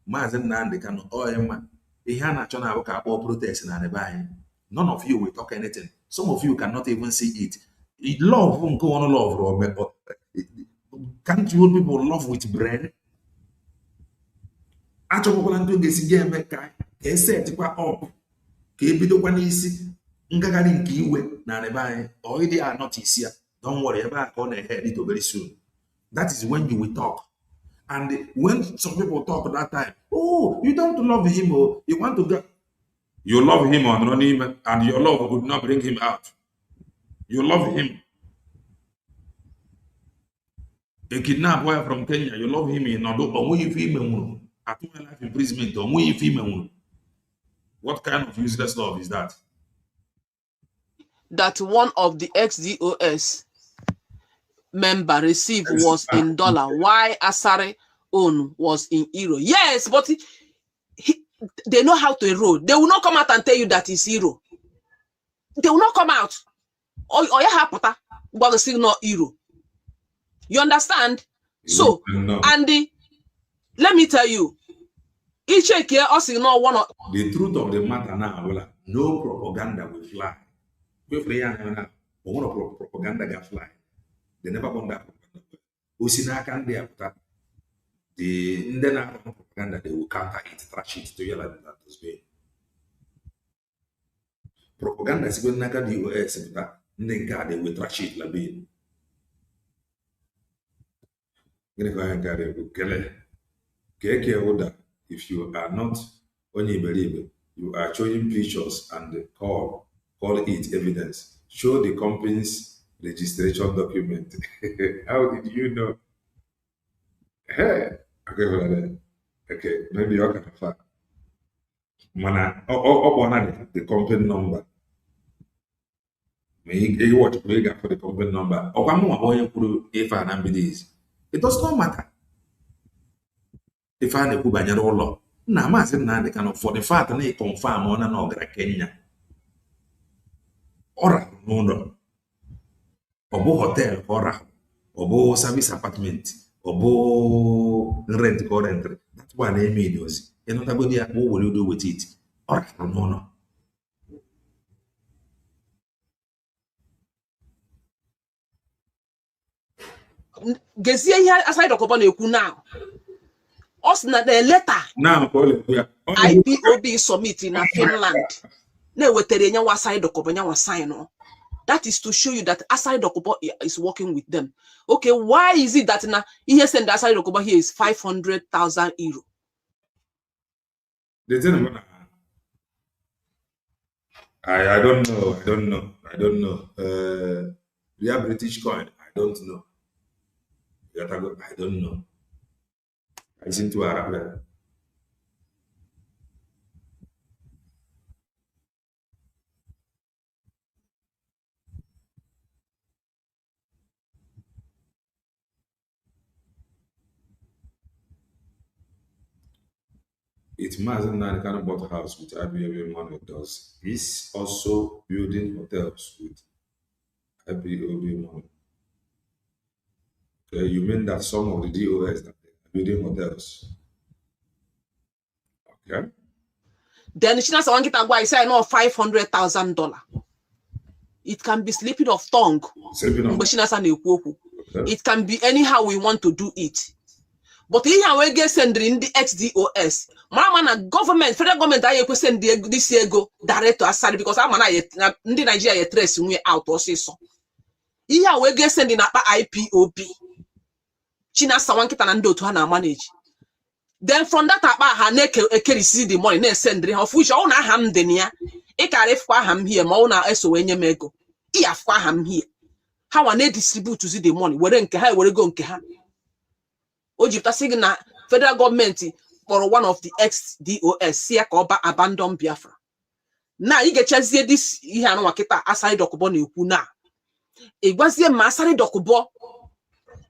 Maazị Nnamdi Kanu ma ihe a na-achọ na abụ ka akpọ protest na ebe anyị. None of you will talk anything. Some of you cannot even see it. Love won't go on love. Can't you people love with brain? Achọkwala ndị ga-esi ga-eme ka esetikwa up ka ebidokwa n'isi ngagharị nke iwe na ebe anyị. Already are not isi ya. Don't worry, about on ahead it very soon. That is when you will talk. And when some people talk at that time, oh, you don't love him, or you want to go. You love him or not him, and your love would not bring him out. You love him. A kidnapped boy from Kenya, you love him in Odo, or we female at life imprisonment, or we female. What kind of useless love is that? That one of the ex-DOS member received was in dollar, while Asare own was in euro. Yes, but they know how to enroll. They will not come out and tell you that it's euro. They will not come out. Or you have but the still not euro. You understand? So, No. and let me tell you, each year us know one of the truth of the matter now, well, no propaganda will fly. We fly now, but one of propaganda can fly. They never want that propaganda. Usina can they after the then propaganda they will counter it, trash it to you like that as well. Propaganda is going to the US that they will trash it like being. If you are not only believe, you are showing pictures and call it evidence. Show the company's registration document. How did you know? Hey, okay, maybe you can find. Mana, the company number. May watch for the company number. It does not matter. If I ne kubanyara ụlọ na Maazị Nnamdi Kanu for the fact na confirm ọ na ọgara Kenya ọra n'ụlọ ọ bụ hotel ọra ọ bụ service apartment ọ bụ rent ka rent that's why na eme idozi ịnụtagodi ya kpọ were udo with it ọra n'ụlọ gezie ihe aside ọkọbọ na-ekwu now. Us na the letter now IPOB submit in Finland. Na wetere nya aside ọkọbọ nya sign no. That is to show you that aside ọkọbọ is working with them. Okay, why is it that na ihe send aside ọkọbọ here is 500,000 euro? The thing about I don't know. We have British coin. I don't know. I don't know. I seem to Arab. It's Maazị Nnamdi Kanu bought a house with IPOB money. Does he's also building hotels with IPOB money? Okay, you mean that some of the DOS that they are building hotels? Okay. Then she knows I say no $500,000. It can be slipping of tongue. Okay. It can be anyhow we want to do it. But here we get sending the XDOS. Mama government, federal government, I send this year go direct to Asari because I'm not Nigeria trace we out or say so. Here we get sending up IPOB. China someone kita nando to her manage. Then from that her neck receive the money, send of which all na ham denia. E carry for ham here, Mona eso when you go. Ia for ham here. How I distribute to see the money? Where then where go nkeha. Ojipta signa federal government for one of the ex-DOS, Siakoba abandon Biafra. Now you get chance this here no wakita aside dokubo na ekwu na. E gwazie ma aside dokubo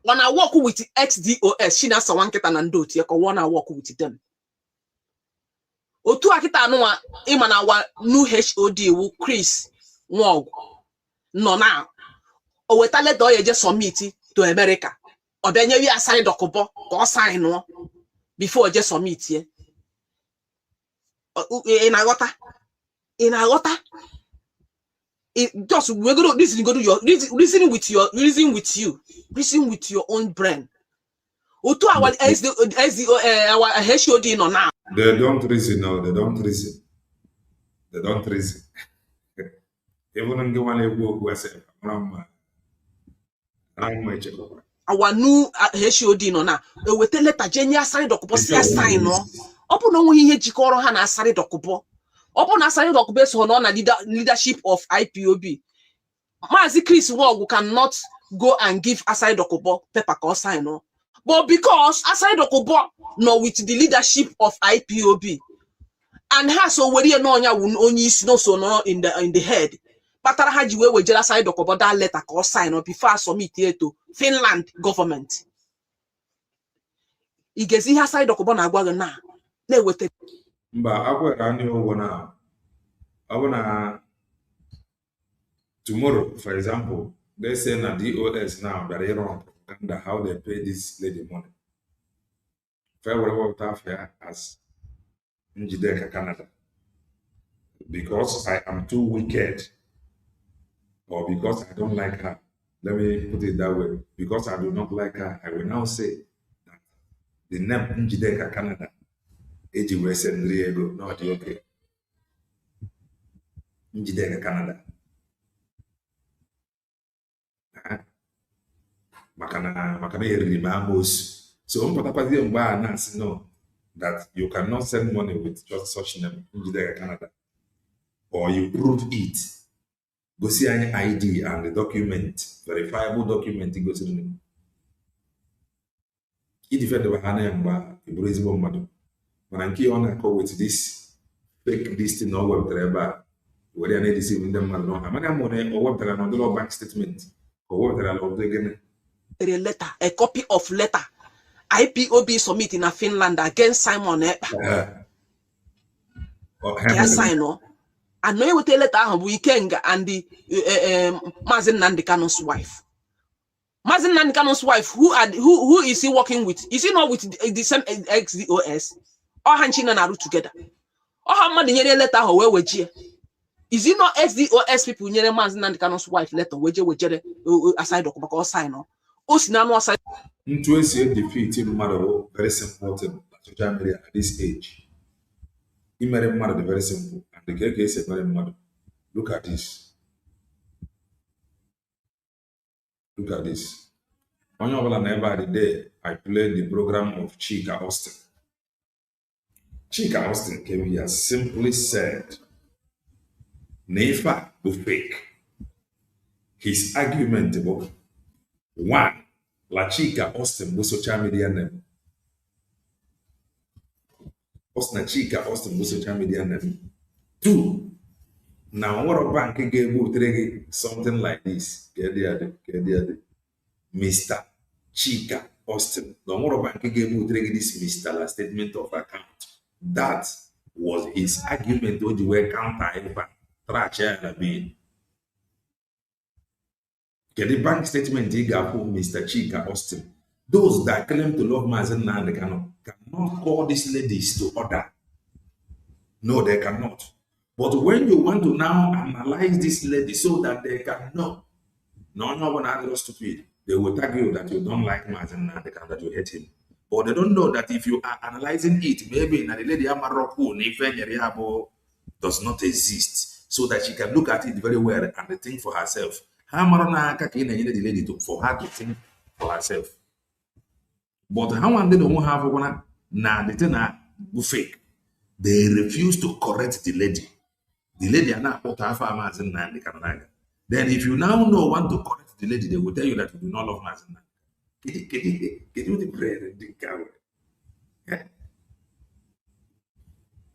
when I work with the ex-DOS, she na sawan kita na ndoti ko wanna work with them. Otu akita no e mana wa new HOD wu Chris Nwog no now. O weta let o je submit to America. O be nye wi assign dokubo ka o sign no before o je submit ye. In agota. Just we're going to reason with your own brain. Otu our our HOD no now. They don't reason, no, they don't reason. They don't reason. Even in the one who said, Our new HOD no now. We tell letter Jenya sign dokubo sign no. Open no ihe jikoro ha na asari dokubo. Open asari dokubo so no na leadership of IPOB. Mazi Chris Wog cannot go and give asari dokubo paper or sign no. But because asari dokubo no with the leadership of IPOB and has already no only no so no in the head. Patara haji we jela asari dokubo that letter or sign no before submit to Finland government. Igezi asari dokubo na agwa na na-eweta mba akwere anyị ụgwọ na ọ bụ na tomorrow, for example, they say na DOS now bịara ịrụ propaganda how they pay this lady money. Fair what affair as Njideka Canada. Because I am too wicked or because I don't like her. Let me put it that way. Because I do not like her, I will now say that the name Njideka Canada Eji Western Riego, not okay. Njideka Canada. Makana Rimamos. So no, that you cannot send money with just such name, Njideka Canada. Or you prove it. Go see any ID and the document, verifiable document, it goes in. It defend the Bahana and Ibrahim Madu. When I'm key on a call with this fake listing or web driver, whether I need to see them or not, I'm money or what there are no bank statement or what there are again. A letter, a copy of letter. IPOB submit in Finland against Simon sign no. And no with a letter we can and the Mazin Nandikano's wife. Mazin Nandikano's wife, who is he working with? Is he not with the same XDOS? Or Hanchina Naru together? Or how much the letter where we is it not XDOS people near Mazin Nandikano's wife letter where you aside or sign no? Osinano aside. Into a defeat in matter very simple thing social media at this age. He made a matter very simple, and the cake is a very matter. Look at this. Look at this. On your never the day I played the program of Chika Austin. Chika Austin came here simply said, Nefa was fake. His argument about one, La Chica Austin was social media name. Austin Chica Austin was social media name. Two, now what a bank gave something like this. Get the other. Mr. Chica Austin. Now what a bank gave this Mr. statement of account. That was his argument with the counter ever. Trash and being. Get the bank statement he got from Mr. Chika Austin. Those that claim to love Mazen Nande cannot call these ladies to order. No, they cannot. But when you want to now analyze this lady so that they can know, no one is stupid. They will tell you that you don't like Mazen Nande that you hate him. But they don't know that if you are analyzing it, maybe the lady Amaroko does not exist, so that she can look at it very well and think for herself. The lady for her to think for herself. But how one they don't have one the thing fake. They refuse to correct the lady. The lady are not put half Mazin and Canada. Then if you now want to correct the lady, they will tell you that you do not love Mazin. Get you the bread and the cow.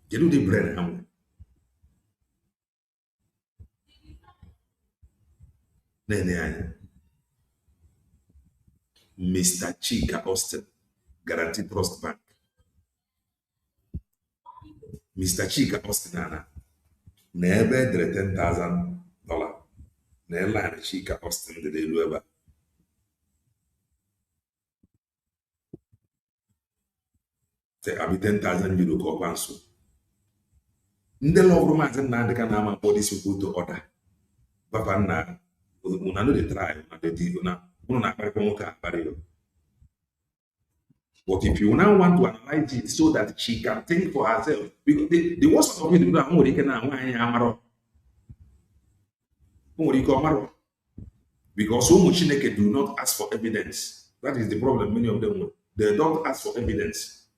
Get you the bread and Mr. Chika Austin, Guaranteed Trust Bank. Mr. Chika Austin, never $10,000. na airline Chika Austin dị n'elu ebe a. Abi 10,000 euro ka ọkwa nso. Ndị lọbụrụ Maazị Nnamdị Kanu na-ama mkpọ dis people to order. Papa nna una no dey try, una na-akparịkwa nwoke akparị. But if you now want to analyze it so that she can think for herself, because the worst of it is that because so much Chineke do not ask for evidence. That is the problem. Many of them they don't ask for evidence.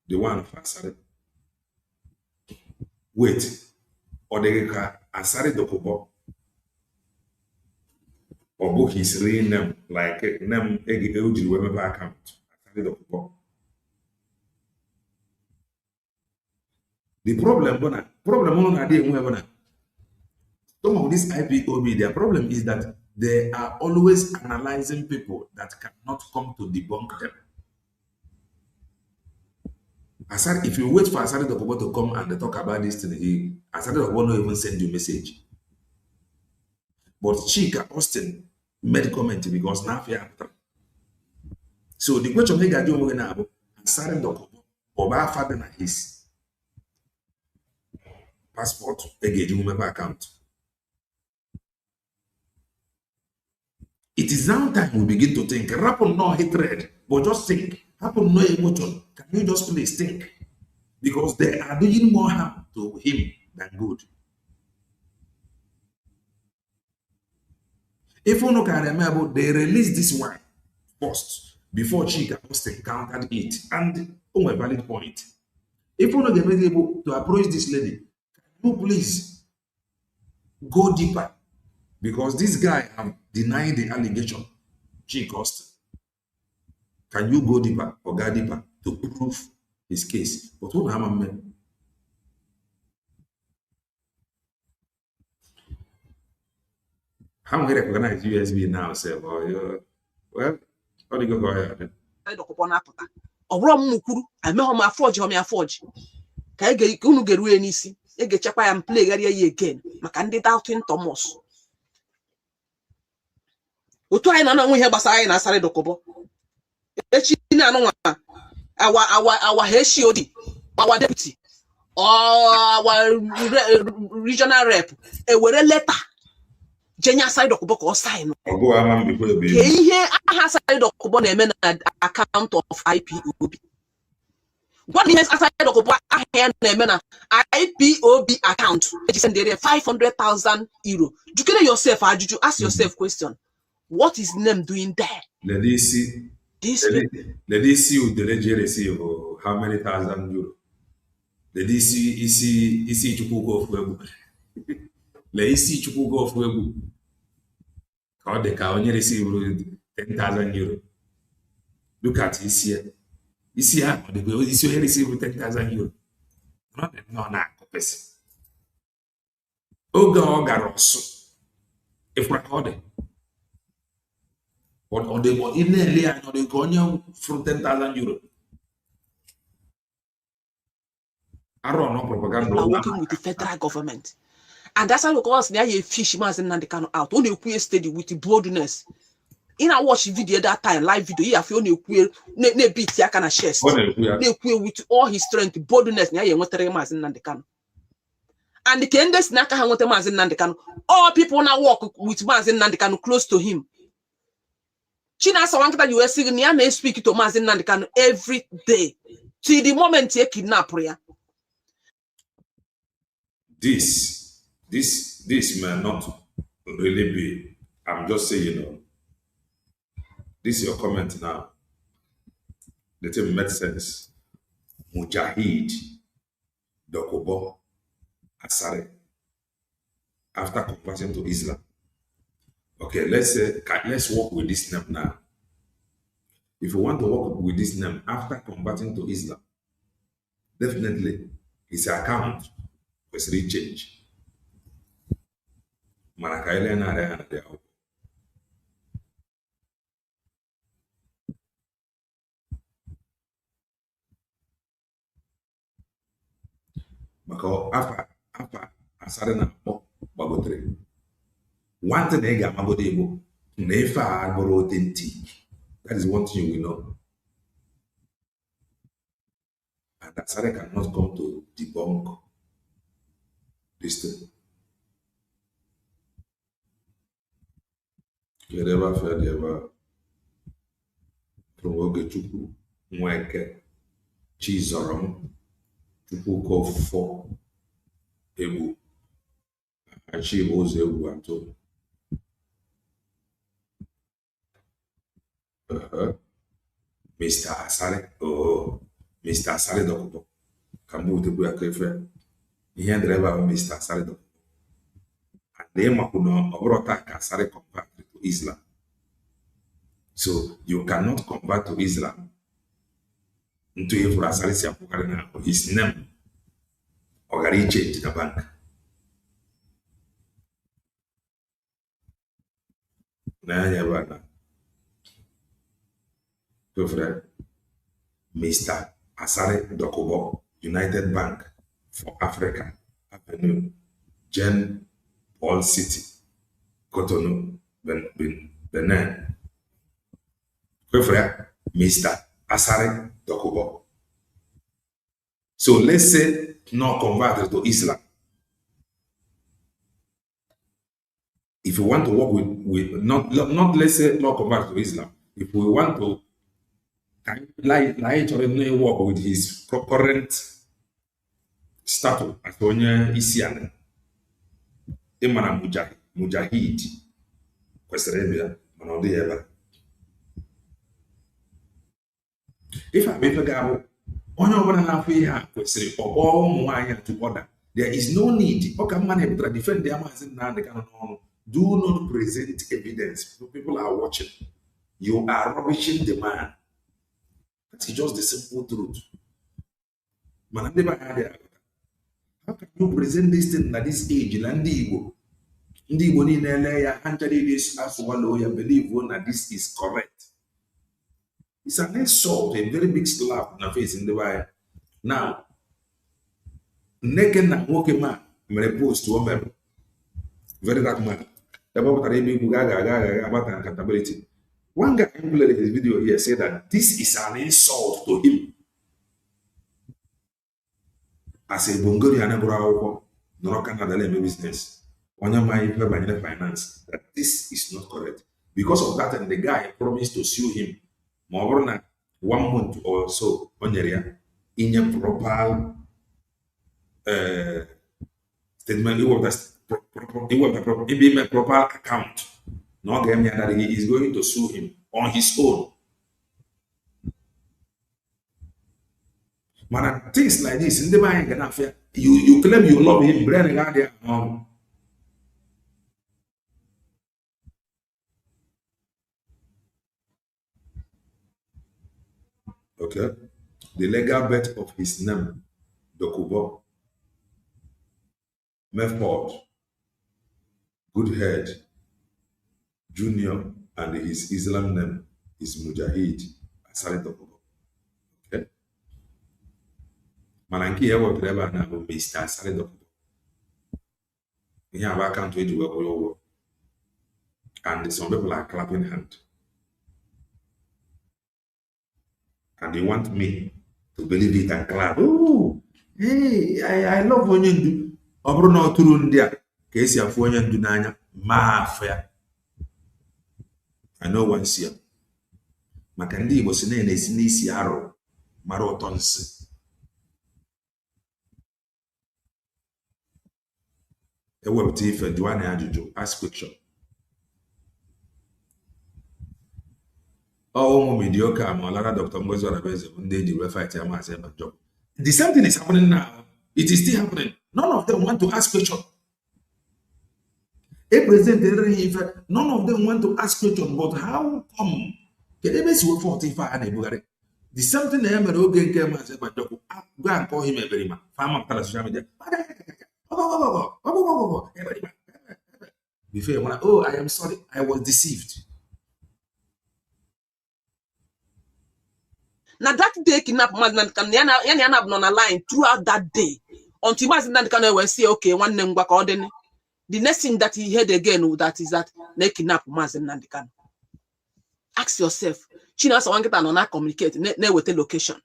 The one for Asare. Wait, or they can Asare Dokubo. Or book his real name, like name Egi web account. The problem some of this IPOB, their problem is that they are always analyzing people that cannot come to debunk them. Asari, if you wait for Asari Dokubo to come and talk about this thing, Asari Dokubo not even send you a message. But Chika Austin made comment because now so the question they got you now Asari Dokubo or father na his passport again member account. It is now time we begin to think. Happen no hatred, but just think. Happen no emotion. Can you just please think? Because they are doing more harm to him than good. If you can remember, they released this one first before Chika Austin countered it, and a valid point. If you not able to approach this lady, can you please go deeper? Because this guy have denied the allegation, Chika Austin. Can you go deeper or go deeper to prove his case? But what happened? How we recognize USB now, say, well, how do you go ahead? Ka unu ga-eruo n'isi egechekwa ya mplegharịa ya again maka ndị doubting Thomas. Otu anyị na-anọ ihe gbasara anyị na Asari Dokubo echi na-anụ nwa our HOD, our deputy or our regional rep ewere letter jenye Asari Dokubo ka ọ sign ke ihe aha Asari Dokubo na-eme na account of IPOB. What is Asari Dokubo ahịa na-eme na IPOB account eji send there 500,000 euro. You can yourself ajụjụ, ask yourself question. What is name doing there? Let me see with the ledger receive how many thousand euro. Let me see Chukwugo of Webu. Let me see Chukwugo of Webu. How they can only receive 10,000 euro. Look at this here. This year, they will receive 10,000 euro. Not na person. Oga Rosso. If recorded. But on the in the on the Gonya from 10,000 euro. I don't know propaganda. People are working with the federal government. And that's how because now you fish man and they can out. Only queer steady with the boldness. In a watch video that time, live video, you have only queer ne beat ya kind of chest. Ne queer with all his strength, boldness, now you want to remas in Nandekan. And the candidates Naka Hamote Mazin Nandekan. All people now walk with Mazin Nandekan close to him. China Sawankata US may speak to Mazin Nandekan every day. Till the moment he kidnap prayer. This may not really be. I'm just saying, this is your comment now. Let it make sense. Mujahid Dokubo Asare after conversion to Islam. Okay, let's work with this name now. If you want to work with this name after converting to Islam, definitely his account was rechange. Manakaile na area na maka afa asara na akpọ gbagotere. One thing I got my body able never authentic. That is one thing you will know. And Asare cannot come to debunk this thing. You never felt ever from Ogechukwu, Mweke, Chizoram, Chukwuko for Ebu, Achieve Ozebu Anto. Mr. Asare, Mr. Asare Dokubo. Kambu to be a clever. He had driver Mr. Asare Dokubo. And they makuno Obrota Asare convert to Islam. So you cannot convert to Islam into Evra Asare Siapukarina or his name or change the bank. Nayabana. Mr. Asare Dokubo, United Bank for Africa, Avenue, Jen Paul City, Cotonou, Benin. Mr. Asare Dokubo. So let's say not converted to Islam. If you want to work with not let's say not converted to Islam. If we want to work with his current status as onye Isiana, Imana Mujahid, Kwesrebia, Manodi Eva. If I make a gabo, onye ọbụla na-afụ ihe a kwesịrị ọkpọ ụmụ nwaanyị to order. There is no need. Ọka mmadụ ebutara defend their Maazị Nnamdi Kanu n'ọnụ. Do not present evidence. People are watching. You are rubbishing the man. That is just the simple truth. Man, how can you present this thing at this age? Ndị Igbo niile ya handle this as swallow ya believe that this is correct. It's an insult, a very big slap in the face in the way. Now, naked na nwoke man mere post to one very dark man. About accountability. One guy played his video here said that this is an insult to him. As a Bongolian Abraham, no Canada business. One of my finance, that this is not correct. Because of that, and the guy promised to sue him more than 1 month or so on area in a proper statement. It was a proper account. No game that he is going to sue him on his own. Man, things like this in the mind you claim you love him, brain there. Okay. The legal birth of his name, Dokubo, Method, Good Head, Junior, and his Islam name is Mujahid Asare Dokubo. Okay. Malanki ewo driver na Mr. Asare Dokubo. We have account to work all over. And some people are clapping hand. And they want me to believe it and clap. Oh, hey, I love when you do. Obro no turun dia. Kesi afu onye ndu n'anya ma afia. I know once here. Maka ndị Igbo si na-esi n'isi arụ mara ụtọ nsị. Ewepụta ife jụọ na ajụjụ, ask question. All mediocre Maulana Dr. Ngozi Arabeze ndị ji fight ya Maazị Ebanjọ. The same thing is happening now. It is still happening. None of them want to ask question. None of them want to ask question, but how come? The same thing I am go and call him every man. Social media. Before oh, I am sorry, I was deceived. Now that day kidnap man can on a line throughout that day. until Mazi Nnamdi Kanu will say, okay, one name back ordinary. The next thing that he heard again that is that they kidnap Mazi Nnamdi Kanu. Ask yourself, China so one get not communicate, ne with the location.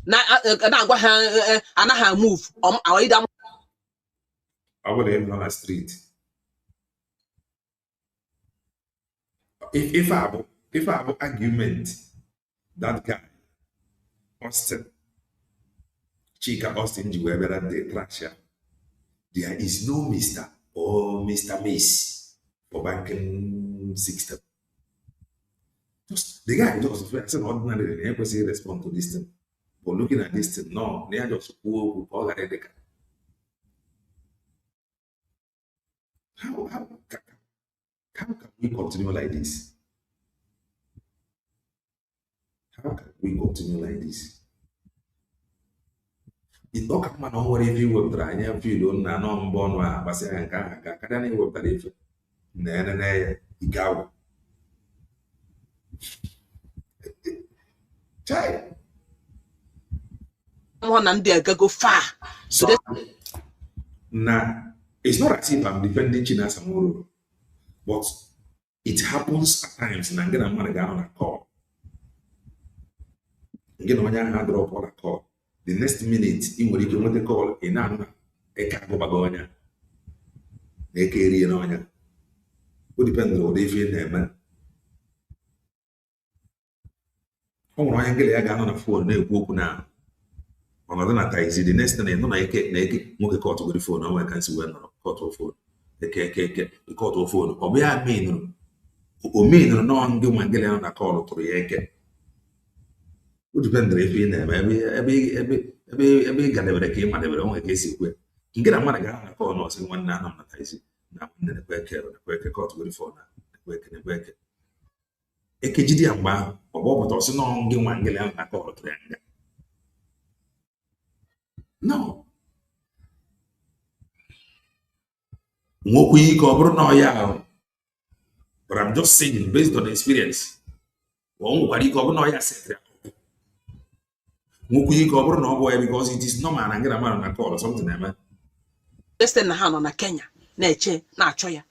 Now I move. I will aim on the street. If I have argument, that guy, Austin, Chika Austin, you were that day, Trasha. There is no Mr. or Mr. Miss for banking system. Just the guy just as an ordinary embassy respond to this thing. But looking at this thing, no, they are just poor all that. How can we continue like this? How can we continue like this? It's not come on what if you were trying to feel on an unborn one, but say, I can't work that if Igawa. Child. One and there go far. So now it's not as if I'm defending China Samoro, but it happens at times and I'm gonna on a call. Again, when I hand drop on a call, the next minute, in what you want to call in a cargo bagonia. They carry an onion. What depends on what they feel there, man. Oh, I get on a phone, no book now. On another time, the next thing I know, I get naked, move a call to the phone. Now I can see when caught to phone. The caught to phone. Or be I mean, no one do my getting on a call to the egg. Would depend if you know, every gun ever came and ever only case it. You get a man a call, no, saying one now, I'm not easy. Now, the quaker caught to the phone. The quaker. A KGD and bar, or Bob was no give one getting on a call to the end. No. Moku cover no ya. But I'm just saying based on experience. What you cover no ya set. Moku cover no boy because it is normal and get a man on a call or something. Listen, hand on a Kenya, nature, Nachoya.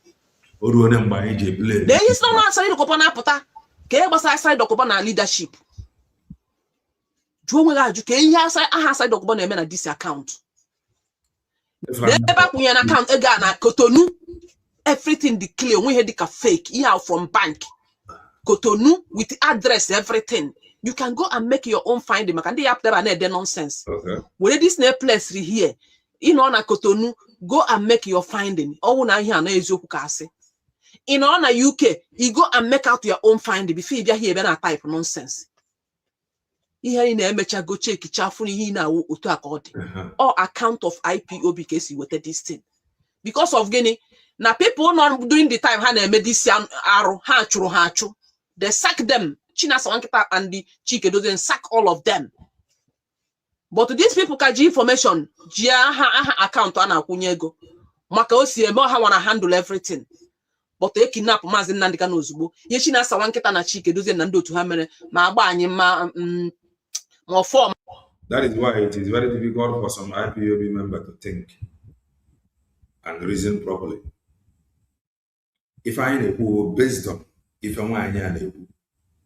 Or do them by AJ play. There is no man side of Copana Pota. Cable side of Copana leadership. Jumela, you can side of Copana men at this account. Never put an account again at Cotonou. Everything declare we had a fake here from bank. Cotonou with address, everything. You can go and make your own finding. And they up there and the nonsense. Okay. Where this place here, in on a Cotonou, go and make your finding. Oh, now here no Ezokukase. In on a UK, you go and make out your own finding before you hear a type nonsense. Here in the go check it now to accord or account of IPOB case you with this thing. Because of Guinea, now people not doing the time had a medicine arrow, hachu. They sack them. China Sawankita and the Chike doesn't sack all of them. But these people can give information. Account on a kunyego. Makaosi emo ha wanna handle everything. But they kidnap Mazi Nnamdi Kanu ozugbo. Ye China Sawankita na Chike doesn't nando to hamere ma agba anyi ma more form. That is why it is very difficult for some IPOB member to think and reason properly. If I know based on if I'm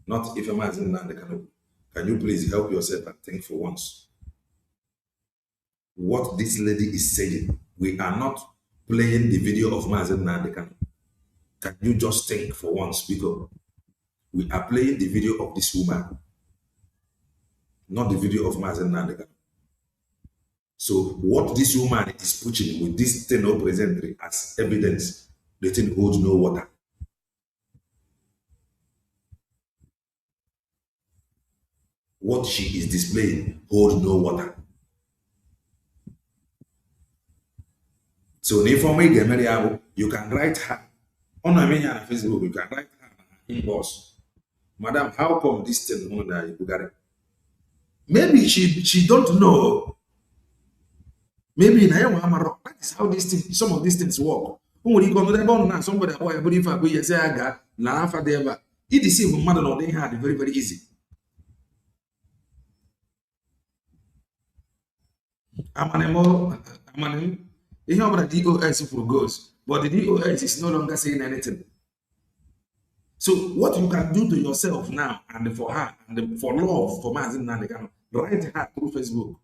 not if I'm Mazi Nnamdi Kanu, can you please help yourself and think for once? What this lady is saying, we are not playing the video of Mazi Nnamdi Kanu. Can you just think for once? Because we are playing the video of this woman, not the video of Mazi Nnamdi Kanu. So what this woman is pushing with this thing presently as evidence, the thing holds no water. What she is displaying holds no water. So if you can write her on Facebook, you can write her inbox. Madam, how come this thing you got it? Maybe she don't know. Maybe that is how these things, some of these things work. Somebody if I go say I got it deceive mother no they had very easy. Amanim, you know what the DOS for goes, but the DOS is no longer saying anything. So what you can do to yourself now and for her and for love for Mazin Nandekano, write her through Facebook.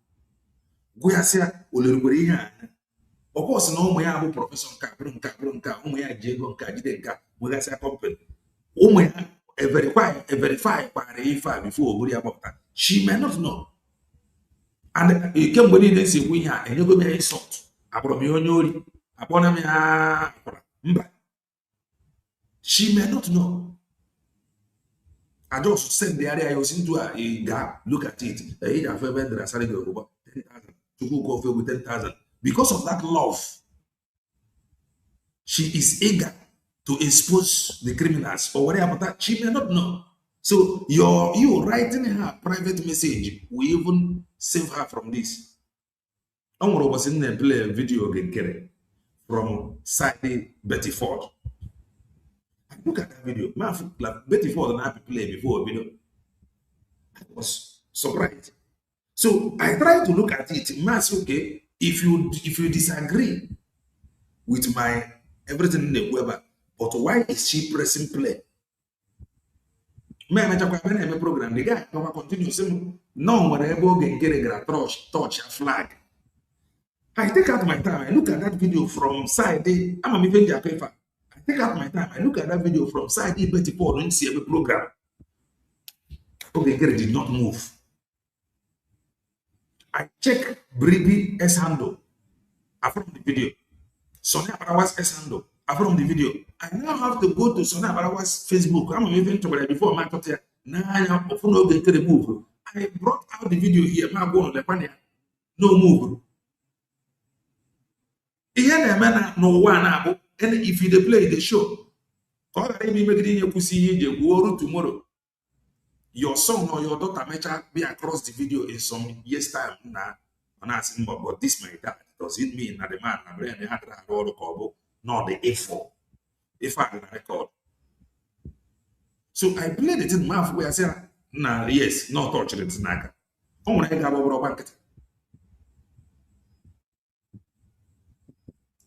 Go here, of course, no way I professor Cabronka, Jego, Kajideka, we got a company. Verify before we about that. She may not know. And you can believe this we are and you go be insult. Abromionori, Abonamia, she may not know. I just send the area I was into a gap, look at it. I have ever done 10,000 to go with 10,000. Because of that love, she is eager to expose the criminals or whatever that she may not know. So you writing her private message will even save her from this. I was in there play a video again from Sadie Betty Ford. Look at that video. Like Betty Ford and I play before a video. I was surprised. So I try to look at it. Okay, if you disagree with my everything in the web, but why is she pressing play? My program, the guy can continue saying, no, whenever get a touch a flag. I take out my time, I look at that video from side day. I'm even the paper. I take out my time, I look at that video from side day, Betty Paul, and see every program. Okay, did not move. I check Brady S handle from the video. Sonia Barawa's S handle from the video. I now have to go to Sonia Barawa's Facebook. I'm even to before my here. Now I am going to move. I brought out the video here. I'm going to no move. No one, and if you play the show, tomorrow, your son or your daughter may be across the video in some years' time. But this my dad does it mean that the man had not the A4 if I record. So I played it in math where I said, nah, yes, not touching it.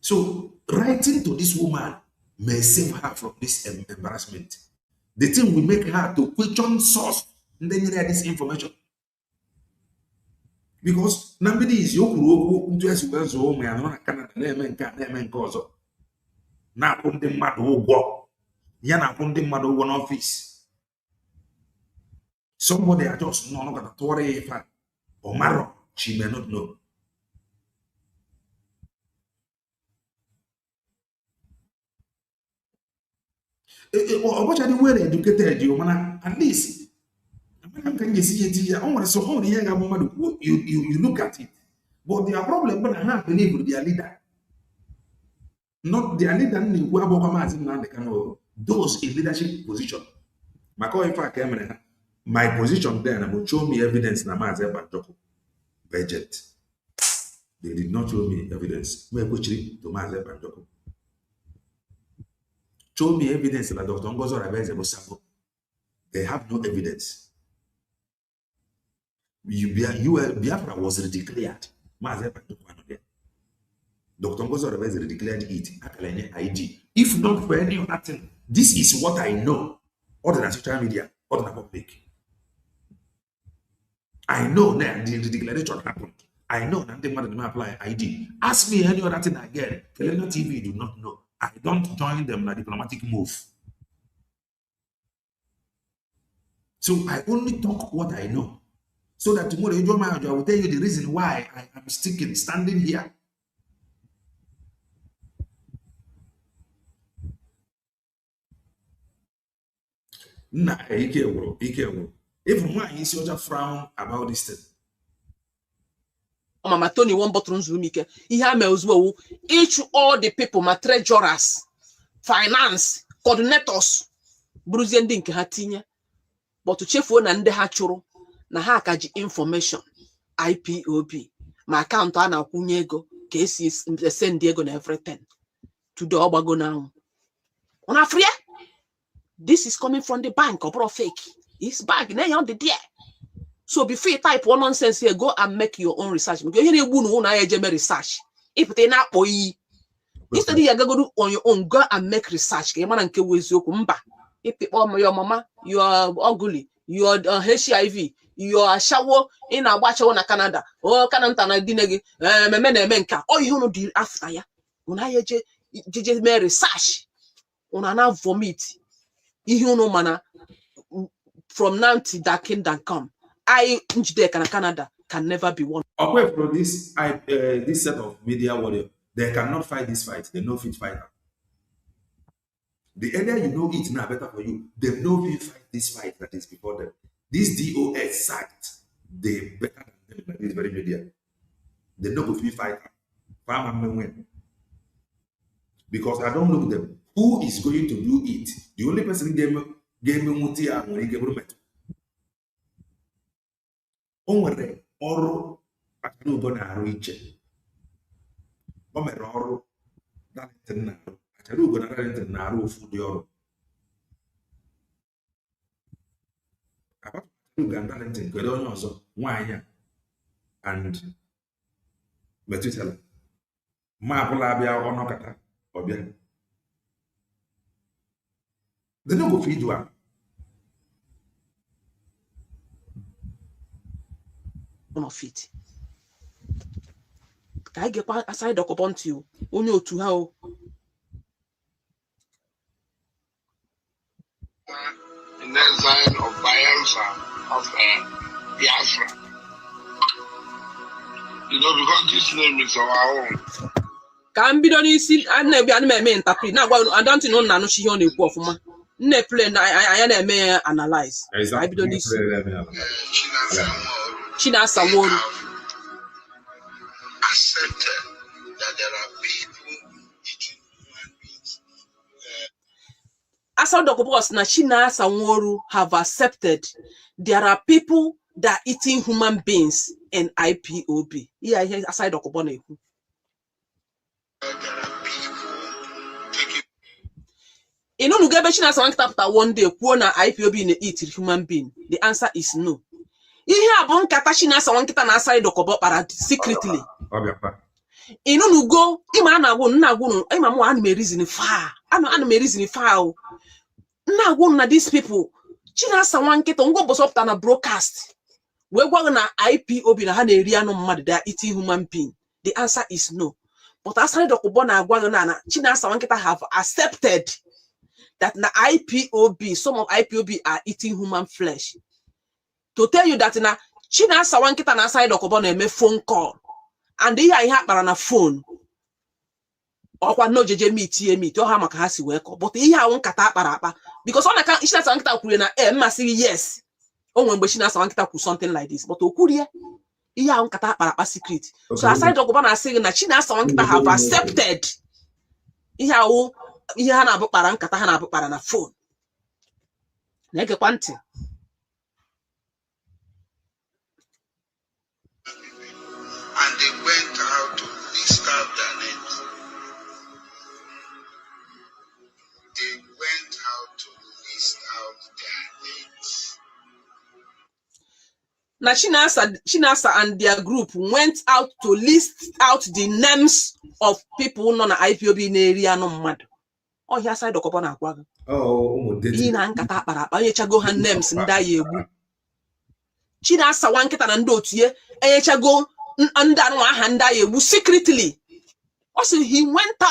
So writing to this woman may save her from this embarrassment. The thing will make her to question source and then you get this information. Because nobody is yoku into as well so me and Canada name cause. Na put the mad wo yana put the mad one office. Somebody are just no longer to or marrow, she may not know. What are the well educated you man at least can you see it here? You look at it. But their problem when I have believe with their leader. Not their leader those in leadership position. My position then I will show me evidence budget. They did not show me evidence. Show me evidence that Dr. Ngozo Rabez. They have no evidence. Biafra was declared. Dr. Ngozo Rabez declared it. ID. If not for any other thing, this is what I know. Other than social media, other than public. I know that the declaration happened. I know that they might apply ID. Ask me any other thing again. Kelena TV do not know. I don't join them in a diplomatic move. So I only talk what I know. So that tomorrow I will tell you the reason why I am standing here. Nah, even why is your frown about this thing? Mama Tony one button zoom ike. He had each all the people, my treasurers, finance, coordinators, Bruzian Dink Hatinya. But to check for and the hatchuro, na hakaji information, IPOB, my account ana kunyego, cases San Diego and everything. To the Obago now. On a free. This is coming from the bank or fake. It's back. Now on the dear. So before you type one nonsense here, go and make your own research. Because you need research. If they not instead you go on your own, go and make research. If your mama, you are ugly, you are HIV, you are shower in a watch on a Canada, or Canada dinegi, menka, or you know deal after ya. When I just make research, on an vomit, you know mana from now till that kingdom come. I Canada can never be one. Away from this this set of media warrior, they cannot fight this fight. They know fit fight. The earlier you know it now better for you. They know fit fight this fight that is before them. This DOS sacked, they better than them like this very media. They know fit fight. Win. Because I don't know them. Who is going to do it? The only person gave me muti and when he gave me onwere ọrụ akara ugo na-arụ iche o mere ọrụ Darlington na-arụ akara ugo na Darlington na-arụ ofu dị ọrụ akara ugo na Darlington kedu onye ọzọ nwaanyị and Methuselah ma abụla abịa ọnọkata ọbịa they no go fit do am. Of it. Ka I get aside the to you. Only to how in exile of Bayelsa of Biafra. You know, because this name is our own. Can be done easy and never interpret. Now I don't know none she on the of ne play I may analyze. I be done this. China someone accepted that there are people eating human beings. As the boss na China Sanworu have accepted there are people that eating human beings in IPOB. Yeah, aside the Kobone. There are people taking. You know, China Sanworu one day, na IPOB in eat human being. The answer is no. Ihe abụ nkata Chinasa nwankịta na asa idokobo kpara secretly. Inu go ima na-agwụ ima mụ ana me reason fa. Ana me reason fa o. Na-agwụ na these people Chinasa nwankịta ngo bosopụta na broadcast. We gwa na IPOB na ha na-eri anụ mmadụ they are eating human being. The answer is no. But asa idokobo na agwa na Chinasa nwankịta have accepted that na IPOB some of IPOB are eating human flesh. To tell you that na Chinasa nwankịta na aside okobo na-eme phone call and ihe akpara na phone ọkwa no jeje meet ọ ha maka ha si wee call but ihe ahụ nkata akpara akpa because ọ na Chinasa nwankịta kwuru na mmasị yes o nwere mgbe Chinasa nwankịta kwuru something like this but o kwurie ihe ahụ nkata akpara akpa secret so aside okobo na asị na Chinasa nwankịta have accepted ihe ahụ ihe ha na-abụ kpara nkata ha na-abụ kpara na phone na-egekwa ntị. And they went out to list out their names. They went out to list out their names. Now Chinasa and their group went out to list out the names of people non IPOB in area no mad. Oh, here side okobo na agwa. Oh, ina nkata akpara akpa enyechago ha names ndị ya egbu. Chinasa nwankịta na ndị otu ye enyechago ndị anụ aha ndị ya egbu secretly. Also he went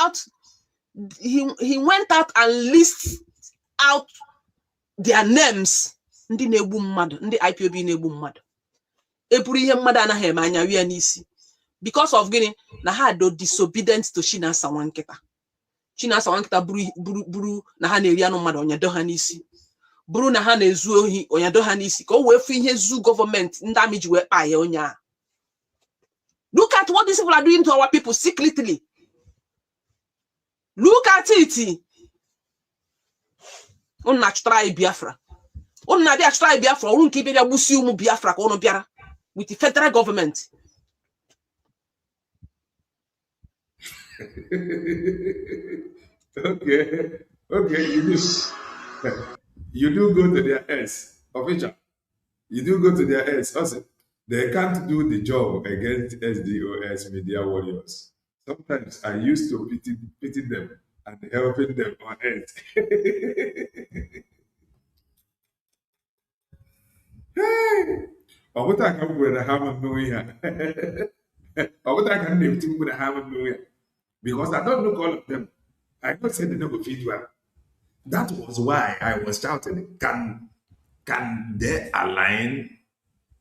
out and list out their names ndị na-egbu mmadụ ndị IPOB na-egbu mmadụ. Eburu ihe mmadụ anaghị eme anya rie n'isi because of gịnị na ha do disobedient to Chinasa nwankịta. Chinasa nwankịta buru na ha na-eri anụ mmadụ onyado ha n'isi buru na ha na-ezu ohi onyado ha n'isi ka o wee fụ ihe zu gọọmenti ndị amị ji wee kpa ya onye a. Look at what these people are doing to our people secretly. Look at it. Unu try Biafra. Unu na bịa try Biafra unu nke bịa gbusi ụmụ Biafra ka unu bịara with the federal government. Okay, you do go to their ends official. You do go to their heads. Also, they can't do the job against SDOS media warriors. Sometimes I used to pity them and helping them on it. Hey! Ọ bụta ka m gwere na ha ma mmenwe ya. Ọ bụta ka m na-eti mkpu na ha ma mmenwe ya. Because I don't look all of them. I don't say they never feed well. That was why I was shouting, can they align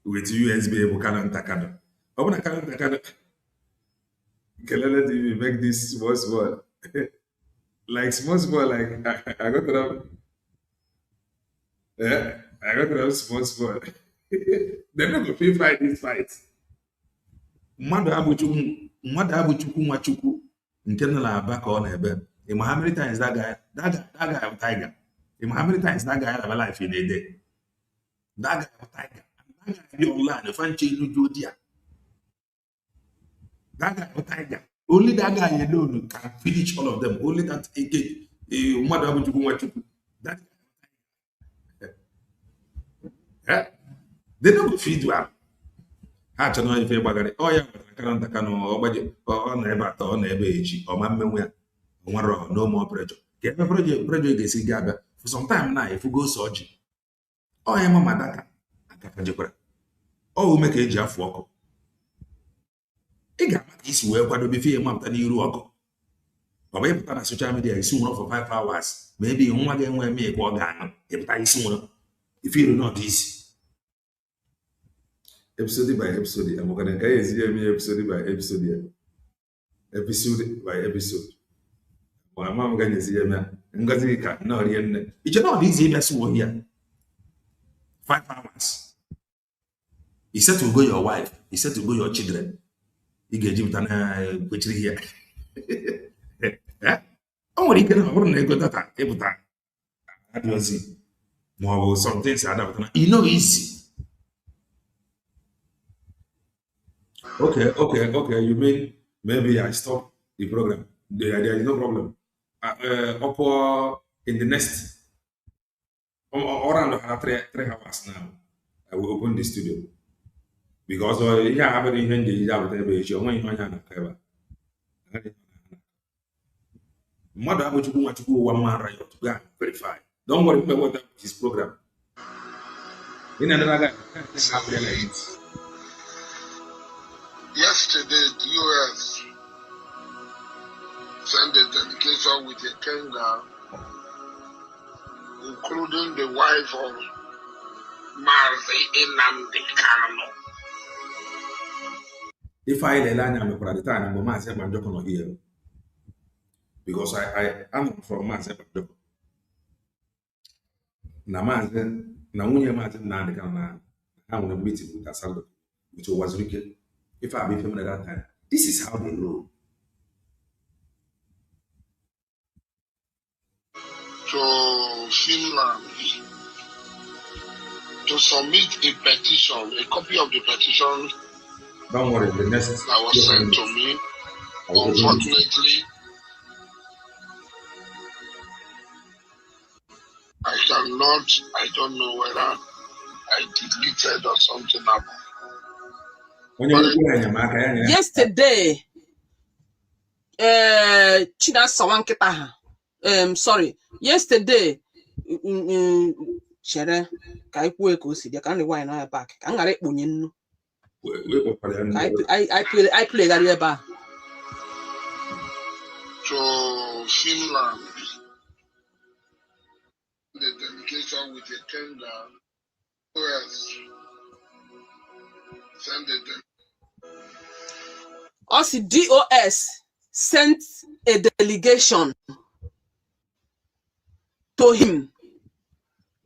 with USB Buchanan Takano? Obuna Kanan Takano, Kelele TV make this small. Like small, like I got them. Yeah, I got them small. They're not going to fight this fight. Mmadụ abụchukwu nwachukwu nke nọ na-aba ka ọ na-ebe. How many times that guy of Tiger? How many times that guy have a life in a day? That guy of Tiger. That guy be online. If I'm changing Jodia. That guy of Tiger. Only that guy alone can finish all of them. Only that that guy. They don't feed well. Ha chọrọ ife gbagara. Oh yeah, Takano, ọ na-ebe atọ, ọ na-ebe echi, ọ ma mmenwe ya. No more pressure. Get the project is gather for some time now. If you go surgery, oh, I'm a madaka. Oh, make a jaff walk. It got this way, what do be fear, Mamma, you walk. But we put on social media is soon for 5 hours. Maybe one again where me go down. If I soon, if you do not this episode by episode, I'm going to see me episode by episode. My mom going see me. Ngozi ka no rien. It's not easy to so here. 5 hours. He said to go your wife. He said to go your children. He gave you tana kwechiri here. Eh? Oh, what you can na go data. Ebuta. Adiozi. More some things are that. You know easy. Okay. You mean maybe I stop the program. There is no problem. In the next around 3 hours now, I will open the studio because yeah, I have Mother one man right to go and verify. Don't worry about what his program. In another guy, yesterday, the US sent a delegation with a Kenga, including the wife of Marzi Inamdi Kano. If I learn, I'm a time, I'm going to here because I am from myself. Na nwunye Maazị Nnamdi Kanu na ha nwere meeting with Asado, which was wicked. If I be family at that time, this is how they roll. To Finland to submit a petition, a copy of the petition. Don't worry, the next that was sent to me. Unfortunately, I don't know whether I deleted or something happened. Yesterday, yesterday, Shere, I back. I play that bar. To Finland, the delegation with a tender, US sent Also, DOS sent a delegation to him,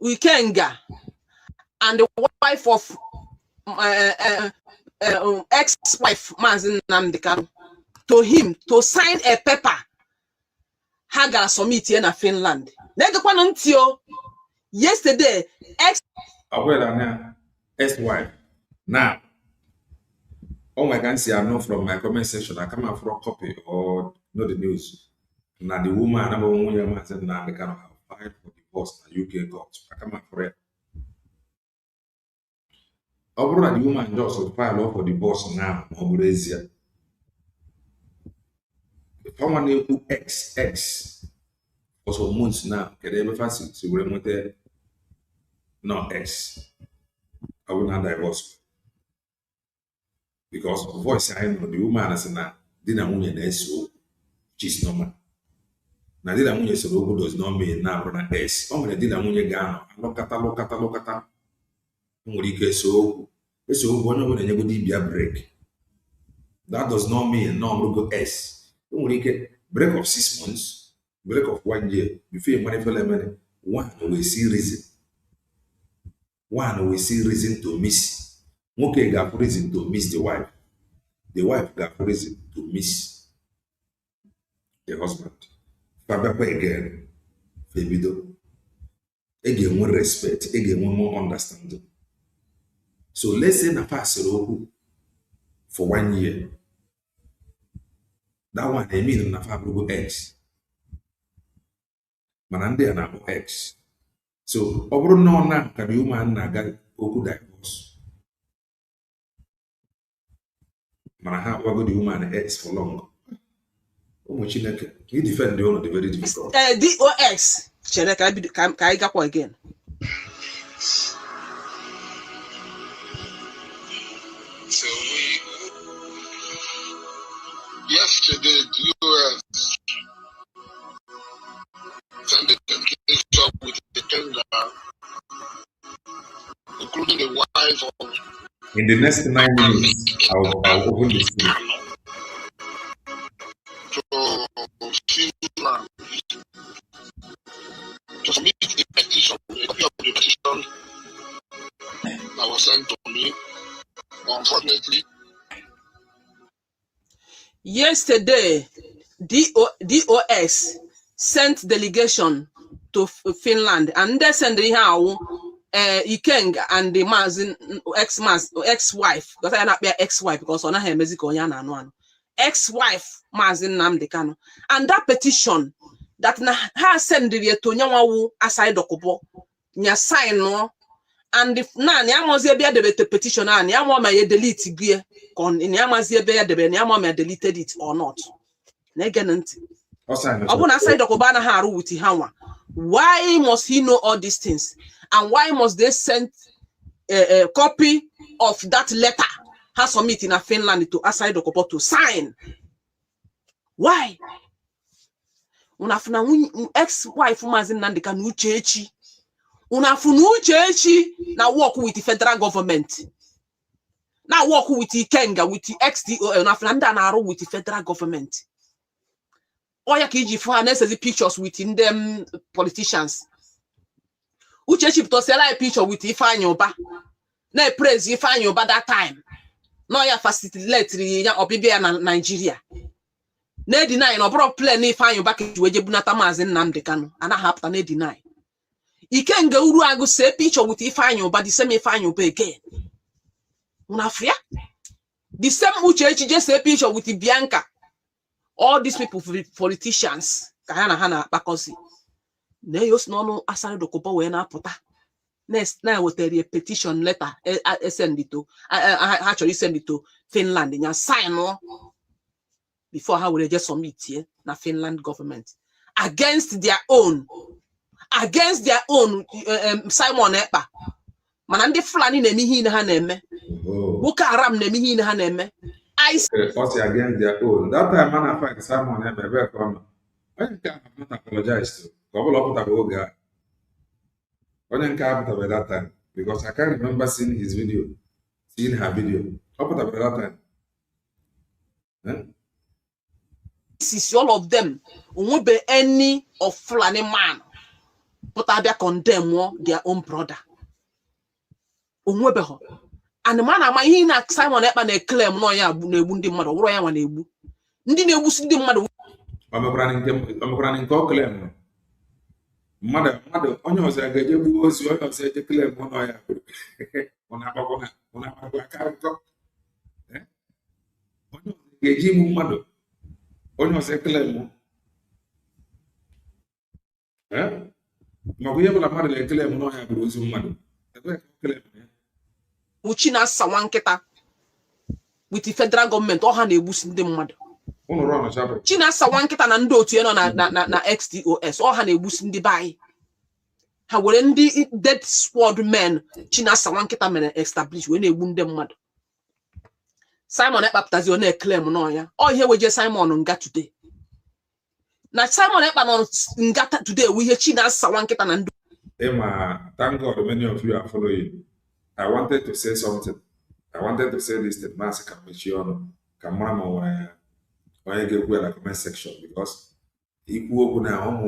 Wikenga, and the wife of ex-wife Maazị Nnamdi Kanu, to him to sign a paper. Haga submit here in Finland. Yesterday, ex-wife. Now, all I can see, I know from my comment section, I come out for a copy or know the news. Now, the woman, number one woman said, now they cannot have filed for divorce in the UK court. I come out for it. ọ bụrụ na the woman just file for divorce now ma ọ bụrụ ezie ọnwa na-ekwu x for some months now kedu ebe fasi si were nweta no x ọ bụ na divorce because voice anyị nụrụ the woman sị na di na nwunye na-ese okwu which is normal na di na nwunye soro okwu does not mean na abụrụ na x ọ nwere di na nwunye ga-anọ lụkata nwere ike ese okwu onye ọbụla enyego dibia break. That does not mean no ọbụrụgo s o nwere ike break of 6 months, break of 1 year before you manifest one we see reason to miss. Nwoke ga-afụ reason to miss the wife ga-afụ reason to miss the husband. Fabakwa again febido ị ga-enwe respect, ị ga-enwe more understanding. So let's say na pastor okwu for 1 year. That one I mean na fabrugo x mana ndị a na-akpọ x. So ọ bụrụ na ọ na-aka the woman na-aga okwu divorce mana ha agwago the woman x for long, ụmụ Chineke ka i defend the ọnọdụ very difficult. DOX chere ka anyị gakwa again. So yesterday the US sent a delegation with the tender, including the wife of. In the next 9 minutes, I'll open the screen. To Finland to submit a petition, a copy of the petition that was sent to me. Unfortunately, yesterday, DOS sent delegation to Finland, and they sent how Ikeng and the ex-wife, because I not be ex-wife because on her Mexico ex-wife Mazin Nnamdi Kanu, and that petition that na ha send the to Nyawawu aside Okubo nya sign no, and if na Nyamazi be the petition and Nyama may delete gear con in Nyamazi be the Nyama may deleted it or not. Neganant. Upon aside Okobana Haru with Hawa. Why must he know all these things? And why must they send a copy of that letter has submitted in Finland to Aside Okopo to sign? Why? Unafuna ex-wife Mazin Nandika Nuchechi. Unafunu Chechi now work with the federal government. Now work with the Kenga, with the XDO, Unafanda Naro with the federal government. Oya kiji for unnecessary pictures within them politicians. Uchechi to sell a picture with Ifanyoba. Na praise Ifanyoba that time. No ya facilitate ya Obibia na Nigeria. Ne deny no bro plan Ifanyoba ke Wejebunata Mazin Nnamdi Kanu. And I have to ne deny. Ikenga uru agu say picture with Ifanyoba the same Ifanyoba again. Unafia? The same Uchechi just say picture with Bianca. All these people, politicians, Kahana Hana Bakosi. Neos no aside the Kopo wena pota. Next, now will tell you a petition letter. Send it to actually send it to Finland and sign no before how will they just submit here na Finland government against their own Simon Epa. Manandi Fulani nemihi na haneme. Boko Haram nemihi na haneme. Also against their own. That time, man, I find Simon and very come. I can't apologize to. Couple of people go. I didn't care that time because I can't remember seeing his video, seeing her video. Up at that time. Huh? This is all of them. Won't be any of Fulani man, but I be condemn their own brother. And the man ama ihe na Simon Ekpa na claim no ya na-egbu ndị mmadụ wụrụ ya nwa na-egbu ndị na-egbusi ndị mmadụ Omekwara nke o claim mmadụ onye ọzọ ga-eje gbuo ozu onye ọzọ eje claim no ya ona akpakọ aka akụkọ onye ọzọ ga-eji igbu mmadụ onye ọzọ claim ma ọ bụ ihe bụla mmadụ na-claim no ya bụrụ ozu mmadụ ebe claim uchi na sawa nkịta with the federal government ọha na-egbusi ndị mmadụ chi na sawa nkịta na ndị otu nọ na XTOS ọha na-egbusi ndị be anyị ha were ndị dead squad men chi na sawa nkịta mere establish wee na-egbu ndị mmadụ Simon Ekpapụtazi ọ na-eklem n'ọnya ọ ihe weje Simon nga today na Simon Ekpa nọ nga today wu ihe chi na sawa nkịta na ndị Emma, thank God many of you are following. I wanted to say something. I wanted to say this to Master Kamichiano, Kamama, when I get well, like comment section, because equal now,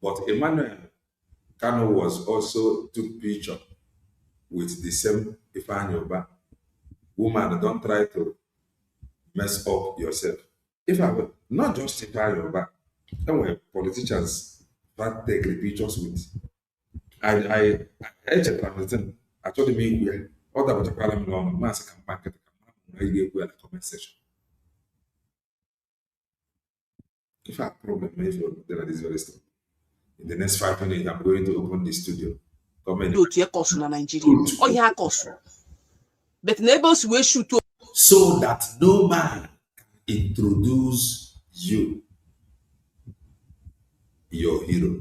but Emmanuel Kano was also took picture with the same Ifanyoba. Woman, don't try to mess up yourself. If I were not just Ifanyoba, there were politicians that take the pictures with. I told him where all that was a problem on mass market. I gave you a comment section. If I have problem, then it is very strong. In the next 5 minutes, I'm going to open the studio. Comment. Nigeria. But neighbors will shoot so that no man can introduce you, your hero.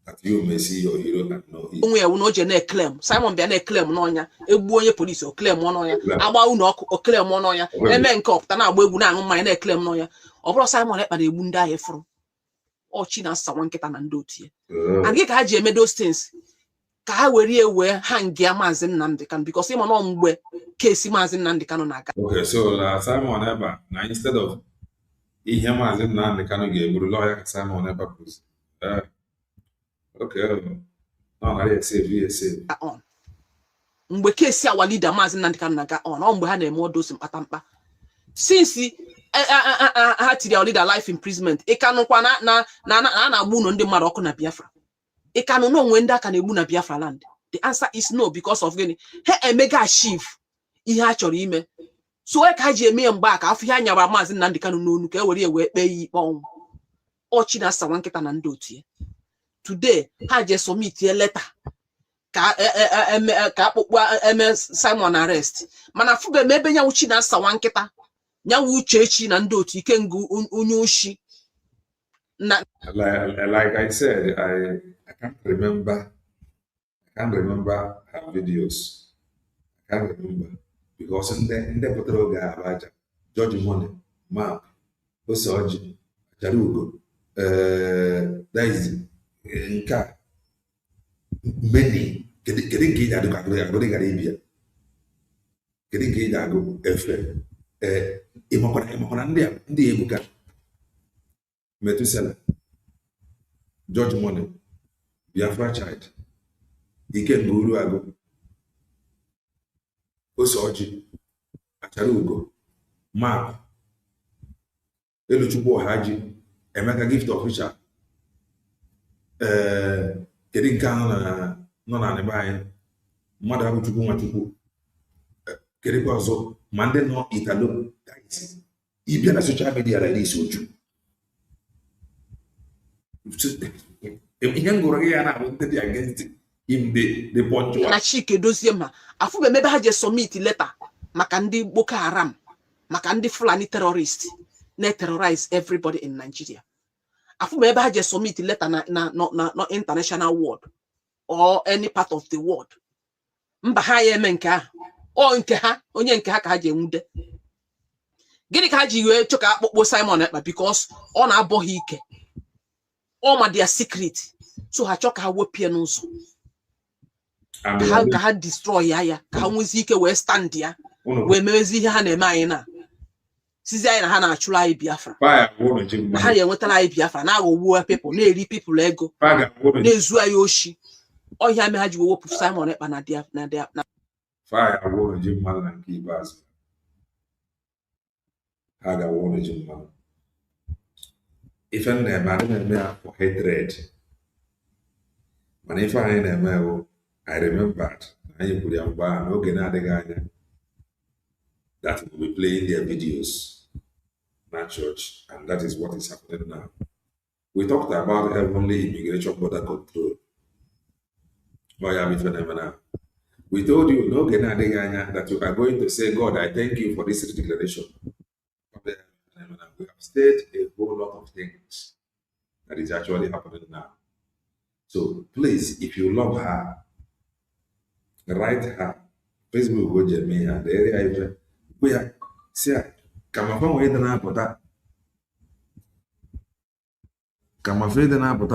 That you may see your hero and know him. Onwe uno je na claim Simon bia na claim n'onya egbu onye police o claim n'onya agba unu o claim n'onya eme nke opụta na agba egwu na aṅụ mmanya na claim n'onya ọ bụrụ Simon Ekpa na-egbu ndị ahụ fụrụ ọchị na sawa nkịta na ndị otie and gị ka ha ji eme those things ka ha were ewe hang ya Maazị Nnamdi Kanu because ịma nọ mgbe kesi Maazị Nnamdi Kanu na-aga. Okay, so Simon Ekpa na instead of ihe Maazị Nnamdi Kanu ga-eburu lawyer ka Simon Ekpa kwuzi. Okay. No, I say. On. Mgbe kesi our leader Maazị Nnamdi Kanu na-aga on, ọ mgbe ha na-eme odosi mkpatamkpa. Since ha tiri our leader life imprisonment, ịkanụkwa na-agbu ụlọ ndị mmadụ ọkụ na Biafra. Ịkanụ na onwe ndị aka na-egbu na Biafra land. The answer is no because of gịnị? Ha emega achieve ihe ha chọrọ ime. So ka ha ji eme mgbe aka afọ ihe nyara Maazị Nnamdi Kanu n'onu ka e were ewe kpee ya ikpe ọnwụ. Ọchị na-asawa nkịta na ndị otie. Today, ha just submit a letter ka Simon arrest. Mana fube mebe nya uchi na sawa nkịta. Nya uche echi na ndị otu ike ngu onye oshi. Like I said, I can't remember her videos. I can't remember because in the potero ga abaja George Money, Mark, Osoji, Jarugo, that is nka many getting gate adu ka go dey Arabia getting gate adu efe imokona ndị ebuka Metusela George Money Biafra child ike nguru ago Osoji achara ugo Mark Eluchukwu Haji Emeka Gift of Richard kedu nke ahụ nọ na n'ebe anyị mmadụ ahụ Chukwu Nwachukwu kedu kwa ọzọ ma ndị nọ Italo ịbịa na social media like this oju ihe ngụrụ gị ya na abụ ndị dị against him the punch na Chike dozie ma afụ be mebe ha je submit letter maka ndị Boko Haram maka ndị Fulani terrorist na terrorize everybody in Nigeria. Afu ebe ha je submit letter na international world or any part of the world. Mba ha ya eme nke ha. O nke ha, onye nke ha ka ha je nwude. Gịnị ka ha ji wee chọka akpọkpọ Simon Ekpa because ọ na-abọ ha ike. Ọ ma their secret. So ha chọka ha wepie n'ụzọ. Ka ha destroy ya ka ha nwezi ike wee stand ya. Wee mewezi ihe ha na-eme anyị na. Sizi anyị na ha na-achụrụ anyị Biafra. Na ha na-enwetara anyị Biafra na-aghọgbuo people na-eri people ego na-ezu anyị oshi. Ọhịa me ha ji wepụ Simon Ekpa na fire agwụrụ ji mmadụ na nke ikpeazụ ha ga-awụrụ ji mmadụ ife na-eme adị na-eme ya for hatred mana ife anyị na-eme bụ I remembered anyị kwuru ya mgbe ahụ n'oge na-adịghị anya that we will be playing their videos na church, and that is what is happening now. We talked about heavenly immigration border control. We told you no that you are going to say, God, I thank you for this declaration. We have said a whole lot of things that is actually happening now. So please, if you love her, write her. Facebook go Jeremy and the area even we are see come from where the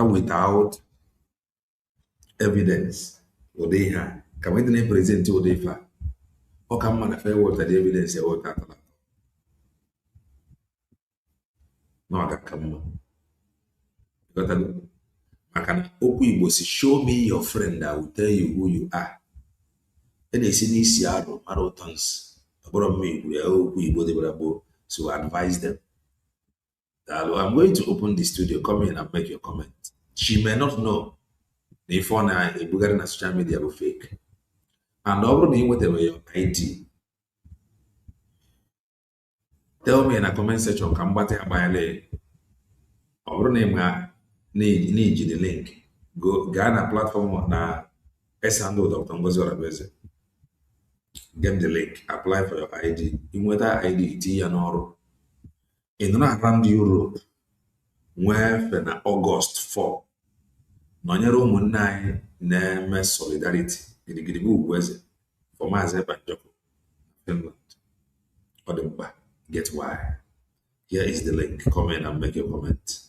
without evidence. Or they have come in present to the fa. Or come on a fair water the evidence or that. No, that come on. But I can open show me your friend. I will tell you who you are. And they see this marathons. About me, we are so advise them. I'm going to open the studio. Come in and make your comment. She may not know the phone a Bulgarian social media will fake. And over me, whatever your ID. Tell me in a comment section, come back to my over name need the link. Go Ghana platform na S&O Dr. Ngozi Orabeze. Get the link, apply for your ID. In whether ID T and or in around Europe, where for August 4. Nonyere ụmụnne anyị na-eme solidarity gidigidi ugwueze for Maazị Ebanjoko, Finland. Ọ dị mkpa, get why. Here is the link. Come in and make your comment.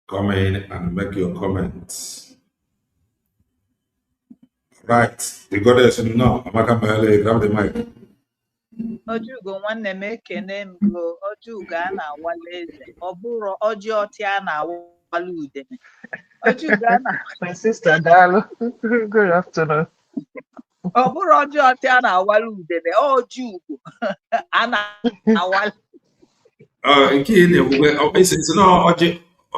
Come in and make your comments. Right. The goddess no. Amaka Mele, grab the mic. Ojugo nwanne m ekene m go Ojugo a na-awala eze ọ bụrụ ọjị ọtị a na-awala udene Ojugo a na My sister Dalo. Good afternoon. ọ bụrụ ọjị ọtị a na-awala udene Ojugo a na-awala Nke na-ekwukwe isi na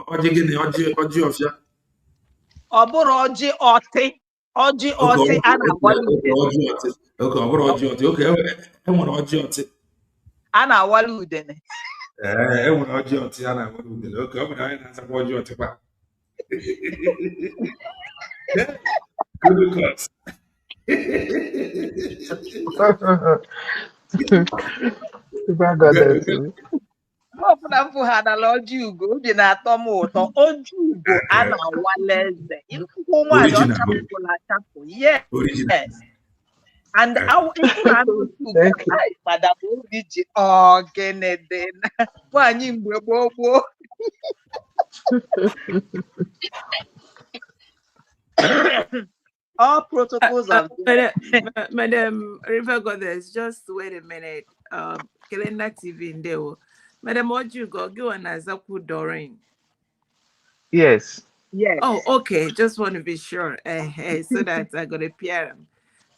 ọjị gịnị ọjị ọfịa. ọ bụrụ ọjị ọtị a na-awala udene ọ bụrụ ọjị ọtị oke enwere ọjị ọtị a na-awala udene enwere ọjị ọtị a na-awala udene oke ọ bụrụ anyị na-azakwa ọjị ọtị kwa ọbụna mpụ ha nala Ojugo obi na-atọ m ụtọ Ojugo a na-awala eze ịkwụkwọ nwaanyị ọ chapụla achapụ yes and Madam Obi ji ogene dị nwaanyị mgbe gboo all protocols of Madam River Goddess, just wait a minute. Kelenda TV in there. Madam Ojugo, go on Azaku Doreen. Yes. Yes. Oh, okay. Just want to be sure. So that I got a PR.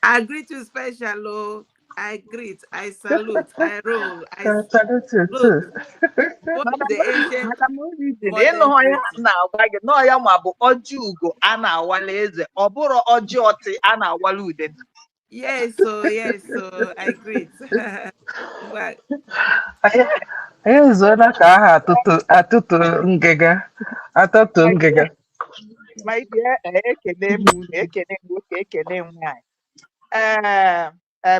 I greet you special. I greet, I salute, I roll, I salute. The ancient no ya ma bụ Ojugo a na-awala eze ọ bụrụ ọjị ọtị a na-awala udene. Yes, so I greet. Well, Anyị zụọla ka aha atụtụ ngịga. Ma ike ekele m unu, ekele m nwoke, ekele m nwanyị.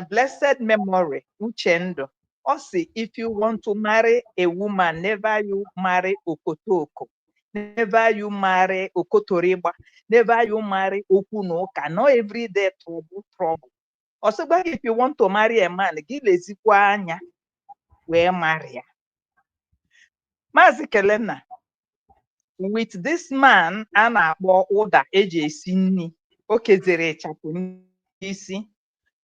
Blessed memory, Uchendo. Also, if you want to marry a woman, never you marry Okotoko. Never you marry Okotoriba. Never you marry Okunoka. Not every day trouble. Also, but if you want to marry a man, give anya where marry. Mazi Kelena. With this man, ana akpọ ụda eji esi nni, o kezere chapụ isi.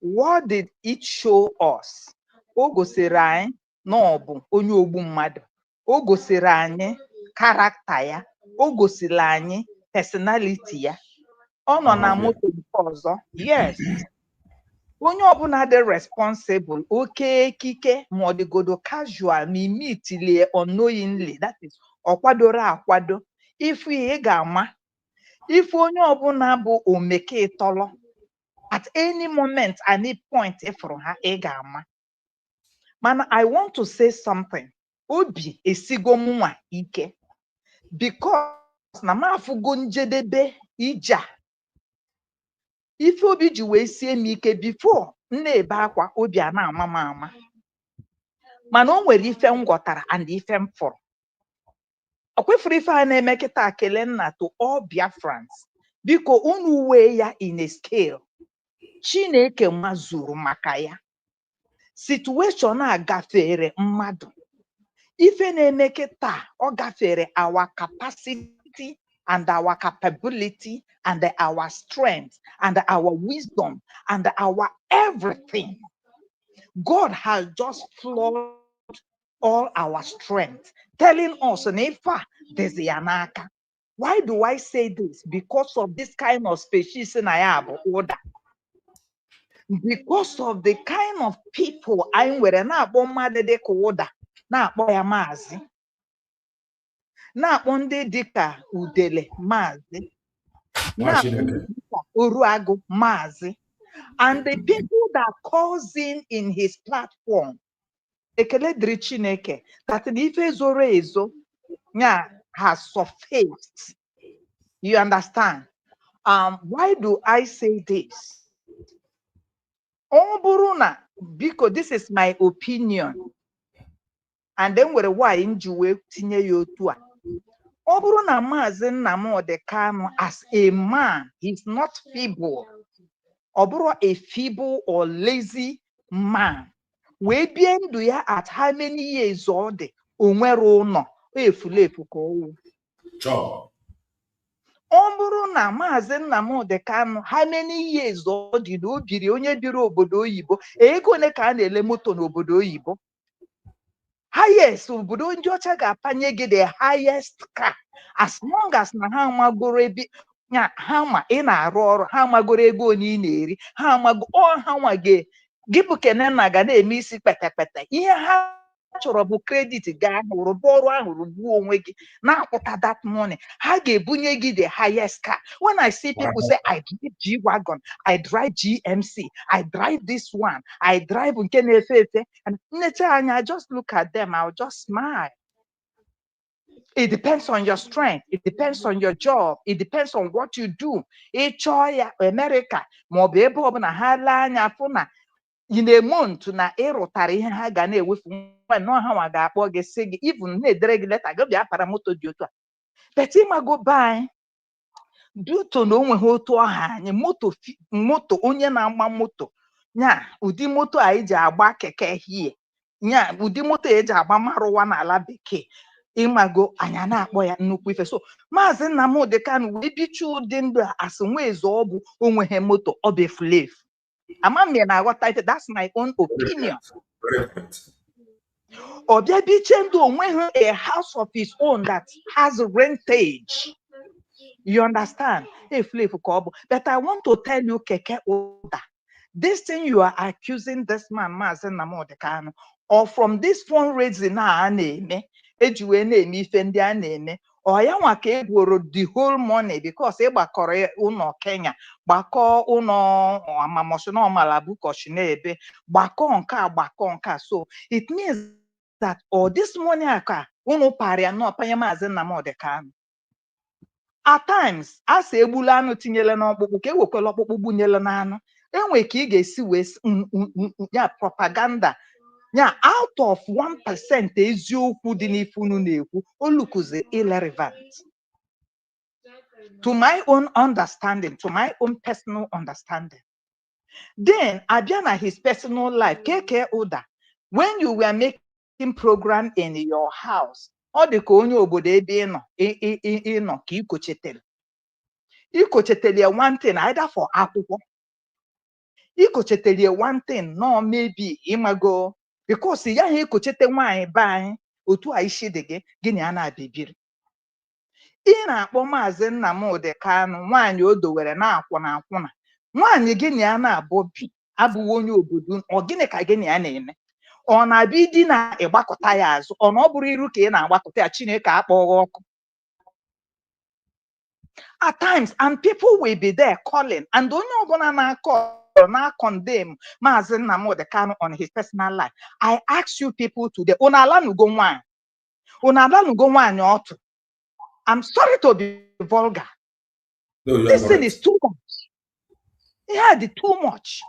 What did it show us? O gosiri anyị na ọ bụ onye ogbu mmadụ. O gosiri anyị karakta ya. O gosiri anyị personality ya. Ọ nọ na moto nke ọzọ. Yes. Onye ọbụla dị responsible, oke ekike ma ọ dịgodo casual ma immediately unknowingly, that is ọ kwadoro akwado ifu ị ga-ama ife onye ọbụla bụ omeke tọlọ at any moment any point ịfụrụ ha ị ga-ama. Mana I want to say something. Obi esigo mụnwa ike because na m afụgo njedebe ije a. Ife obi ji wee sie m ike before m na-ebe akwa obi a na-ama m ama. Mana o nwere ife m ghọtara and ife m fụrụ. Ọ kwefuru ife a na-eme kịta kele nna to all Biafrans. Biko unu wee ya in a scale. Chineke mazuru maka ya. Situation a gafere mmadụ. Ife na-eme kịta ọ gafere our capacity and our capability and our strength and our wisdom and our everything. God has just floored all our strength, telling us Nefa Desianaka. Why do I say this? Because of this kind of species in Ayabo order. Because of the kind of people I'm with na mmadụ dịka ụda na-akpọ ya maazị, na-akpọ ndị dịka udele maazị, na-akpọ ndị dịka oruagụ maazị, and the people that calls in his platform ekele dịrị Chineke that ife zoro ezo nya has surfaced. You understand? Why do I say this? Ọ bụrụ na biko, this is my opinion, and then were why nji wee tinye ya otu a. Ọ bụrụ na Maazị Nnamdi Kanu as a man, he's not feeble. Ọ bụrụ a feeble or lazy man. Wee bie ndụ ya at how many years ọ dị, o nwere ụlọ, efulefu ka ọwụ. Ọ bụrụ na Maazị Nnamdi Kanu how many years ọ dị na o biri onye biri obodo oyibo, ego one ka a na-ele moto n'obodo oyibo. Highest obodo ndị ọcha ga-apanye gị the highest car as long as na ha magoro ebe ha ma ị na-arụ ọrụ, ha magoro ego onye ị na-eri, ha mago ha nwa gị bụ Kenena ga na-eme isi kpetepete. Ihe ha chọrọ bụ credit gaa rụba ọrụ ahụ rụgbuo onwe gị na-akwụta that money, ha ga-ebunye gị the highest car. When I see people say I drive G-Wagon, I drive GMC, I drive this one, I drive nke na-efe efe, and I just look at them, I'll just smile. It depends on your strength. It depends on your job. It depends on what you do. Ịchọ America maọbụ ebe ọbụla ha lee anya fụ na in a month na ịrụtara ihe ha ga na-ewefu nọ ha nwa ga-akpọ gị sị gị even na-edere gị leta gị bịa para moto dị otu a. But ịmago be anyị duto na o nweghị otu ọha anyị moto onye na-agba moto nya ụdị moto a eji agba keke hie nya ụdị moto eji agba marụwa n'ala bekee. Ịmago anya na-akpọ ya nnukwu ife. So Maazị Nnamdi Kanu wee bicha ụdị ndụ a asị nwa eze ọ bụ onweghị moto ọ bụ efulefu. Amami na aghọta ife, that's my own opinion. Ọ bịa biche ndụ onweghị a house of his own that has rentage. You understand? Efulefu ka ọ bụ. But I want to tell you keke ụda, this thing you are accusing this man Maazị Nnamdi Kanu or from this fundraising a na-eme eji wee na-eme ife ndị a na-eme, ọ ya nwa ka egworo the whole money because ịgbakọrọ ụlọ Kenya, gbakọ ụlọ amamoshina ọmalabukoshi na-ebe, gbakọ nke a gbakọ nke a. So it means that all this money aka unu paria no panye Maazị Nnamdi Kanu. At times as egbula anụ tinyere n'ọkpụkpụ ka ewekwala ọkpụkpụ gbunyere n'anụ, enwe ka ị ga-esi wee ya propaganda nya out of 1% eziokwu dị n'ife unu na-ekwu olukuzi irrelevant to my own understanding, to my own personal understanding. Then abịa na his personal life keke ụda, when you were making program in your house, ọ dị ka onye obodo ebe ịnọ ka ikochetere one thing either for akwụkwọ, ikochetere one thing no maybe ịmago because ya ha ekochete nwaanyị be anyị otu a isi dị gị gịnị a na-abịbiri. Ị na-akpọ Maazị Nnamdi Kanu nwaanyị o dowere na-akwụna nwaanyị gịnị a na-abụ bi abụghị onye obodo, ọ gịnị ka gịnị a na-eme? ọ na-abịa ịdị na-ịgbakọta ya azụ ọ na ọ bụrụ iru ka ị na-agbakọta ya Chineke akpọghị ọkụ at times and people will be there calling and onye ọbụla na-condemn Maazị Nnamdi Kanu on his personal life. I ask you people today, unu alanugo nwaanyị ọtụ. I'm sorry to be vulgar. No, this thing is too much. Yeah, the too much.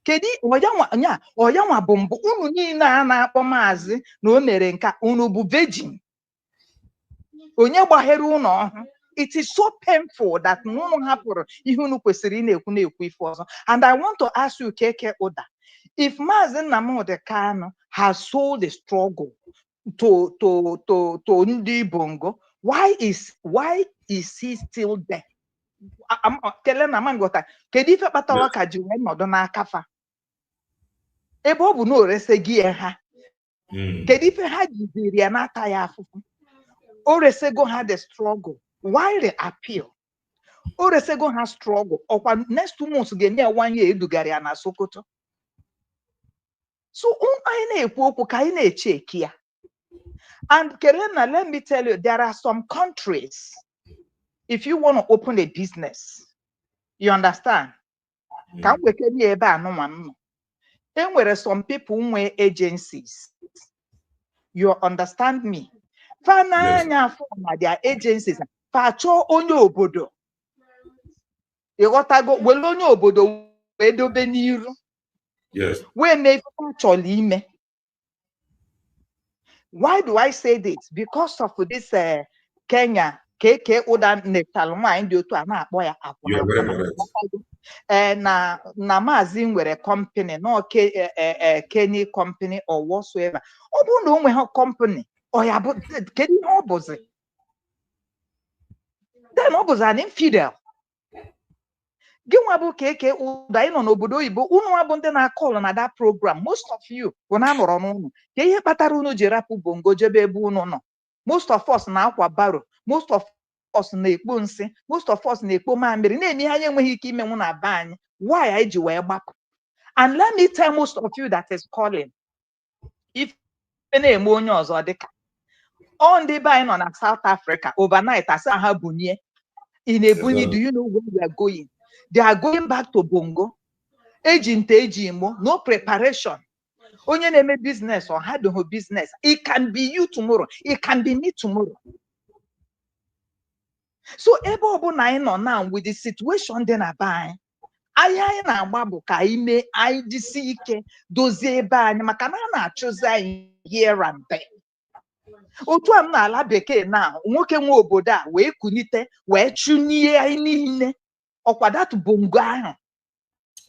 Kedu ọyanwa bụ mbụ unu niile a na-akpọ maazị na o mere nka unu bụ virgin onye gbaghere unu ọhụ. It is so painful that unu hapụrụ ihe unu kwesịrị ị na-ekwu ife ọzọ. And I want to ask you Keke Uda, if Maazị Nnamdi Kanu has sold the struggle to ndị Bongo, why is he still there? Kele na mangota kedu ife kpatara ka ji wee nọdụ n'aka fa ebe ọ bụ na oresegi ha kedu ife ha jiziri ya n'ata ya afụfụ oresego ha the struggle why the appeal oresego ha struggle ọkwa next 2 months ga-eme 1 year edugara ya na Sokoto. So anyị na-ekwu okwu ka anyị na-echeki ya. And Kerena, let me tell you, there are some countries, if you want to open a business, you understand? Can we get here by no one? Then there are some people who wear agencies. You understand me? Fananya form their agencies. Facho onyo obodo. You got to go. Well, onyo obodo we do beniru. Yes. We make facho. Why do I say this? Because of this Kenya KK Uda Netalma in the boy. You are very correct. Na Maazị nwere company, no Kenny company or whatsoever. Ọ bụ na o nwe ha company, ọ ya bụ kedu ihe ọ bụzi? Then ọ bụzi an infidel. Gị nwa bụ KK Uda ị nọ n'obodo oyibo, unu abụ ndị na-akọlụ na that program. Most of you bụ na anọrọ n'ụlọ. Ka ihe kpatara unu ji rapụ bongo jebe ebe unu nọ. Most of us na-akwa baro. Most of us na-ekpo nsị. Most of us na-ekpo mamịrị. Na-eme ihe anyị enweghị ike ime nwu na be anyị. Why anyị ji wee gbapụ? And let me tell most of you that is calling. If na-eme onye ọzọ dịka ọ ndị be anyị nọ na South Africa overnight asa ha bunye in Ebonyi. Do you know where we are going? They are going back to Bongo. Ejimo, no preparation. Onye na-eme business or had no business. It can be you tomorrow. It can be me tomorrow. So ebe ọbụna anyị nọ now with the situation dị na be anyị, anyị na-agba bụ ka ime anyị jisi ike dozie ebe anyị maka na a na-achụzi anyị here and there. Otu a m n'ala bekee na nwoke nwe obodo a wee kunite wee chụnye anyị niile ọkwa that bongo ahụ.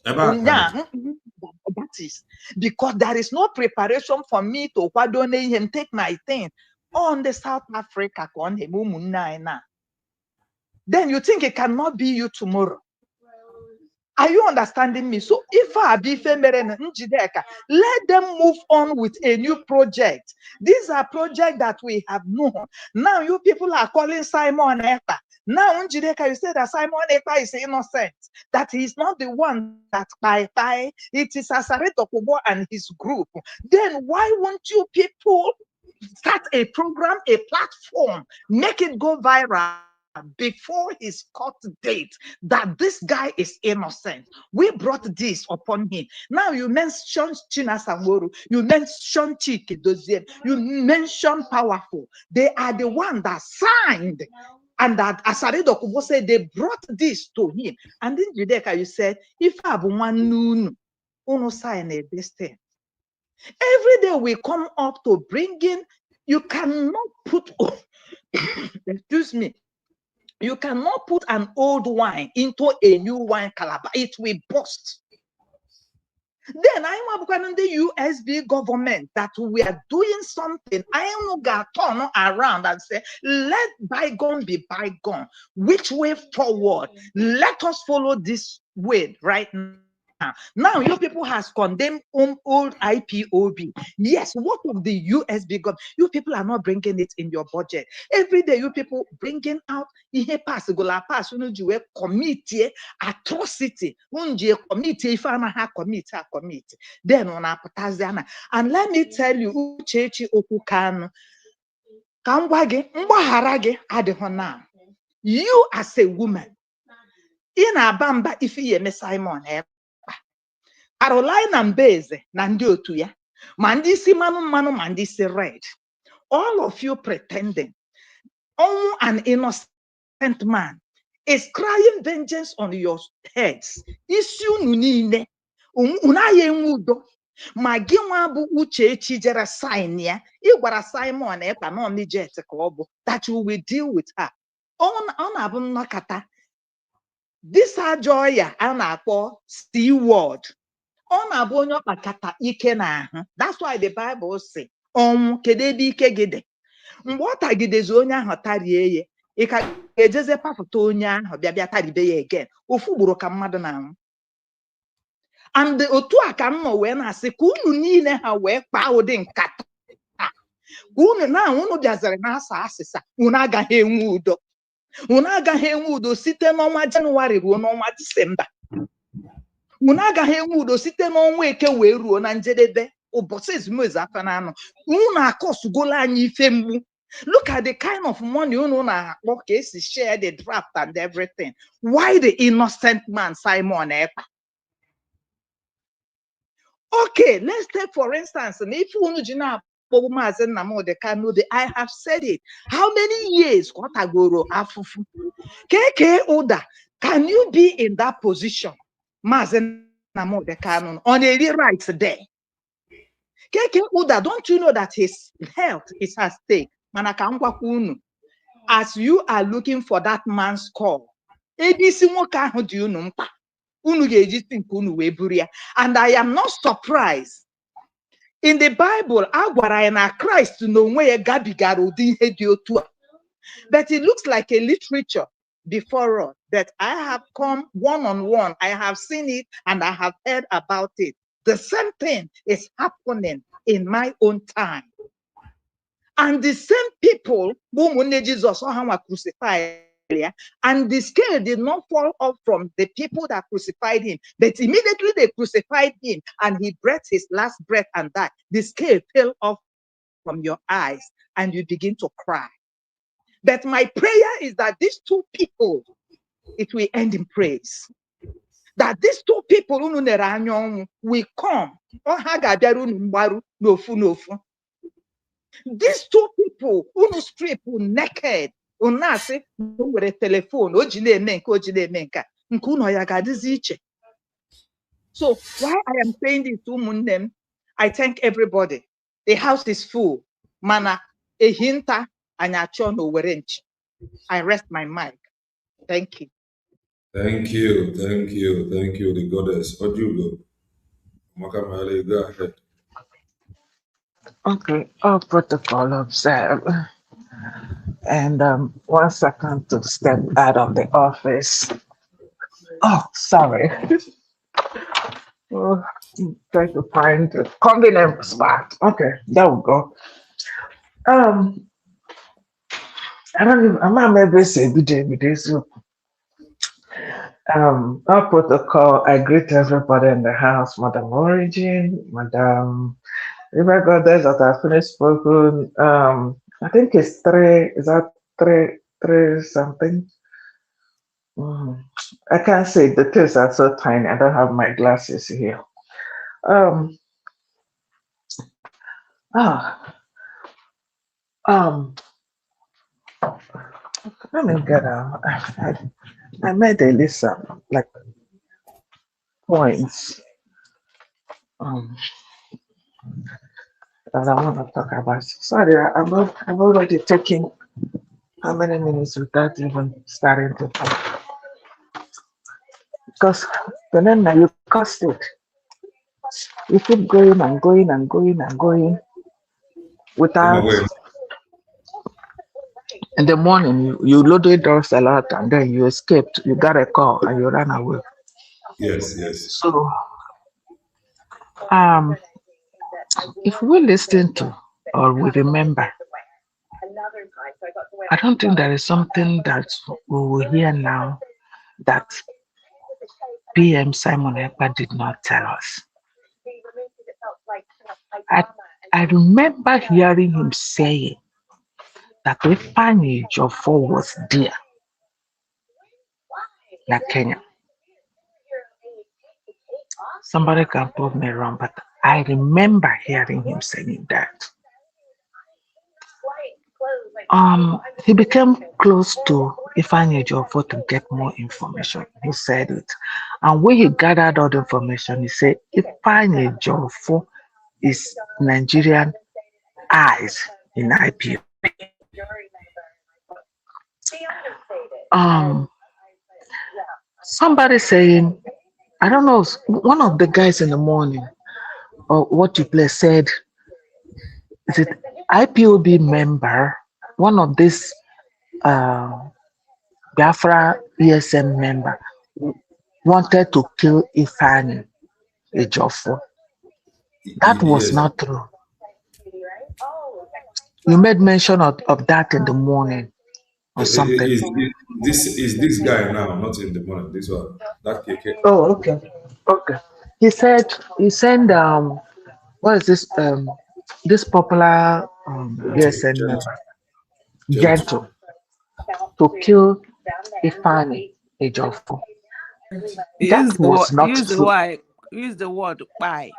That is because there is no preparation for me to kwado him take my thing on the South Africa on him. Then you think it cannot be you tomorrow. Are you understanding me? So if I be let them move on with a new project. These are projects that we have known. Now you people are calling Simon Ekpa. Now Njideka, you say that Simon Ekpa is innocent, that he is not the one that by it is Asareto Kubo and his group. Then why won't you people start a program, a platform, make it go viral before his court date that this guy is innocent? We brought this upon him. Now you mention Chinasamoru, you mention Chiki Dozien, you mention Powerful. They are the one that signed. And that Asaredo Kubo said they brought this to him. And then Judeka, you said, if I have one noon, uno sign this thing. Every day we come up to bring in, you cannot put, excuse me, you cannot put an old wine into a new wine calabar. It will burst. Then I am in the USB government that we are doing something. I am going to turn around and say, let bygone be bygone. Which way forward? Let us follow this way right Now you people has condemned old IPOB. Yes, what of the USB government? You people are not bringing it in your budget. Every day you people bringing out ihe pass gola pass unujiwe commit atrocity. Unje commit if I commit. Then on apataziana. And let me tell you, Uchechi Okukanu, Kambwage, Mbaharage Adehona. You as a woman, in Abamba if you Simon Carolina Mbeze na ndị otu ya ma ndị isi mmanụ ma ndị isi red, all of you pretending an innocent man is crying vengeance on your heads. Isi unu niile unu agha enwe udo ma gị nwa bụ Uchechi jere sign ya ị gwara Simon Ekpa na jet ka ọ bụ that you will deal with her. Ọ na-abụ nnọkọta this ajọ ya a na-akpọ C word. Ọ na-abụ onye ọkpakata ike n'ahụ. That's why the Bible say ọnwụ kedu ebe ike gị dị. Mgbe ọ tagidezi onye ahụ tarie ya ị ka ejeze papụta onye ahụ bịa taribe ya again. Ofu ugboro ka mmadụ na-anwụ. And otu a ka m nọ wee na-asị ka unu niile ha wee kpaa ụdị nkata ka unu na-anwụ bịaziri na-asa asịsa unu agaghị enwe udo. Unu agaghị enwe udo site n'ọnwa Jenụwarị ruo n'ọnwa Disemba. Unu agaghị enwe udo site n'ọnwa Eke wee ruo na njedebe ụbọchị ezumezu afọ na anọ. Unu akọsugolo anyị ife mgbu. Look at the kind of money unu na-akpọ ka esi share the draft and everything. Why the innocent man Simon Ekpa? Okay, let's take for instance, if unu ji na-akpọ Maazị Nnamdi Kanu, I have said it. How many years kwatagoro afụfụ? Keke Ụda, can you be in that position? Maazị Nnamdi Kanu on a right there. Keke Ụda, don't you know that his health is at stake? Manaka ngwakwa unu, as you are looking for that man's call, ebisi nwoke ahụ dị unu mkpa. Unu ga-eji think unu wee buru ya. And I am not surprised. In the Bible, agwara ya na Christ n'onwe ya gabigara ụdị ihe dị otu a. But it looks like a literature before us that I have come one-on-one. I have seen it and I have heard about it. The same thing is happening in my own time. And the same people whom Jesus crucified, and the scale did not fall off from the people that crucified him, but immediately they crucified him and he breathed his last breath and died. The scale fell off from your eyes and you begin to cry. But my prayer is that these two people, it will end in praise. That these two people will come. These two people who strip naked, unase with a telephone, so why I am saying this to Mundem, I thank everybody. The house is full. Mana ehinta anyachono werench. I rest my mic. Thank you. Thank you, the goddess. What you go? Makamale, go ahead. Okay, all protocol observed. And 1 second to step out of the office. Oh, sorry. Oh, try to find a convenient spot. Okay, there we go. I don't even, I'm not maybe say good day, so our protocol, I greet everybody in the house, Madam Origin, Madam River Goddess that I finished spoken. I think it's three something. I can't say the things are so tiny. I don't have my glasses here. Let me get I made a list of like points that I want to talk about. Sorry, I've already taken how many minutes without even starting to talk. Because then you cost it. You keep going and going and going and going without. In the morning, you loaded doors a lot and then you escaped. You got a call and you ran away. Yes. So Um, if we listen to or we remember, I don't think there is something that we will hear now that PM Simon Ekpa did not tell us. I, I remember hearing him saying that if Pani Jofo was there, like Kenya, somebody can prove me wrong, but I remember hearing him saying that. He became close to Ifeanyi Ejiofor to get more information. He said it. And when he gathered all the information, he said Ifeanyi Ejiofor is Nigerian eyes in IPO. Um, somebody saying, I don't know, one of the guys in the morning, or what you play said, is it IPOB member, one of this uh, Biafra ESM member wanted to kill Ifeanyi Ejiofor. That was Yes. not true. You made mention of that in the morning or something. Is this guy now, not in the morning, this one, that KK. Oh, okay. Okay. He said he sent what is this popular ESN member Gentle. Gentle to kill Ifeanyi Ejiofor. That was not true. Use the word by.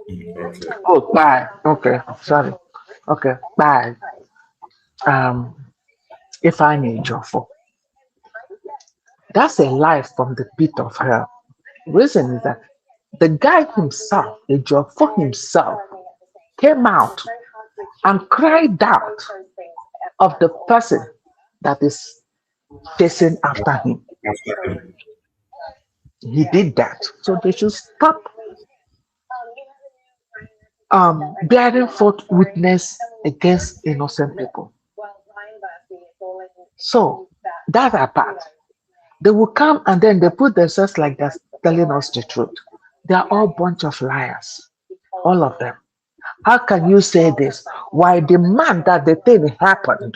Okay. Oh, bye. Okay, sorry. Okay, bye. Um, Ifeanyi Ejiofor. That's a lie from the pit of hell. Reason is that the guy himself, Ejiofor himself, came out and cried out of the person that is chasing after him. After him. He did that. So they should stop bearing forth witness against innocent people. So that apart, they will come and then they put themselves like they're telling us the truth. They are all bunch of liars, all of them. How can you say this? Why the man that the thing happened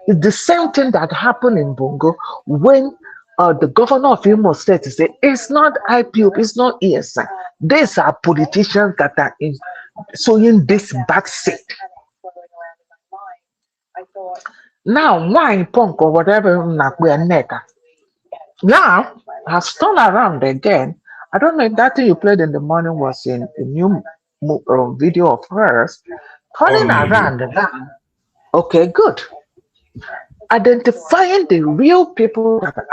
is the same thing that happened in Bongo when the governor of Imo State said it's not IPOP, it's not ESN. These are politicians that are sowing this bad seed. Now, why punk or whatever now has turned around again. I don't know if that thing you played in the morning was in a new video of hers All turning new. around now. Okay, good. Identifying the real people that are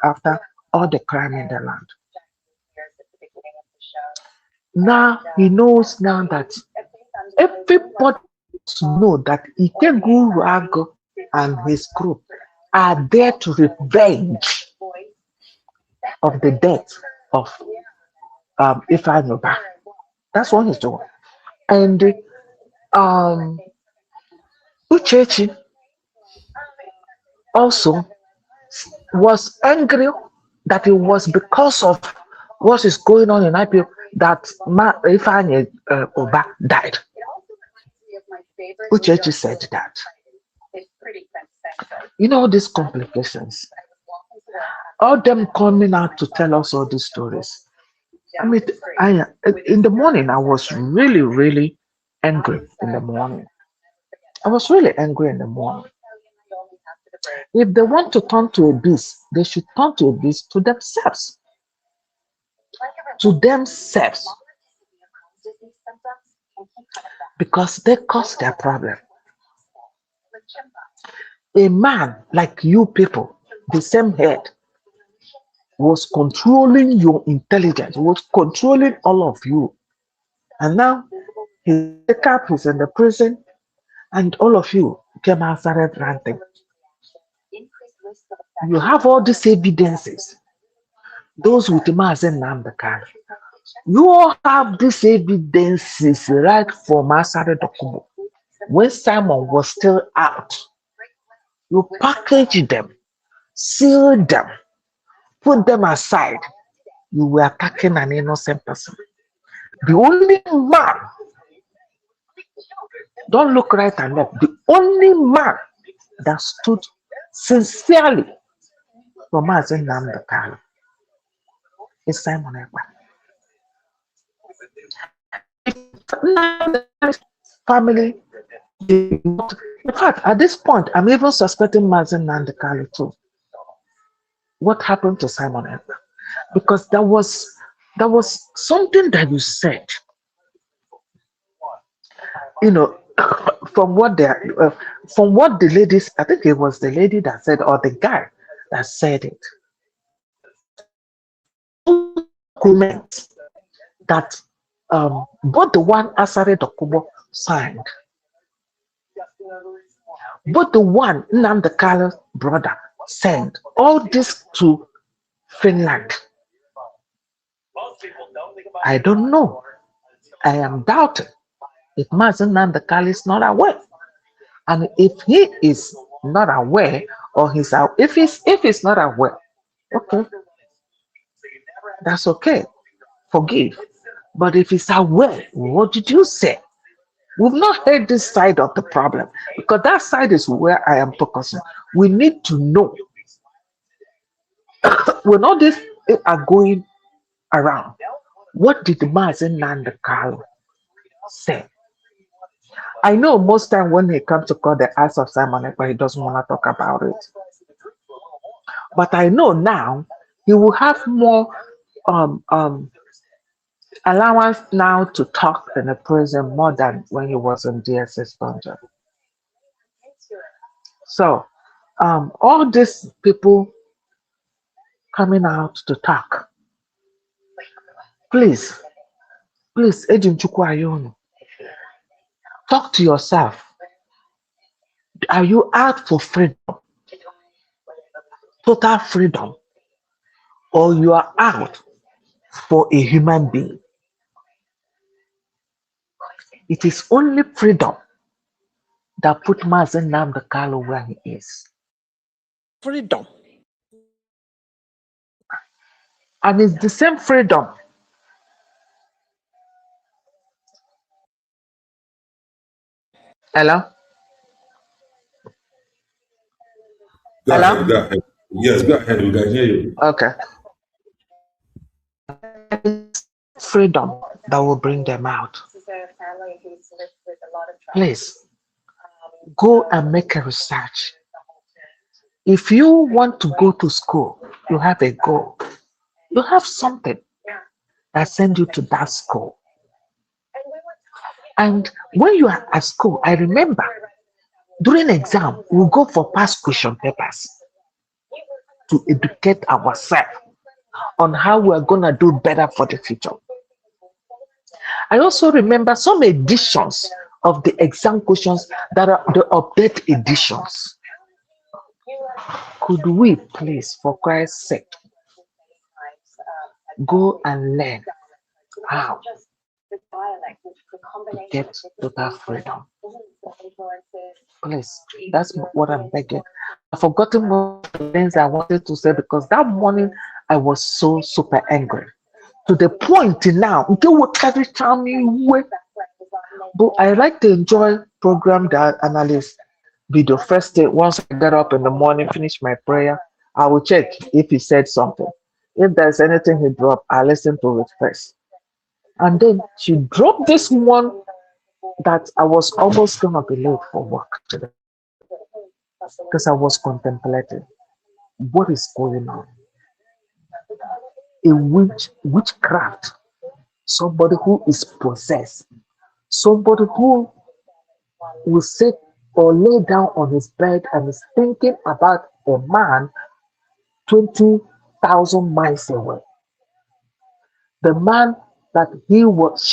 after all the crime in the land. Now he knows now that everybody must know that Ikegurago and his group are there to revenge of the death of Ifeanyi Ubah. That's what he's doing. And Uchechi also was angry that it was because of what is going on in IPO that Ifeanyi Ubah died. Uchechi said that. You know these complications. All them coming out to tell us all these stories. I mean, in the morning I was really, really angry in the morning. I was really angry in the morning. If they want to turn to a beast, they should turn to a beast to themselves. To themselves. Because they caused their problem. A man like you people, the same head, was controlling your intelligence, was controlling all of you. And now he's up, he's in the prison, and all of you came out started ranting. You have all these evidences. Those with Mazen Namdekan. You all have these evidences right from Asare Dokubo. When Simon was still out, you package them, seal them, put them aside. You were attacking an innocent person. The only man, don't look right and left, the only man that stood sincerely for Mazen Namdekalo is Simon Ekpa. Family, in fact, at this point, I'm even suspecting Mazen Namdekalo too. What happened to Simon Ekpa? Because there was something that you said, you know, from what the ladies, I think it was the lady that said, or the guy that said it. Document that both the one Asare Dokubo signed, both the one Nnamdi brother sent all this to Finland. I don't know. I am doubting if Mazen Nnamdi is not aware. And if he is not aware, or if he's not aware, okay, that's okay. Forgive. But if he's aware, what did you say? We've not heard this side of the problem, because that side is where I am focusing. We need to know when all this are going around. What did Mazen Nandekalo say? I know most time when he comes to call the eyes of Simon Ekpa, he doesn't want to talk about it. But I know now he will have more um, um, allowance now to talk in the prison more than when he was in DSS dungeon. So all these people coming out to talk, please, Ejim Chukwu Ayonu, talk to yourself. Are you out for freedom, total freedom, or you are out for a human being? It is only freedom that put Mazen Namdekalo where he is. Freedom. And it's the same freedom. Hello? Go Hello? ahead, go ahead. Yes, go ahead. We can hear you. Okay. Freedom that will bring them out. Please go and make a research. If you want to go to school, you have a goal. You have something that sends you to that school. And when you are at school, I remember during exam, we go for past question papers to educate ourselves on how we are going to do better for the future. I also remember some editions of the exam questions that are the update editions. Could we please, for Christ's sake, go and learn how to get total freedom? Please, that's what I'm begging. I've forgotten what things I wanted to say, because that morning I was so super angry to the point now. But I like to enjoy program that analyst video. First day, once I get up in the morning, finish my prayer, I will check if he said something. If there's anything he dropped, I listen to it first. And then she dropped this one that I was almost gonna be late for work today, because I was contemplating what is going on. A witchcraft, somebody who is possessed, somebody who will sit or lay down on his bed and is thinking about a man 20,000 miles away. The man that she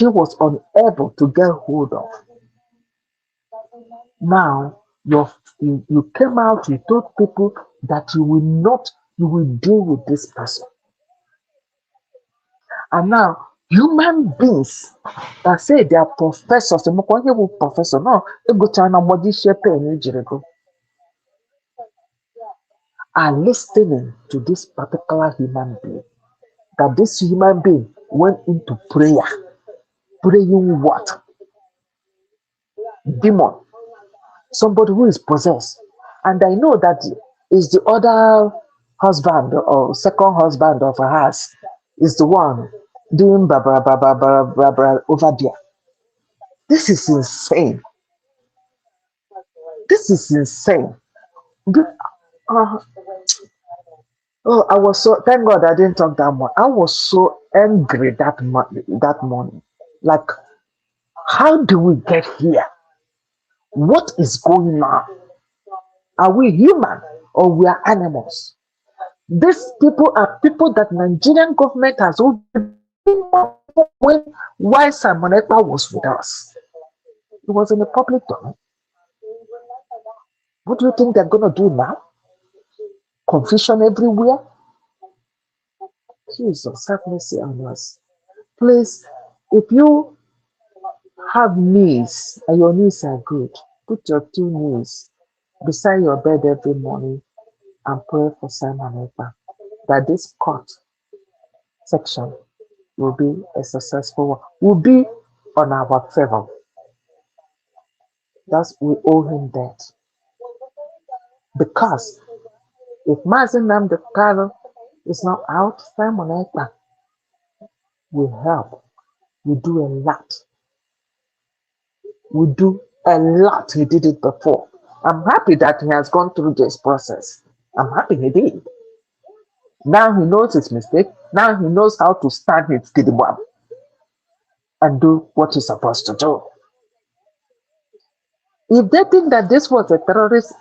was unable to get hold of. Now you came out, you told people that you will deal with this person. And now human beings that say they are professors, professor, no, they go China body shape are listening to this particular human being. That this human being went into prayer Praying what? Demon. Somebody who is possessed. And I know that is the other husband or second husband of hers is the one doing over there. This is insane. This is insane. Uh, oh, I was so thank God I didn't talk that much. I was so angry that morning. Like, how do we get here? What is going on? Are we human or we are animals? These people are people that Nigerian government has already when why Simon Ekpa was with us. It was in the public domain. What do you think they're gonna do now? Confusion everywhere? Jesus, have mercy on us. Please, if you have knees and your knees are good, put your 2 knees beside your bed every morning and pray for Simon Ekpa that this court section will be a successful one, will be on our favor. That's we owe him that. Because if Mazen Namde Kano is not out, Simon Ekpa will help. We do a lot. We do a lot. He did it before. I'm happy that he has gone through this process. I'm happy he did. Now he knows his mistake. Now he knows how to stand his kidibam and do what he's supposed to do. If they think that this was a terrorist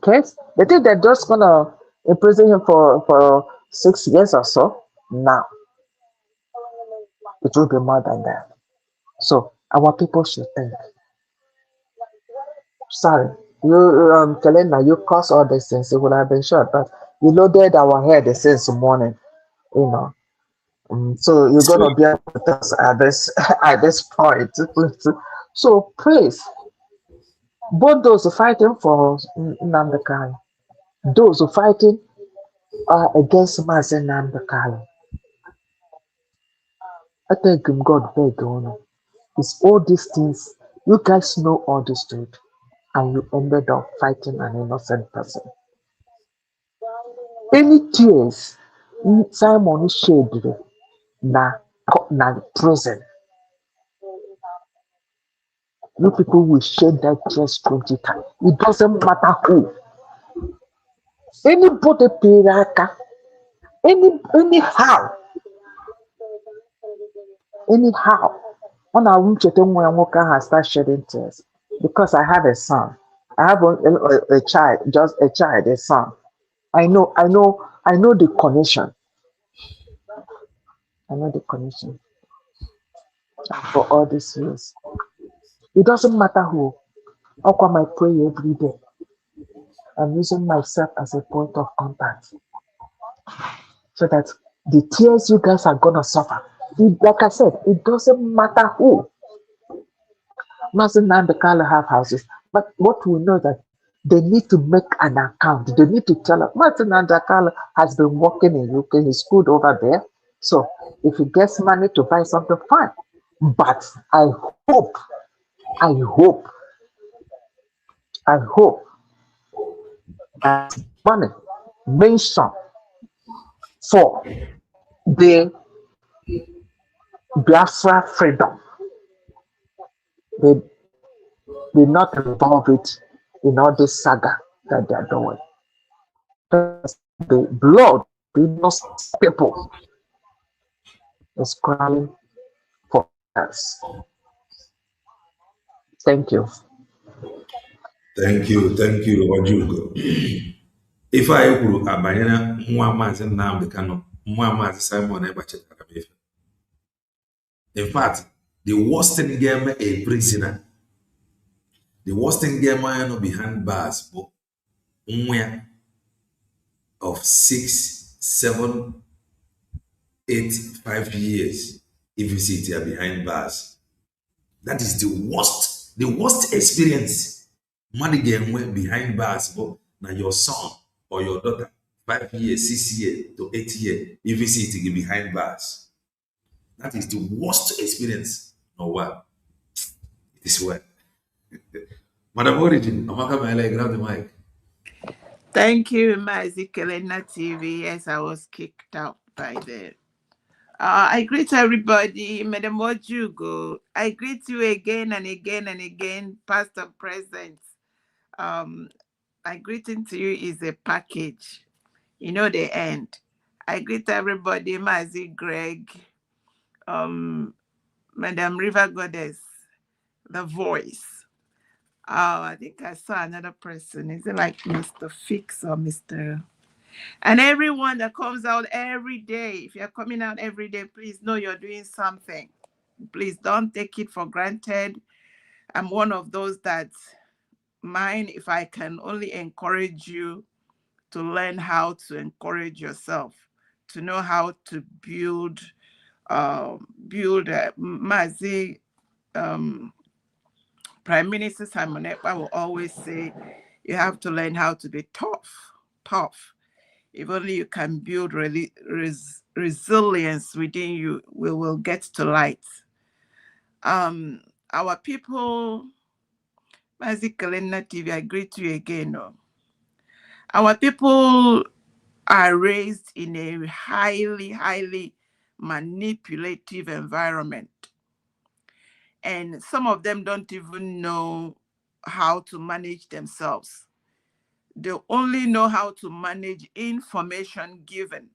case, they think they're just gonna imprison him for 6 years or so. Now it will be more than that. So our people should think. Sorry, you Kelena, you caused all these things. It would have been short, but you loaded our head since morning, you know. So you're So, gonna be with us at this at this point. So please, both those fighting for Nnamdi Kanu, those who fighting against Mazen Nnamdi Kanu, I thank him, God beg you. It's all these things. You guys know all this truth, and you ended up fighting an innocent person. Any tears Simon shed na prison. You people will shed that tears 20 times. It doesn't matter who. Anybody piraka, anyhow. On our room, has start shedding tears because I have a son. I have a child, just a child, a son. I know the connection. I know the connection. And for all these years, it doesn't matter who. How come I pray every day? I'm using myself as a point of contact so that the tears you guys are gonna suffer. Like I said, it doesn't matter who. Mazen Nnamdi Kanu have houses, but what we know that they need to make an account. They need to tell us. Mazen Nnamdi Kanu has been working in UK. He's good over there. So if he gets money to buy something, fine. But I hope that money mentioned for the Biafra freedom, they not involve it in all this saga that they are doing. The blood, the innocent people is crying for us. Thank you. thank you, Ojugo. If I kwuru abanyere nwa Maazị Nnamdi Kanu, nwa Maazị Simon Ekpa chetara m ife. In fact, the worst thing game a prisoner, the worst thing game behind bars, but of 6, 7, 8, 5 years, if you see it here behind bars. That is the worst experience. Money game went behind bars, but now your son or your daughter, 5 years, 6 years to 8 years, if you see it behind bars. That is the worst experience. No, well, it is well. Madam Origin, Amaka Mele, grab the mic. Thank you, Mazi Kelena TV. Yes, I was kicked out by the. I greet everybody, Madam Ojugo. I greet you again and again and again, Pastor Present. My greeting to you is a package. You know the end. I greet everybody, Mazi Greg, Madam River Goddess, the voice. Oh, I think I saw another person. Is it like Mr. Fix or Mr. And everyone that comes out every day, if you're coming out every day, please know you're doing something. Please don't take it for granted. I'm one of those that mine, if I can only encourage you to learn how to encourage yourself, to know how to build Mazi, Prime Minister Simon Ekpa will always say, you have to learn how to be tough. If only you can build resilience within you, we will get to light. Our people, Mazi Kalena TV, I greet you again. No? Our people are raised in a highly manipulative environment. And some of them don't even know how to manage themselves. They only know how to manage information given.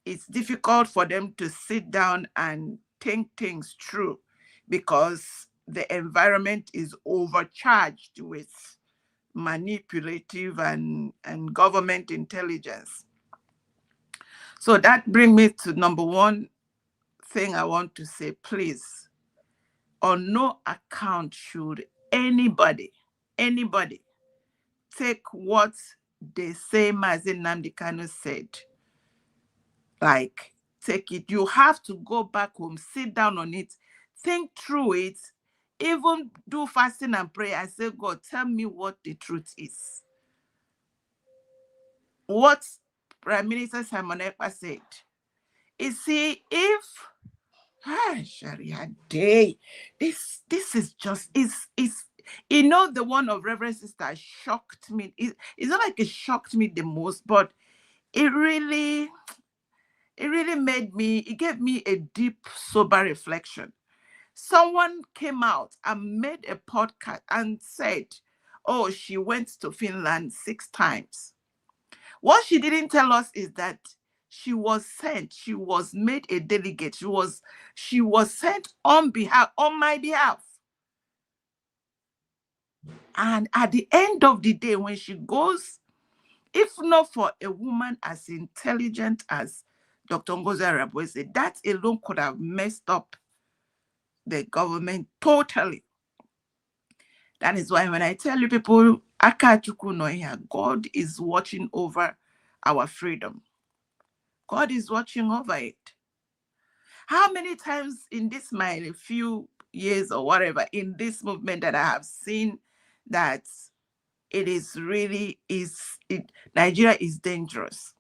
It's difficult for them to sit down and think things through because the environment is overcharged with manipulative and government intelligence. So that brings me to number one thing I want to say, please. On no account should anybody take what the same as Nnamdi Kanu said, like take it. You have to go back home, sit down on it, think through it, even do fasting and pray and say, God, tell me what the truth is. What Prime Minister Simon Ekpa said. You see, if Sharia Day, this is just is you know, the one of Reverend Sister shocked me. It's not like it shocked me the most, but it really made me, it gave me a deep, sober reflection. Someone came out and made a podcast and said, oh, she went to Finland 6 times. What she didn't tell us is that she was sent, she was made a delegate, she was sent on my behalf. And at the end of the day, when she goes, if not for a woman as intelligent as Dr. Ngozi Arabweze, that alone could have messed up the government totally. That is why when I tell you people, Akachukwu no here, God is watching over our freedom. God is watching over it. How many times in this my few years or whatever in this movement that I have seen that it is really Nigeria is dangerous.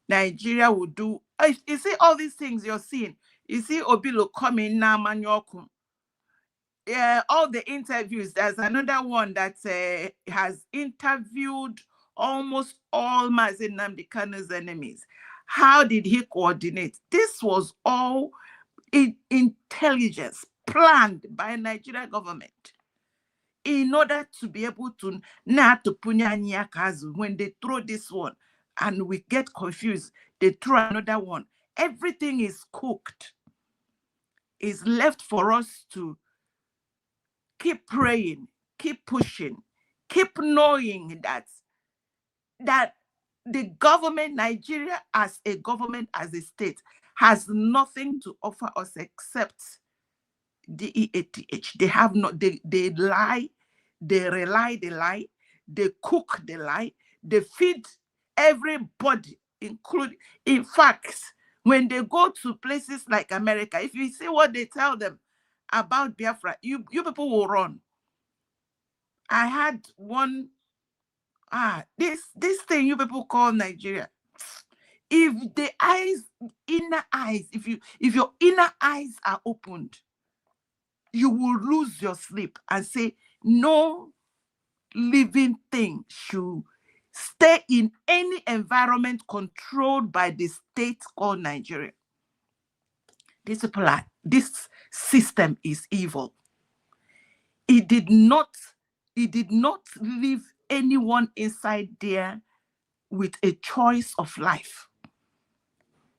Nigeria will do. You see all these things you're seeing. You see Obilo coming now, Manyoku. Yeah, all the interviews. There's another one that has interviewed almost all Mazi Nnamdi Kanu's enemies. How did he coordinate? This was all intelligence planned by Nigeria government in order to be able to not to punya kazu when they throw this one and we get confused, they throw another one. Everything is cooked. It's left for us to keep praying, keep pushing, keep knowing that the government, Nigeria as a government, as a state, has nothing to offer us except DEATH. They have not, they lie, they rely the lie, they cook the lie, they feed everybody, including, in fact, when they go to places like America, if you see what they tell them about Biafra, you people will run. I had one, this thing you people call Nigeria, If the inner eyes, if your inner eyes are opened, you will lose your sleep and say, no living thing should stay in any environment controlled by the state called Nigeria. This system is evil. It did not leave anyone inside there with a choice of life.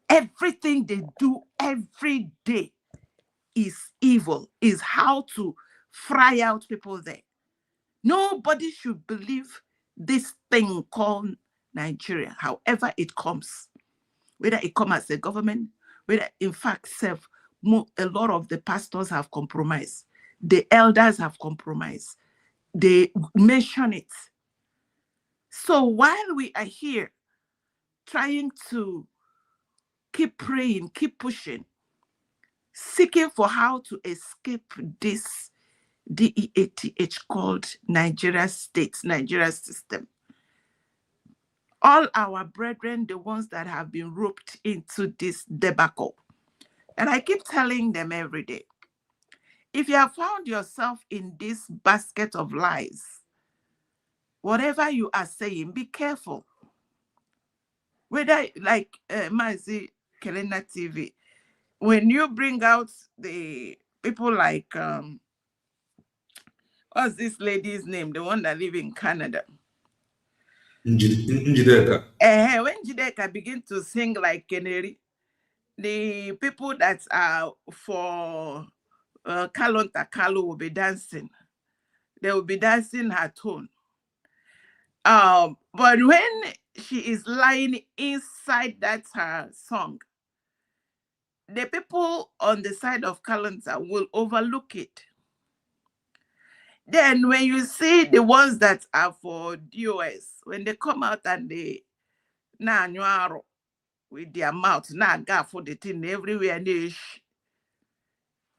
Everything they do every day is evil, is how to fry out people there. Nobody should believe this thing called Nigeria, however it comes. Whether it comes as a government, whether in fact a lot of the pastors have compromised. The elders have compromised. They mention it. So while we are here trying to keep praying, keep pushing, seeking for how to escape this DEATH called Nigeria state, Nigeria system, all our brethren, the ones that have been roped into this debacle, and I keep telling them every day, if you have found yourself in this basket of lies, whatever you are saying, be careful. Whether like Mazi Kelena TV, when you bring out the people like, what's this lady's name? The one that live in Canada. Njideka. When Njideka begin to sing like Canary, the people that are for Kalonta Kalu will be dancing. They will be dancing her tone. But when she is lying inside that her song, the people on the side of Kalonta will overlook it. Then when you see the ones that are for DOS, when they come out and they with their mouth, for the thing everywhere,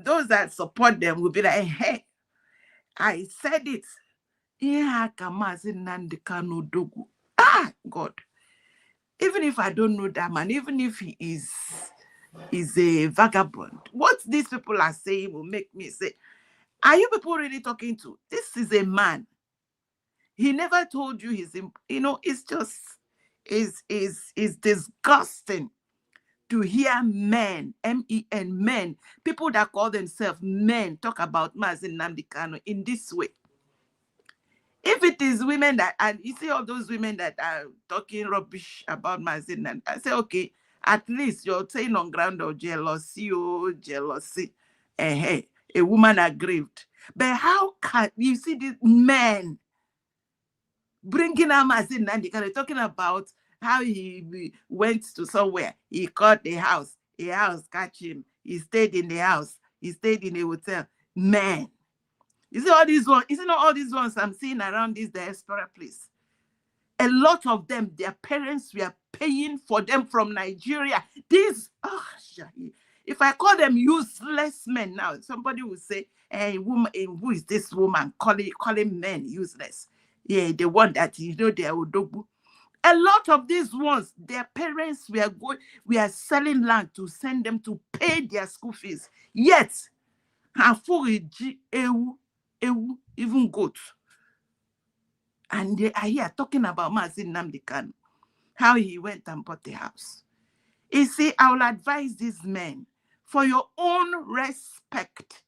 those that support them will be like, hey, I said it. Ah, God. Even if I don't know that man, even if he is a vagabond, what these people are saying will make me say, are you people really talking to? This is a man. He never told you it's just, is disgusting to hear men, men, men, people that call themselves men, talk about Mazi Nnamdi Kanu in this way. If it is women that, and you see all those women that are talking rubbish about Mazi Nnamdi, I say, okay, at least you're saying on ground of jealousy, a woman aggrieved. But how can you see these men bringing up Mazi Nnamdi Kanu, talking about how he went to somewhere, he caught a house catch him, he stayed in the house, he stayed in a hotel. Man, you see all these ones, all these ones I'm seeing around this diaspora place? A lot of them, their parents were paying for them from Nigeria. These, if I call them useless men now, somebody will say, hey, woman, who is this woman calling men useless? Yeah, the one that they are Odogu. A lot of these ones, their parents were selling land to send them to pay their school fees. Yet, even goats. And they are here talking about Mazi Nnamdi Kanu, how he went and bought the house. You see, I will advise these men, for your own respect,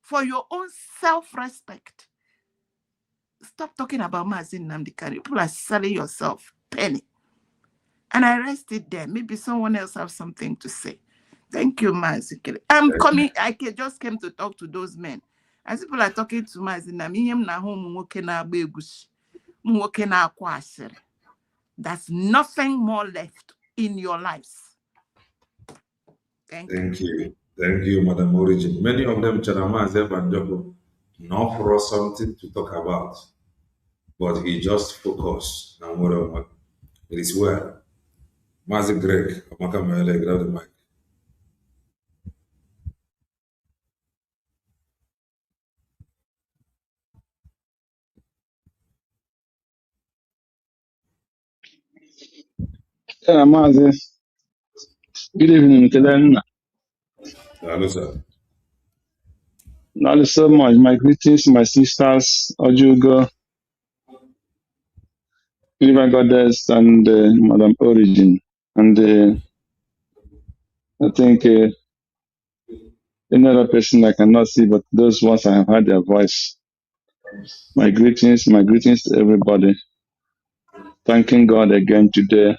for your own self-respect, stop talking about Mazi Nnamdi Kanu. People are selling yourself penny. And I rest it there. Maybe someone else has something to say. Thank you, Mazi. I'm coming. I just came to talk to those men. As people are talking to Mazi Nnamdi, there's nothing more left in your lives. Thank you. Thank you, Madam Origin. Many of them, Chanama Zebanjoko, not for us something to talk about, but he just focused on what it is well. Mazi Greg, Amaka Mele, grab the mic. Maazị, good evening, Kelenna. Hello, sir. Not so much. My greetings, my sisters, Ojugo, River Goddess, and Madam Origin. And I think another person I cannot see, but those ones I have heard their voice. My greetings to everybody. Thanking God again today.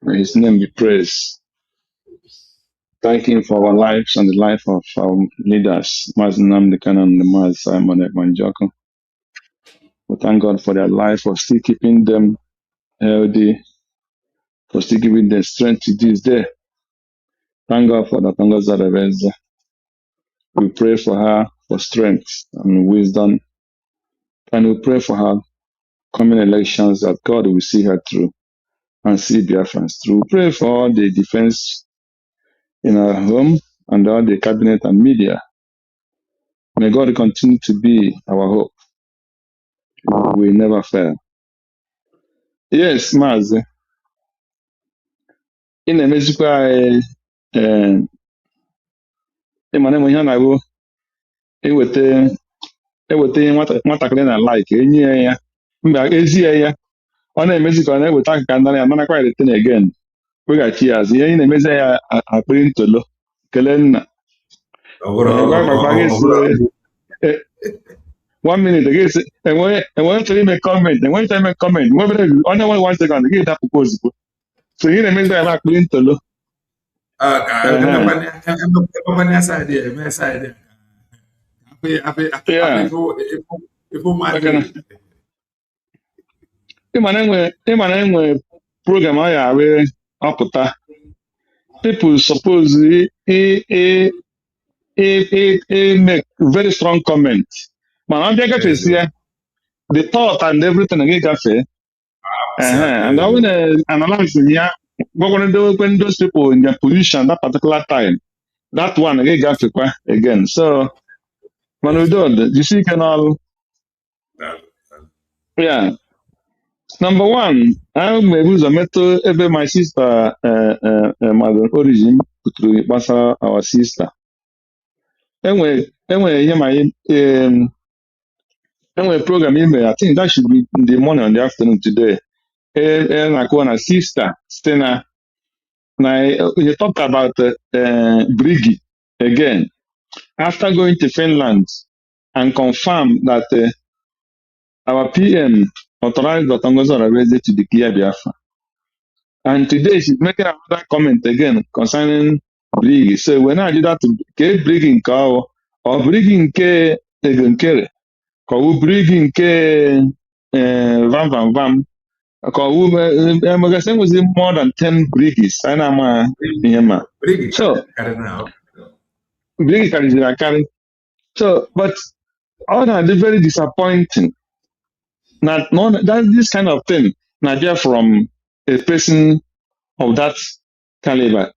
May His name be praised. Thank Him for our lives and the life of our leaders, Mazi Nnamdi Kanu and Mazi Simon Ekmanjoko. We thank God for their life, for still keeping them healthy, for still giving them strength to this day. Thank God for the Tongoza Rebeza. We pray for her for strength and wisdom. And we pray for her coming elections that God will see her through and see Biafrans through. We pray for all the defense in our home and all the cabinet and media. May God continue to be our hope. We never fail. Yes, Maazị, ị na-emezikwa ịmana enwe ihe a na-abụ eweta ihe nwatakịrị na like enyi ya mba ezie ya ọ na-emezi ka ọ na-eweta akụka ndara ya manakwa return again weghachi ya azụ ihe ị na-emezi ya akpịrị ntolo kelee nna gbagba ga-esi 1 minute ga-esi enwere chọrọ ime kọment nwebere onye nwere 1 second ga-edapụkwa ozugbo so ihe na-emezi ya akpịrị ntolo ịmana enwe program a ya wee ọpụta people suppose make very strong comment mana ọ bịa gafesi ya the thought and everything gị gafee and I want to analyze ya gwagwara those people in their position that particular time that one gị gafekwa again so mana udo jisi ike n'ọrụ yeah. Number one, I'm a user meto ebe my sister Madam Origin puturu gbasara our sister. Enwe ihe ma enwe program email. I think that should be in the morning and the afternoon today. Na-akụwa na sister site na you talked about Brigi again. After going to Finland and confirm that our PM authorized Dr. Ngozi Oraveze to declare Biafra. And today she's making another comment again concerning Brigi. So when I did that to Brigi in Kao or Brigi in Ke Egonkere, Kawu Brigi in Ke Vam Vam Vam, Kawu Magasin was more than 10 Brigis. I know so Brigi carry. So, but all that is very disappointing. Not that this kind of thing, Nadia from a person of that caliber,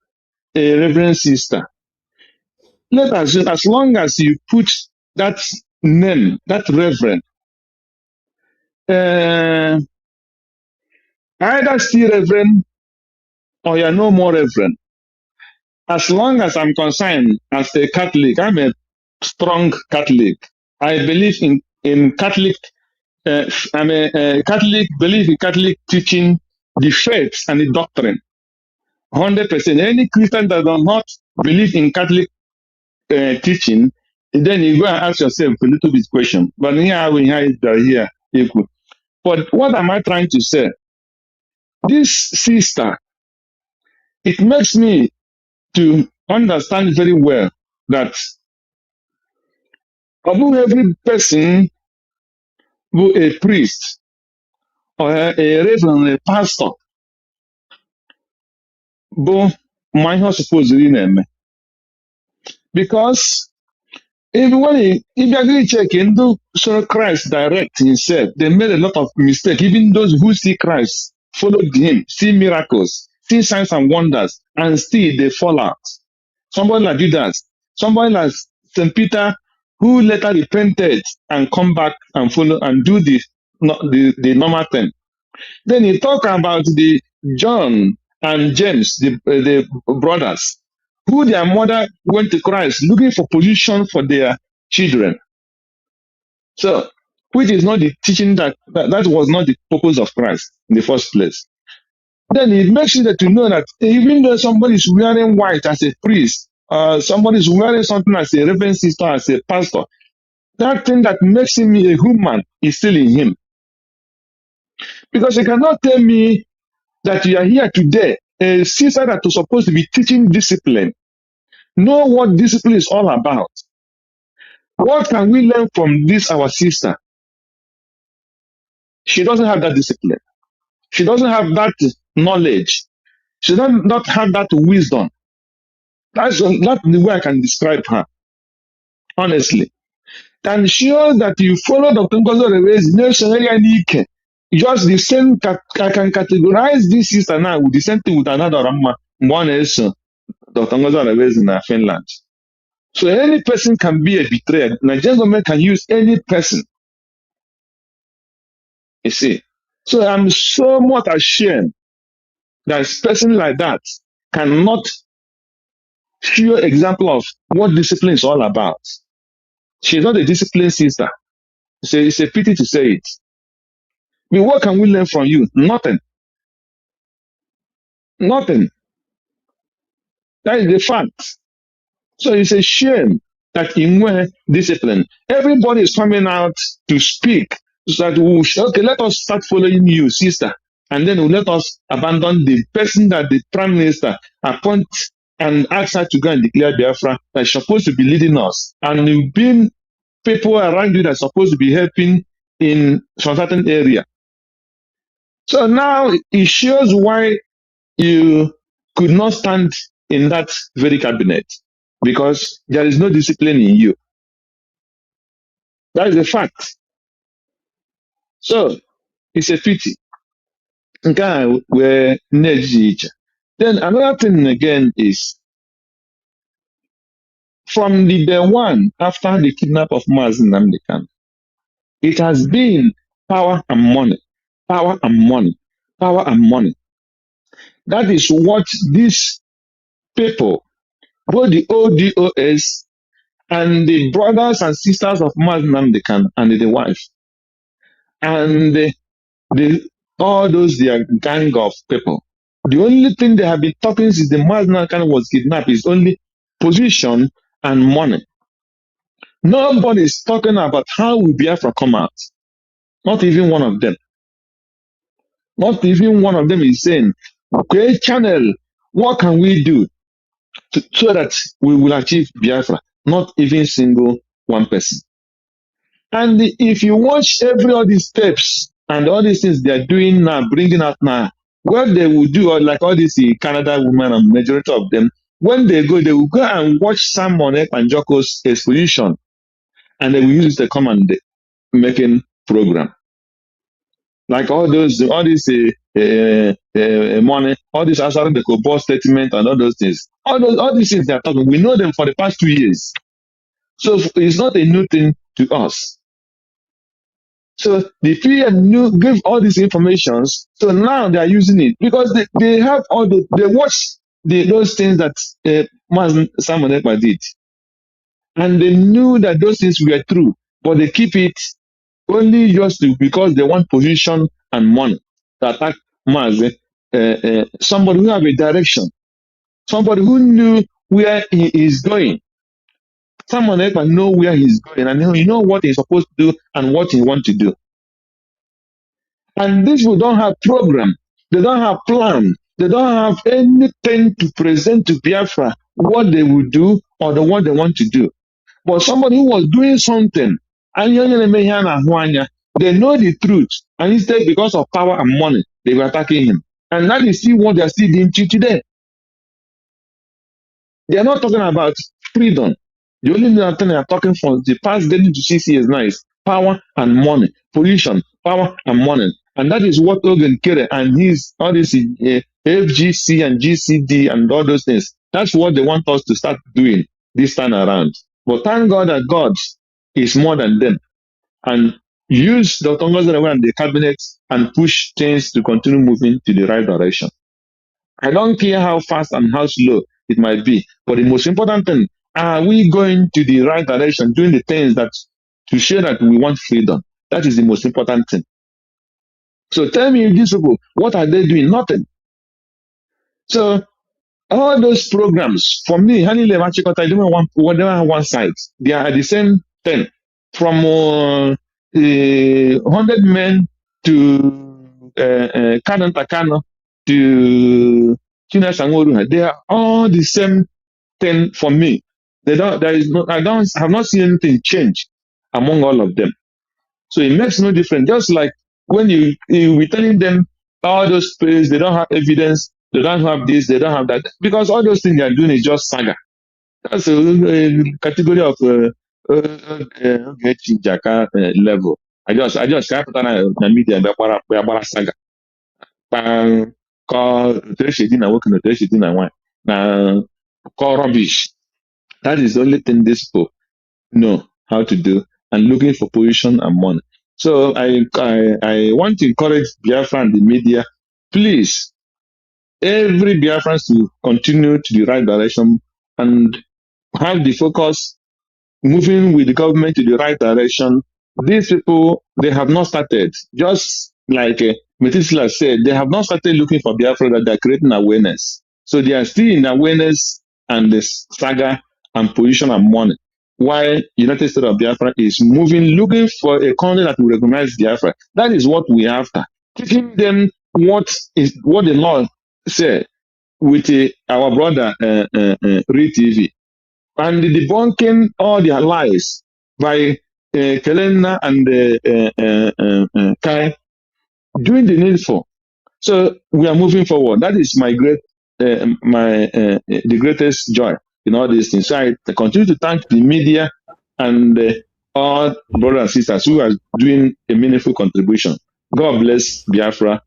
a reverend sister. Let us, as long as you put that name, that reverend, either still reverend or you're no more reverend. As long as I'm concerned as a Catholic, I'm a strong Catholic. I believe in Catholic. I'm a Catholic, believe in Catholic teaching, the faith and the doctrine. 100%. Any Christian that does not believe in Catholic teaching, then you go and ask yourself a little bit question. But here we have it here equal. But what am I trying to say? This sister, it makes me to understand very well that above every person who a priest or a reverend, a pastor, but my supposedly name. Because if you agree check into so Christ direct himself, they made a lot of mistakes. Even those who see Christ followed him, see miracles, see signs and wonders, and still they fall out. Somebody like Judas, somebody like St. Peter, who later repented and come back and follow and do the normal thing. Then he talk about the John and James, the brothers, who their mother went to Christ looking for position for their children. So, which is not the teaching that was not the purpose of Christ in the first place. Then it makes you to know that even though somebody is wearing white as a priest, somebody is wearing something as a reverend sister, as a pastor, that thing that makes him a human is still in him. Because you cannot tell me that you are here today, a sister that is supposed to be teaching discipline, know what discipline is all about. What can we learn from this, our sister? She doesn't have that discipline. She doesn't have that knowledge. She does not have that wisdom. That's the way I can describe her, honestly. And sure that you follow Dr. Ngozo Rewe's nation, just the same, I can categorize this sister now with the same thing with another Rama. One is Dr. Ngozo Rewe's in Finland. So any person can be a betrayer. Nigerian government can use any person. You see. So I'm so much ashamed that a person like that cannot show example of what discipline is all about. She's not a disciplined sister. It's a pity to say it. But what can we learn from you? Nothing. Nothing. That is the fact. So it's a shame that in where discipline, everybody is coming out to speak so that okay, let us start following you, sister, and then let us abandon the person that the prime minister appoint and ask her to go and declare Biafra that is supposed to be leading us, and you've been people around you that are supposed to be helping in some certain area. So now it shows why you could not stand in that very cabinet, because there is no discipline in you. That is a fact. So it's a pity. Nke a wee na-eji iche. Then another thing again is from the day one after the kidnap of Mazi Nnamdi Kanu, it has been power and money, power and money, power and money. That is what these people, both the ODOS and the brothers and sisters of Mazi Nnamdi Kanu and the wife, and all those their gang of people. The only thing they have been talking since the Mazi Nnamdi Kanu was kidnapped is only position and money. Nobody is talking about how will Biafra come out. Not even one of them. Not even one of them is saying, okay, channel, what can we do so that we will achieve Biafra? Not even single one person. And if you watch every all these steps and all these things they are doing now, bringing out now, what they will do, or like all these Canada women and majority of them, when they will go and watch Simon and Joko's exposition, and they will use the command making program. Like all this money, all this outside the cobalt statement and all those things. All these things they are talking, we know them for the past 2 years. So it's not a new thing to us. So the PM give all these informations. So now they are using it because they have they watch those things that Simon Ekpa did. And they knew that those things were true, but they keep it only just because they want position and money to attack Mazi, somebody who have a direction, somebody who knew where he is going. Someone else can know where he's going and you know what he's supposed to do and what he wants to do. And these people don't have program, they don't have plan, they don't have anything to present to Biafra what they will do or what they want to do. But somebody who was doing something, and they know the truth, and instead, because of power and money, they were attacking him. And that is still what they are still doing to today. They are not talking about freedom. The only thing they are talking for the past getting to 6 years now is power and money, pollution, power and money. And that is what Ogun Kere and his all this FGC and GCD and all those things. That's what they want us to start doing this time around. But thank God that God is more than them and use Dr. Ngozi and the cabinet and push things to continue moving to the right direction. I don't care how fast and how slow it might be. But the most important thing, are we going to the right direction, doing the things that to show that we want freedom? That is the most important thing. So tell me, these people, what are they doing? Nothing. So all those programs, for me, Honey Levachikota, I don't want one side. They are the same thing. From 100 men to Kano Takano to China Sangoru, they are all the same thing for me. They don't. There is no. I don't. Have not seen anything change among all of them. So it makes no difference. Just like when you be telling them all those plays, they don't have evidence, they don't have this, they don't have that, because all those things they are doing is just saga. That's a category of jaka level. I just can't put on a media by saga. Call Treshidina working at Treshidina one. Now call rubbish. That is the only thing this people know how to do, and looking for position and money. So I want to encourage Biafra and the media, please, every Biafran to continue to the right direction and have the focus moving with the government to the right direction. These people, they have not started. Just like Metisla said, they have not started looking for Biafra, that they're creating awareness. So they are still in awareness and the saga and position and money. While United States of Biafra is moving, looking for a country that will recognize Biafra. That is what we are after. Teaching them what the law said with our brother Read TV, and debunking all their lies by Kelena and Kai, doing the needful. So we are moving forward. That is my the greatest joy in all these things. So I continue to thank the media and all brothers and sisters who are doing a meaningful contribution. God bless Biafra.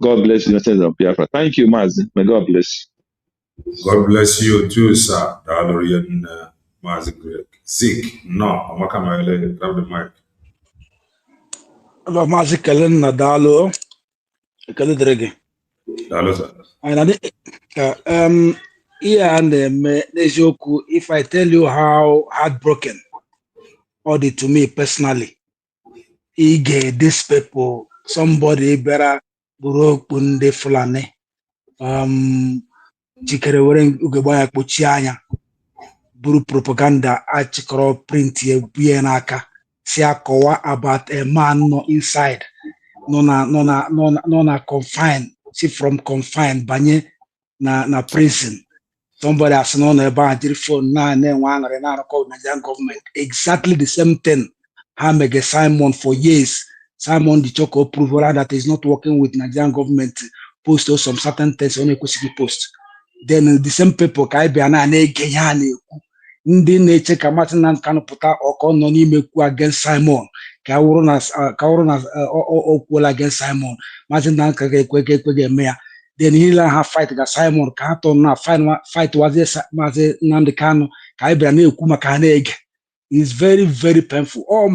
God bless the United States of Biafra. Thank you, Mazi. May God bless you. God bless you too, sir. Dalorian Mazi Greg. Zeke, no, Amaka Maele, grab the mic. Hello, Mazi Kellen Nadalo. Kellen Drege. Dalo, sir. And and Nejoku, if I tell you how heartbroken, or to me personally, these people, somebody better broke bunde fulane. Chikere weren ugebaya kuchianya. Buru propaganda achikoro print ye bienaka. Si akowa about a man no inside. No na confined. See from confined banye na prison. Somebody has known about the phone now and then one or another called Nigerian government. Exactly the same thing. Hamege Simon for years. Simon the Choco approval that is not working with Nigerian government post or some certain things on a post. Then the same people can be an ndị na-eche ka Martin Nnamdi Kanu pụta ọkọ nọ n'imekwu against Simon ka wụrụ na okwuola against Simon. Martin Nnamdi Kanu ga-ekwe ga-eme ya. Then niile ha fight ga Simon ka ha tụrụ na fight wazie Maazị Nnamdi Kanu ka anyị bịara na-ekwu maka ha na-ege. It's very very painful. Ọ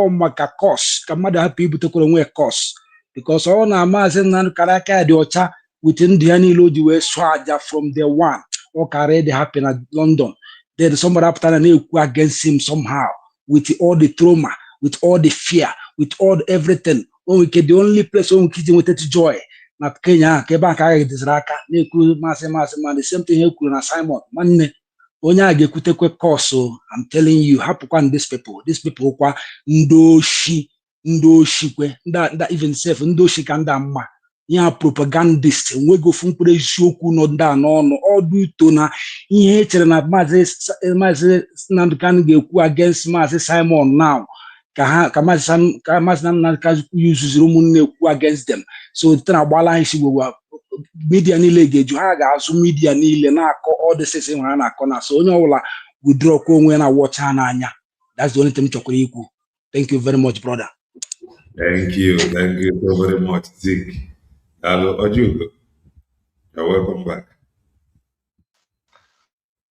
maka cause ka mmadụ hapụ ibutekwara onwe ya cause, because ọ na Maazị Nnamdi Kanu aka ya dị ọcha with ndị ya niile o ji wee sụọ aja from the one ọ karịa dị happy na London. Then somebody after and against him somehow with all the trauma, with all the fear, with all everything. The only place we can with joy. Not Kenya, Kebaka Disraka, Niku Massima, the same thing you could Simon. Money Onya Gekute course. I'm telling you, Hapukan these people qua Ndoshi, that even self Ndoshi Kandama. Ya propagandist we go from eziokwu no da n'ọnụ ọdụ ito na ihe echere na Maazị Nnamdi Kanu ga-ekwu against Maazị Simon now ka Maazị Nnamdi Kanu yuzuziri ụmụnne ekwu against them. So the agbala isi gwa media niile ga-eju ha ga-azụ media niile na-akọ all the things ha na-akọ na so onye ọbụla withdraw kwa onwe na watch ha n'anya. That's the only thing chọkwara ikwu. Thank you very much, brother. Thank you so very much, Zeke. Hello, Ojugo. You're welcome back.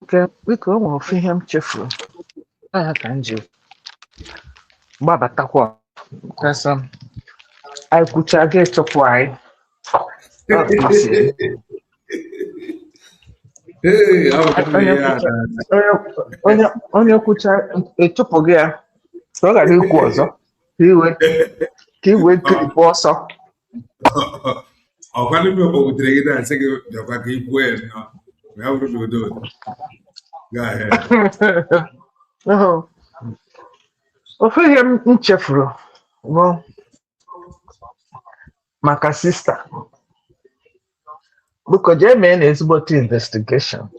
Okay, biko o nwere ofu ihe m chefuru. Aha ka m ji gbabatakwa. Because anyị kwucha ga-echọpụ anyị. Hey, how can onye we hear kwucha that? onye kwucha ịchụpụ gị ya ka ọ ghara ikwu ọzọ ka iwe kiripụ ọsọ. Ọ kwado m kpọbutere gị na-asị gị bịakwa ka i kwuo ya nnọọ. Ya bụrụ na udo dị. Go ahead. Ofe ihe m chefuru bụ maka sista biko jee mee na ezigbote investigation.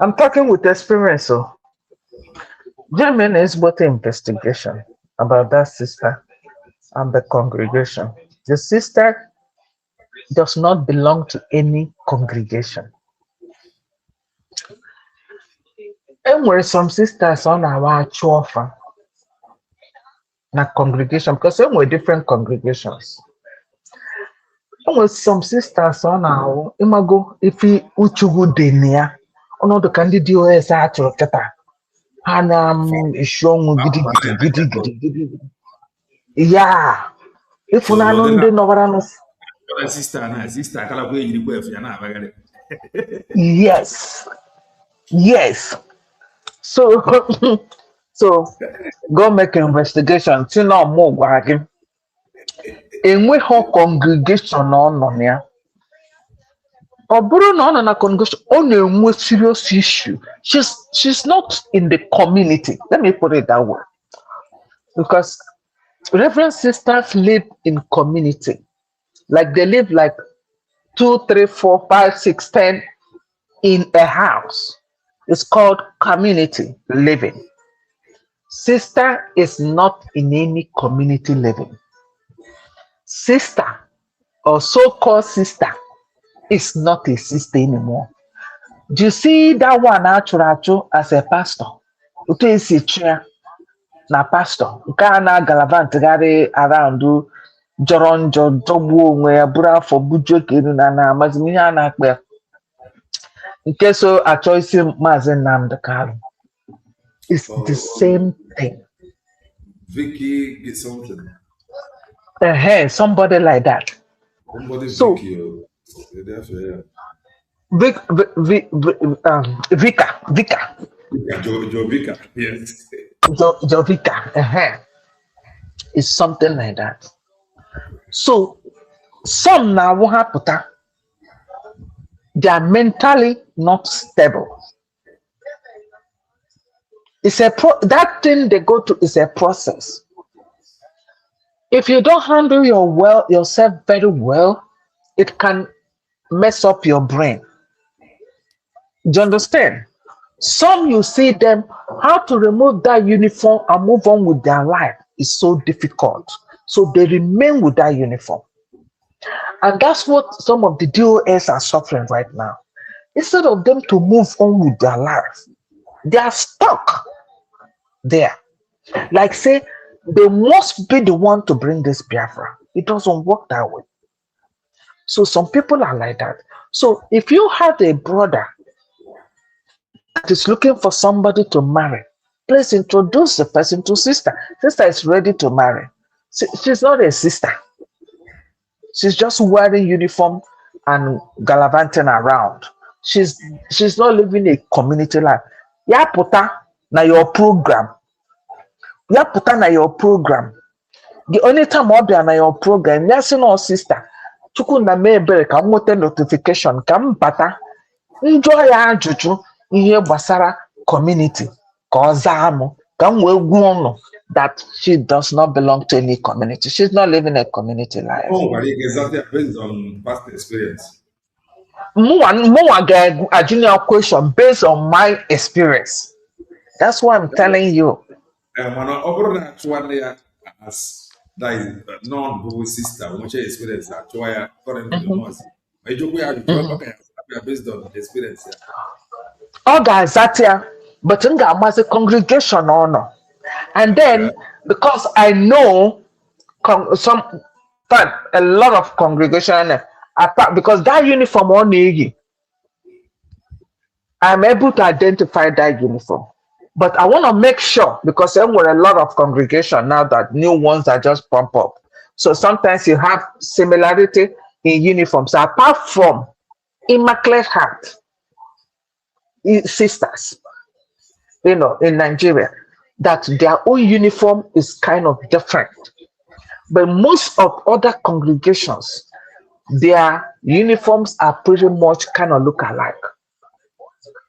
I'm talking with experience, so jee mee na ezigbote investigation about that sister and the congregation. The sister does not belong to any congregation. Enwere some sisters ọ na-awa achụ ọfa na congregation because enwere different congregations. Enwere some sisters ọ na-awụ ịmago ife uchukwu dị na ya ọnọdụ ka ndị DOS a chụrụ kịta ha na-eshi ọnwụ gidigidi ya ịfụnanụ ndị nọbara nụ. Sister akala kwa yiri kwa efu ya na-abagharị. Yes. So go make an investigation. See now more gwara gị. Enweghị congregation ọ nọ na ya. Ọ bụrụ na ọ nọ na congregation, ọ na-enwe serious issue. She's not in the community. Let me put it that way. Because Reverend sisters live in community. Like they live like 2, 3, 4, 5, 6, 10 in a house. It's called community living. Sister is not in any community living. Sister or so-called sister is not a sister anymore. Do you see that one achụrụ as a pastor? Otu esi chia na pastor nke a na-agalavantịgharị around jọrọ njọ jọgbuo onwe ya bụrụ afọ bujuo ka elu na amazi ihe a na-akpa ya. Nke so achọ isi Maazị Nnamdi Kanu. It's the same thing. Vicky get something. Somebody like that. Somebody So Vicky. Vika. Jovika. Yes. Jovika. It's something like that. So some now will happen. They are mentally not stable. It's that thing they go to is a process. If you don't handle yourself very well, it can mess up your brain. Do you understand? Some you see them, how to remove that uniform and move on with their life is so difficult. So they remain with that uniform. And that's what some of the DOS are suffering right now. Instead of them to move on with their life, they are stuck there. Like say, they must be the one to bring this Biafra. It doesn't work that way. So some people are like that. So if you have a brother that is looking for somebody to marry, please introduce the person to sister. Sister is ready to marry. She's not a sister. She's just wearing uniform and gallivanting around. She's not living a community life. Ya puta na your program. Ya puta na your program. The only time I'll be na your program, yes, no sister. Chuku na me ebere ka m nweta notification ka m bata. Njọ ya ajụjụ ihe gbasara community ka ọ zaa mụ ka m wee gwuo ọnụ that she does not belong to any community. She's not living a community life. Oh, but exactly based on past experience. More a junior question based on my experience. That's what I'm telling you. When I as that is non-Bobo sister, much experience at why according to the most. I joke we are based on experience. All guys that here, but in the congregation or no. And then because I know a lot of congregation apart because that uniform on I'm able to identify that uniform. But I want to make sure because there were a lot of congregation now that new ones are just pump up. So sometimes you have similarity in uniforms apart from Immaculate Heart. sisters, in Nigeria, that their own uniform is kind of different. But most of other congregations, their uniforms are pretty much kind of look alike.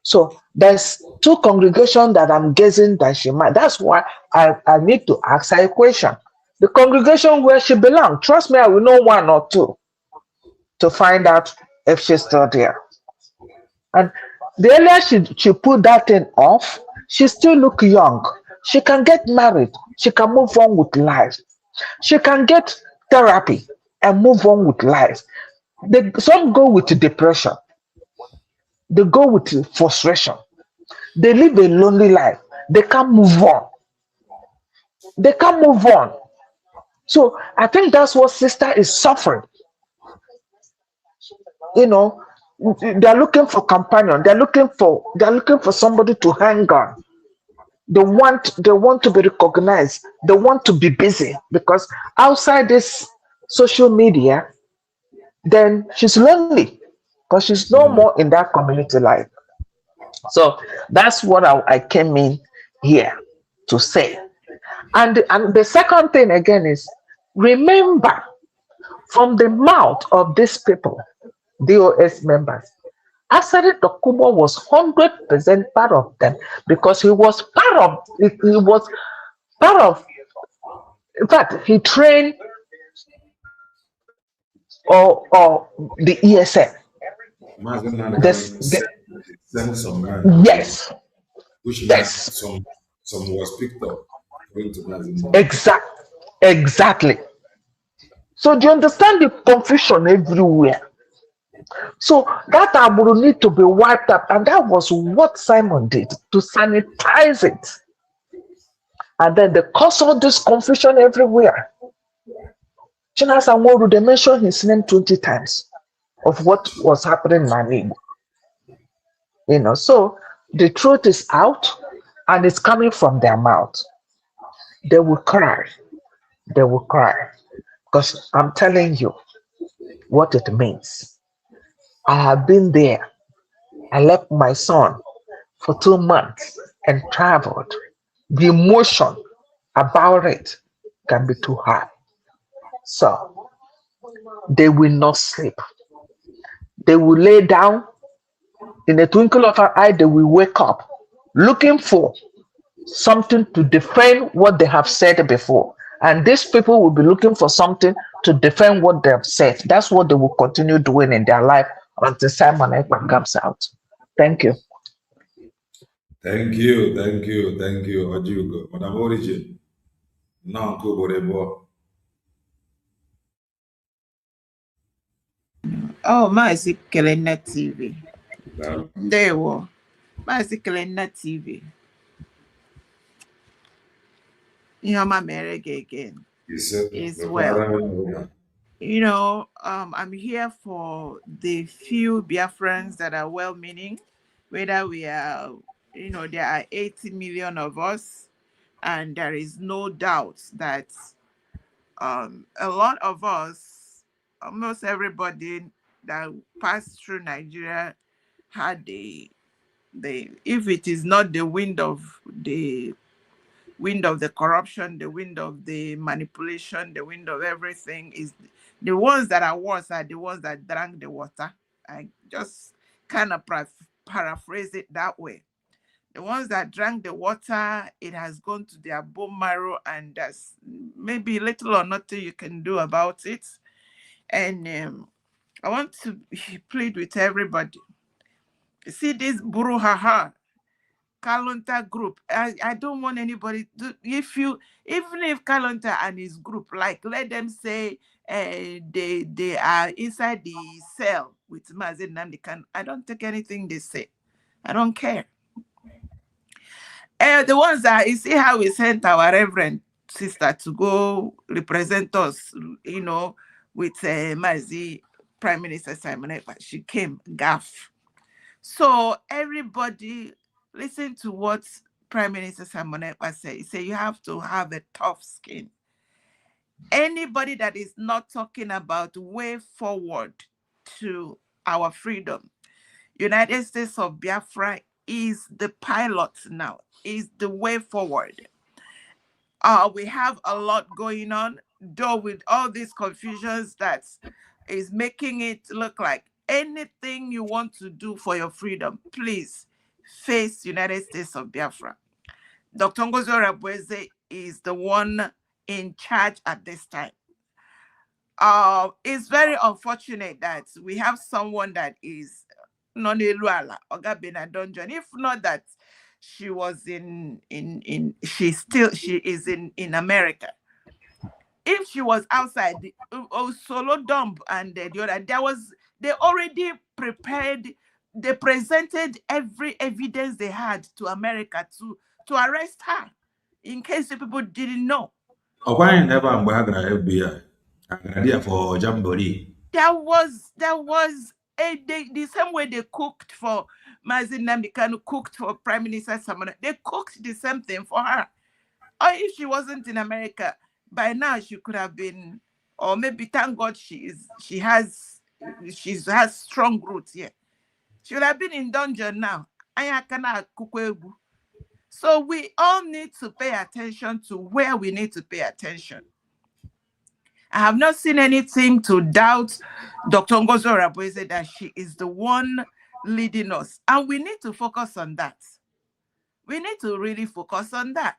So there's two congregations that I'm guessing that she might. That's why I need to ask her a question. The congregation where she belongs, trust me, I will know one or two to find out if she's still there. And the earlier she put that thing off, she still look young. She can get married. She can move on with life. She can get therapy and move on with life. Some go with depression. They go with frustration. They live a lonely life. They can't move on. They can't move on. So I think that's what sister is suffering. You know, they're looking for companion. They're looking for somebody to hang on. They want to be recognized. They want to be busy because outside this social media, then she's lonely because she's no more in that community life. So that's what I came in here to say. And the second thing again is, remember, from the mouth of these people, DOS members, Asari Dokubo was 100% part of them because he was part of it. He was part of, in fact, he trained or the ESN. Mazen This, Nanikan the, sent some men, yes, which means yes, some was picked up, according to Mazen Nanikan. exactly. So do you understand the confusion everywhere? So that Aburu need to be wiped up, and that was what Simon did to sanitize it. And then they caused all this confusion everywhere. Chinas Anworu, they mentioned his name 20 times of what was happening in Manigu. So the truth is out and it's coming from their mouth. They will cry. They will cry. Because I'm telling you what it means. I have been there. I left my son for 2 months and traveled. The emotion about it can be too high. So they will not sleep. They will lay down. In a twinkle of an eye, they will wake up looking for something to defend what they have said before. And these people will be looking for something to defend what they have said. That's what they will continue doing in their life until Simon Ekman comes out. Thank you. Thank you, Ojugo. Madam Origin. Now, Koborebo. Oh, Maazị Kelena TV. Ndewo. Maazị Kelena TV. Ihoma Merege again. Is well. I'm here for the few Biafrans that are well-meaning, whether we are, there are 80 million of us, and there is no doubt that a lot of us, almost everybody that passed through Nigeria had if it is not the wind of the corruption, the wind of the manipulation, the wind of everything, is the ones that are worse are the ones that drank the water. I just kind of paraphrase it that way. The ones that drank the water, it has gone to their bone marrow, and there's maybe little or nothing you can do about it. And I want to plead with everybody. See this Buruhaha Kalonta group. I don't want anybody to, even if Kalonta and his group, like, let them say they are inside the cell with Mazen Namdekan. I don't take anything they say. I don't care. The ones that, you see how we sent our reverend sister to go represent us, with Mazi Prime Minister Simon Ekpa. She came, gaff. So everybody listen to what Prime Minister Simon Ekpa said. He said you have to have a tough skin. Anybody that is not talking about way forward to our freedom, United States of Biafra is the pilot now, is the way forward. We have a lot going on, though, with all these confusions that is making it look like anything you want to do for your freedom, please face United States of Biafra. Dr. Ngozi Orabueze is the one in charge at this time. It's very unfortunate that we have someone that is non-eluala, Oga Benadonjon. If not that she was in she is in America. If she was outside, Solo Dump and the other, they already prepared, they presented every evidence they had to America to arrest her, in case the people didn't know. Why never FBI? Idea for Jamboree. There was the same way they cooked for Mazin Nnamdi Kanu, cooked for Prime Minister Samana. They cooked the same thing for her. Or if she wasn't in America, by now she could have been, or maybe, thank God, she has strong roots here. She would have been in dungeon now. So we all need to pay attention to where we need to pay attention. I have not seen anything to doubt Dr. Ngozi Orabueze that she is the one leading us. And we need to focus on that. We need to really focus on that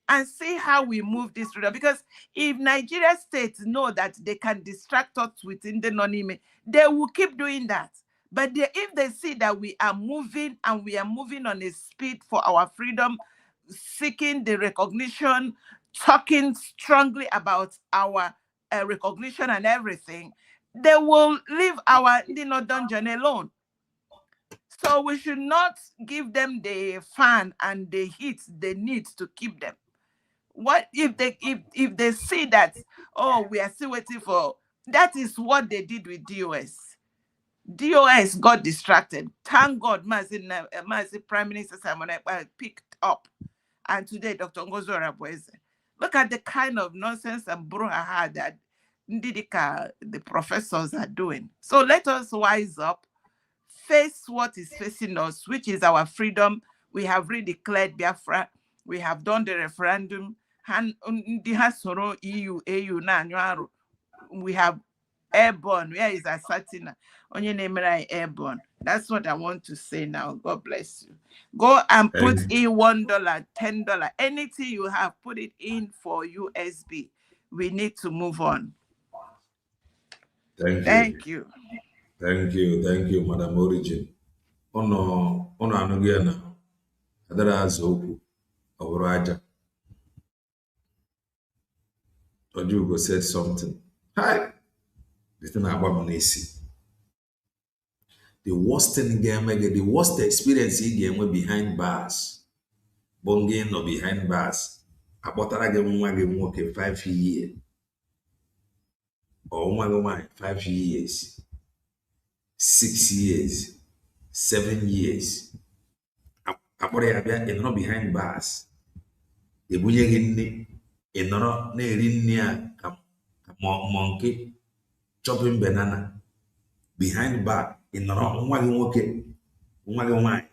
and see how we move this freedom. Because if Nigeria states know that they can distract us within the non-ime, they will keep doing that. But if they see that we are moving, and we are moving on a speed for our freedom, seeking the recognition, talking strongly about our recognition and everything, they will leave our dungeon alone. So we should not give them the fan and the heat they need to keep them. What if they see that, oh, we are still waiting for, that is what they did with DOS. DOS got distracted. Thank God, Mazi Prime Minister Simon Ekpa picked up. And today, Dr. Ngozi Orabueze. Look at the kind of nonsense and brouhaha that Ndidika, the professors, are doing. So let us wise up, face what is facing us, which is our freedom. We have redeclared Biafra. We have done the referendum. We have airborne. Where is Asatina? Onye nemera airborne. That's what I want to say now. God bless you. Go and put in $1, $10, anything you have, put it in for USB. We need to move on. Thank you. Thank you, Madam Origin. Ono anugena. Adara azoku. Awuraja. Ojugo said something. Hi. This thing about Nisi. The worst thing the worst experience he game behind bars. Bonging or behind bars. Abotara game work 5 years. Or 5 years. 6 years. 7 years. Abore abia e no behind bars. E bunye ginni e no na eri nni a monkey chopping banana behind bar in nwa gị nwoke nwa gị nwanyị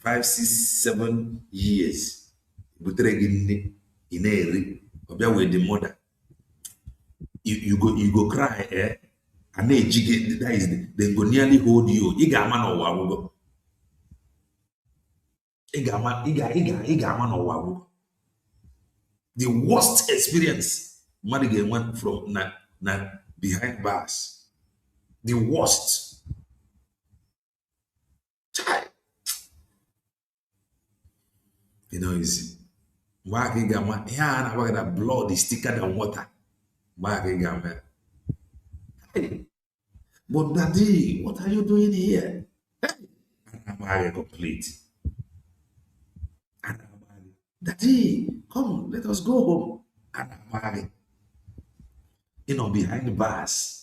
5, 6, 7 years butere gị nne ị na-eri ọbịa with the mother you go cry a na-eji gị, that is they go nearly hold you. Ị ga-ama n'ụwa agwụgwọ ị ga-ama n'ụwa agwụgwọ. The worst experience mmadụ ga-enwe from na behind bars. The worst. You know, easy. Blood is thicker than water. Hey, but Daddy, what are you doing here? I'm complete. Daddy, come, let us go home. You know, behind the bars.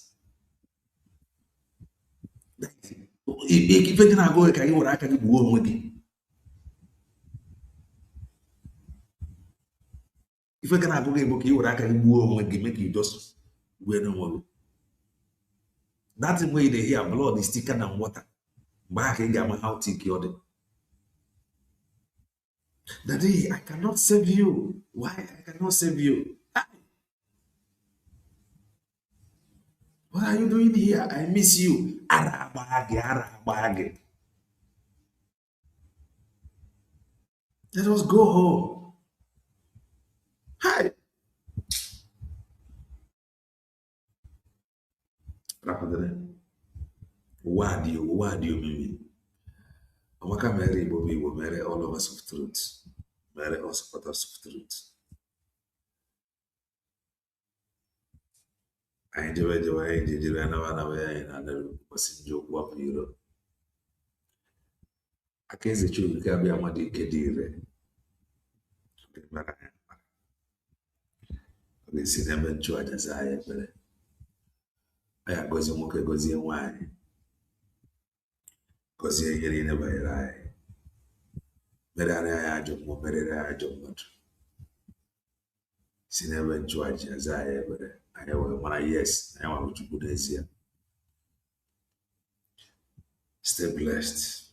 Ife gị na-agụ ka gị were aka gị gbuo onwe gị. Ife gị na-agụ gị bụ ka ị were aka gị gbuo onwe gị, make you just gbuo onwe gị. That way they hear blood is thicker than water. Mgbe aka ị ga-ama how thick ọ dị. Daddy, I cannot save you. Why I cannot save you? Ah, what are you doing here? I miss you. Arabage, arabage. Let us go home. Hi. Rapadere. What do you mean? Amaka Mary Bobby will marry all of us of truth. Marry all supporters of truth. I enjoy the way I did and another was in joke what you. I can't say you can be a madi kedire. The cinema judge as I have. I goes in Moka goes in wine. Because you're getting a very lie. Better I job more, better I job not. Cinema judge as I have. I have one yes, I want to put this here. Stay blessed.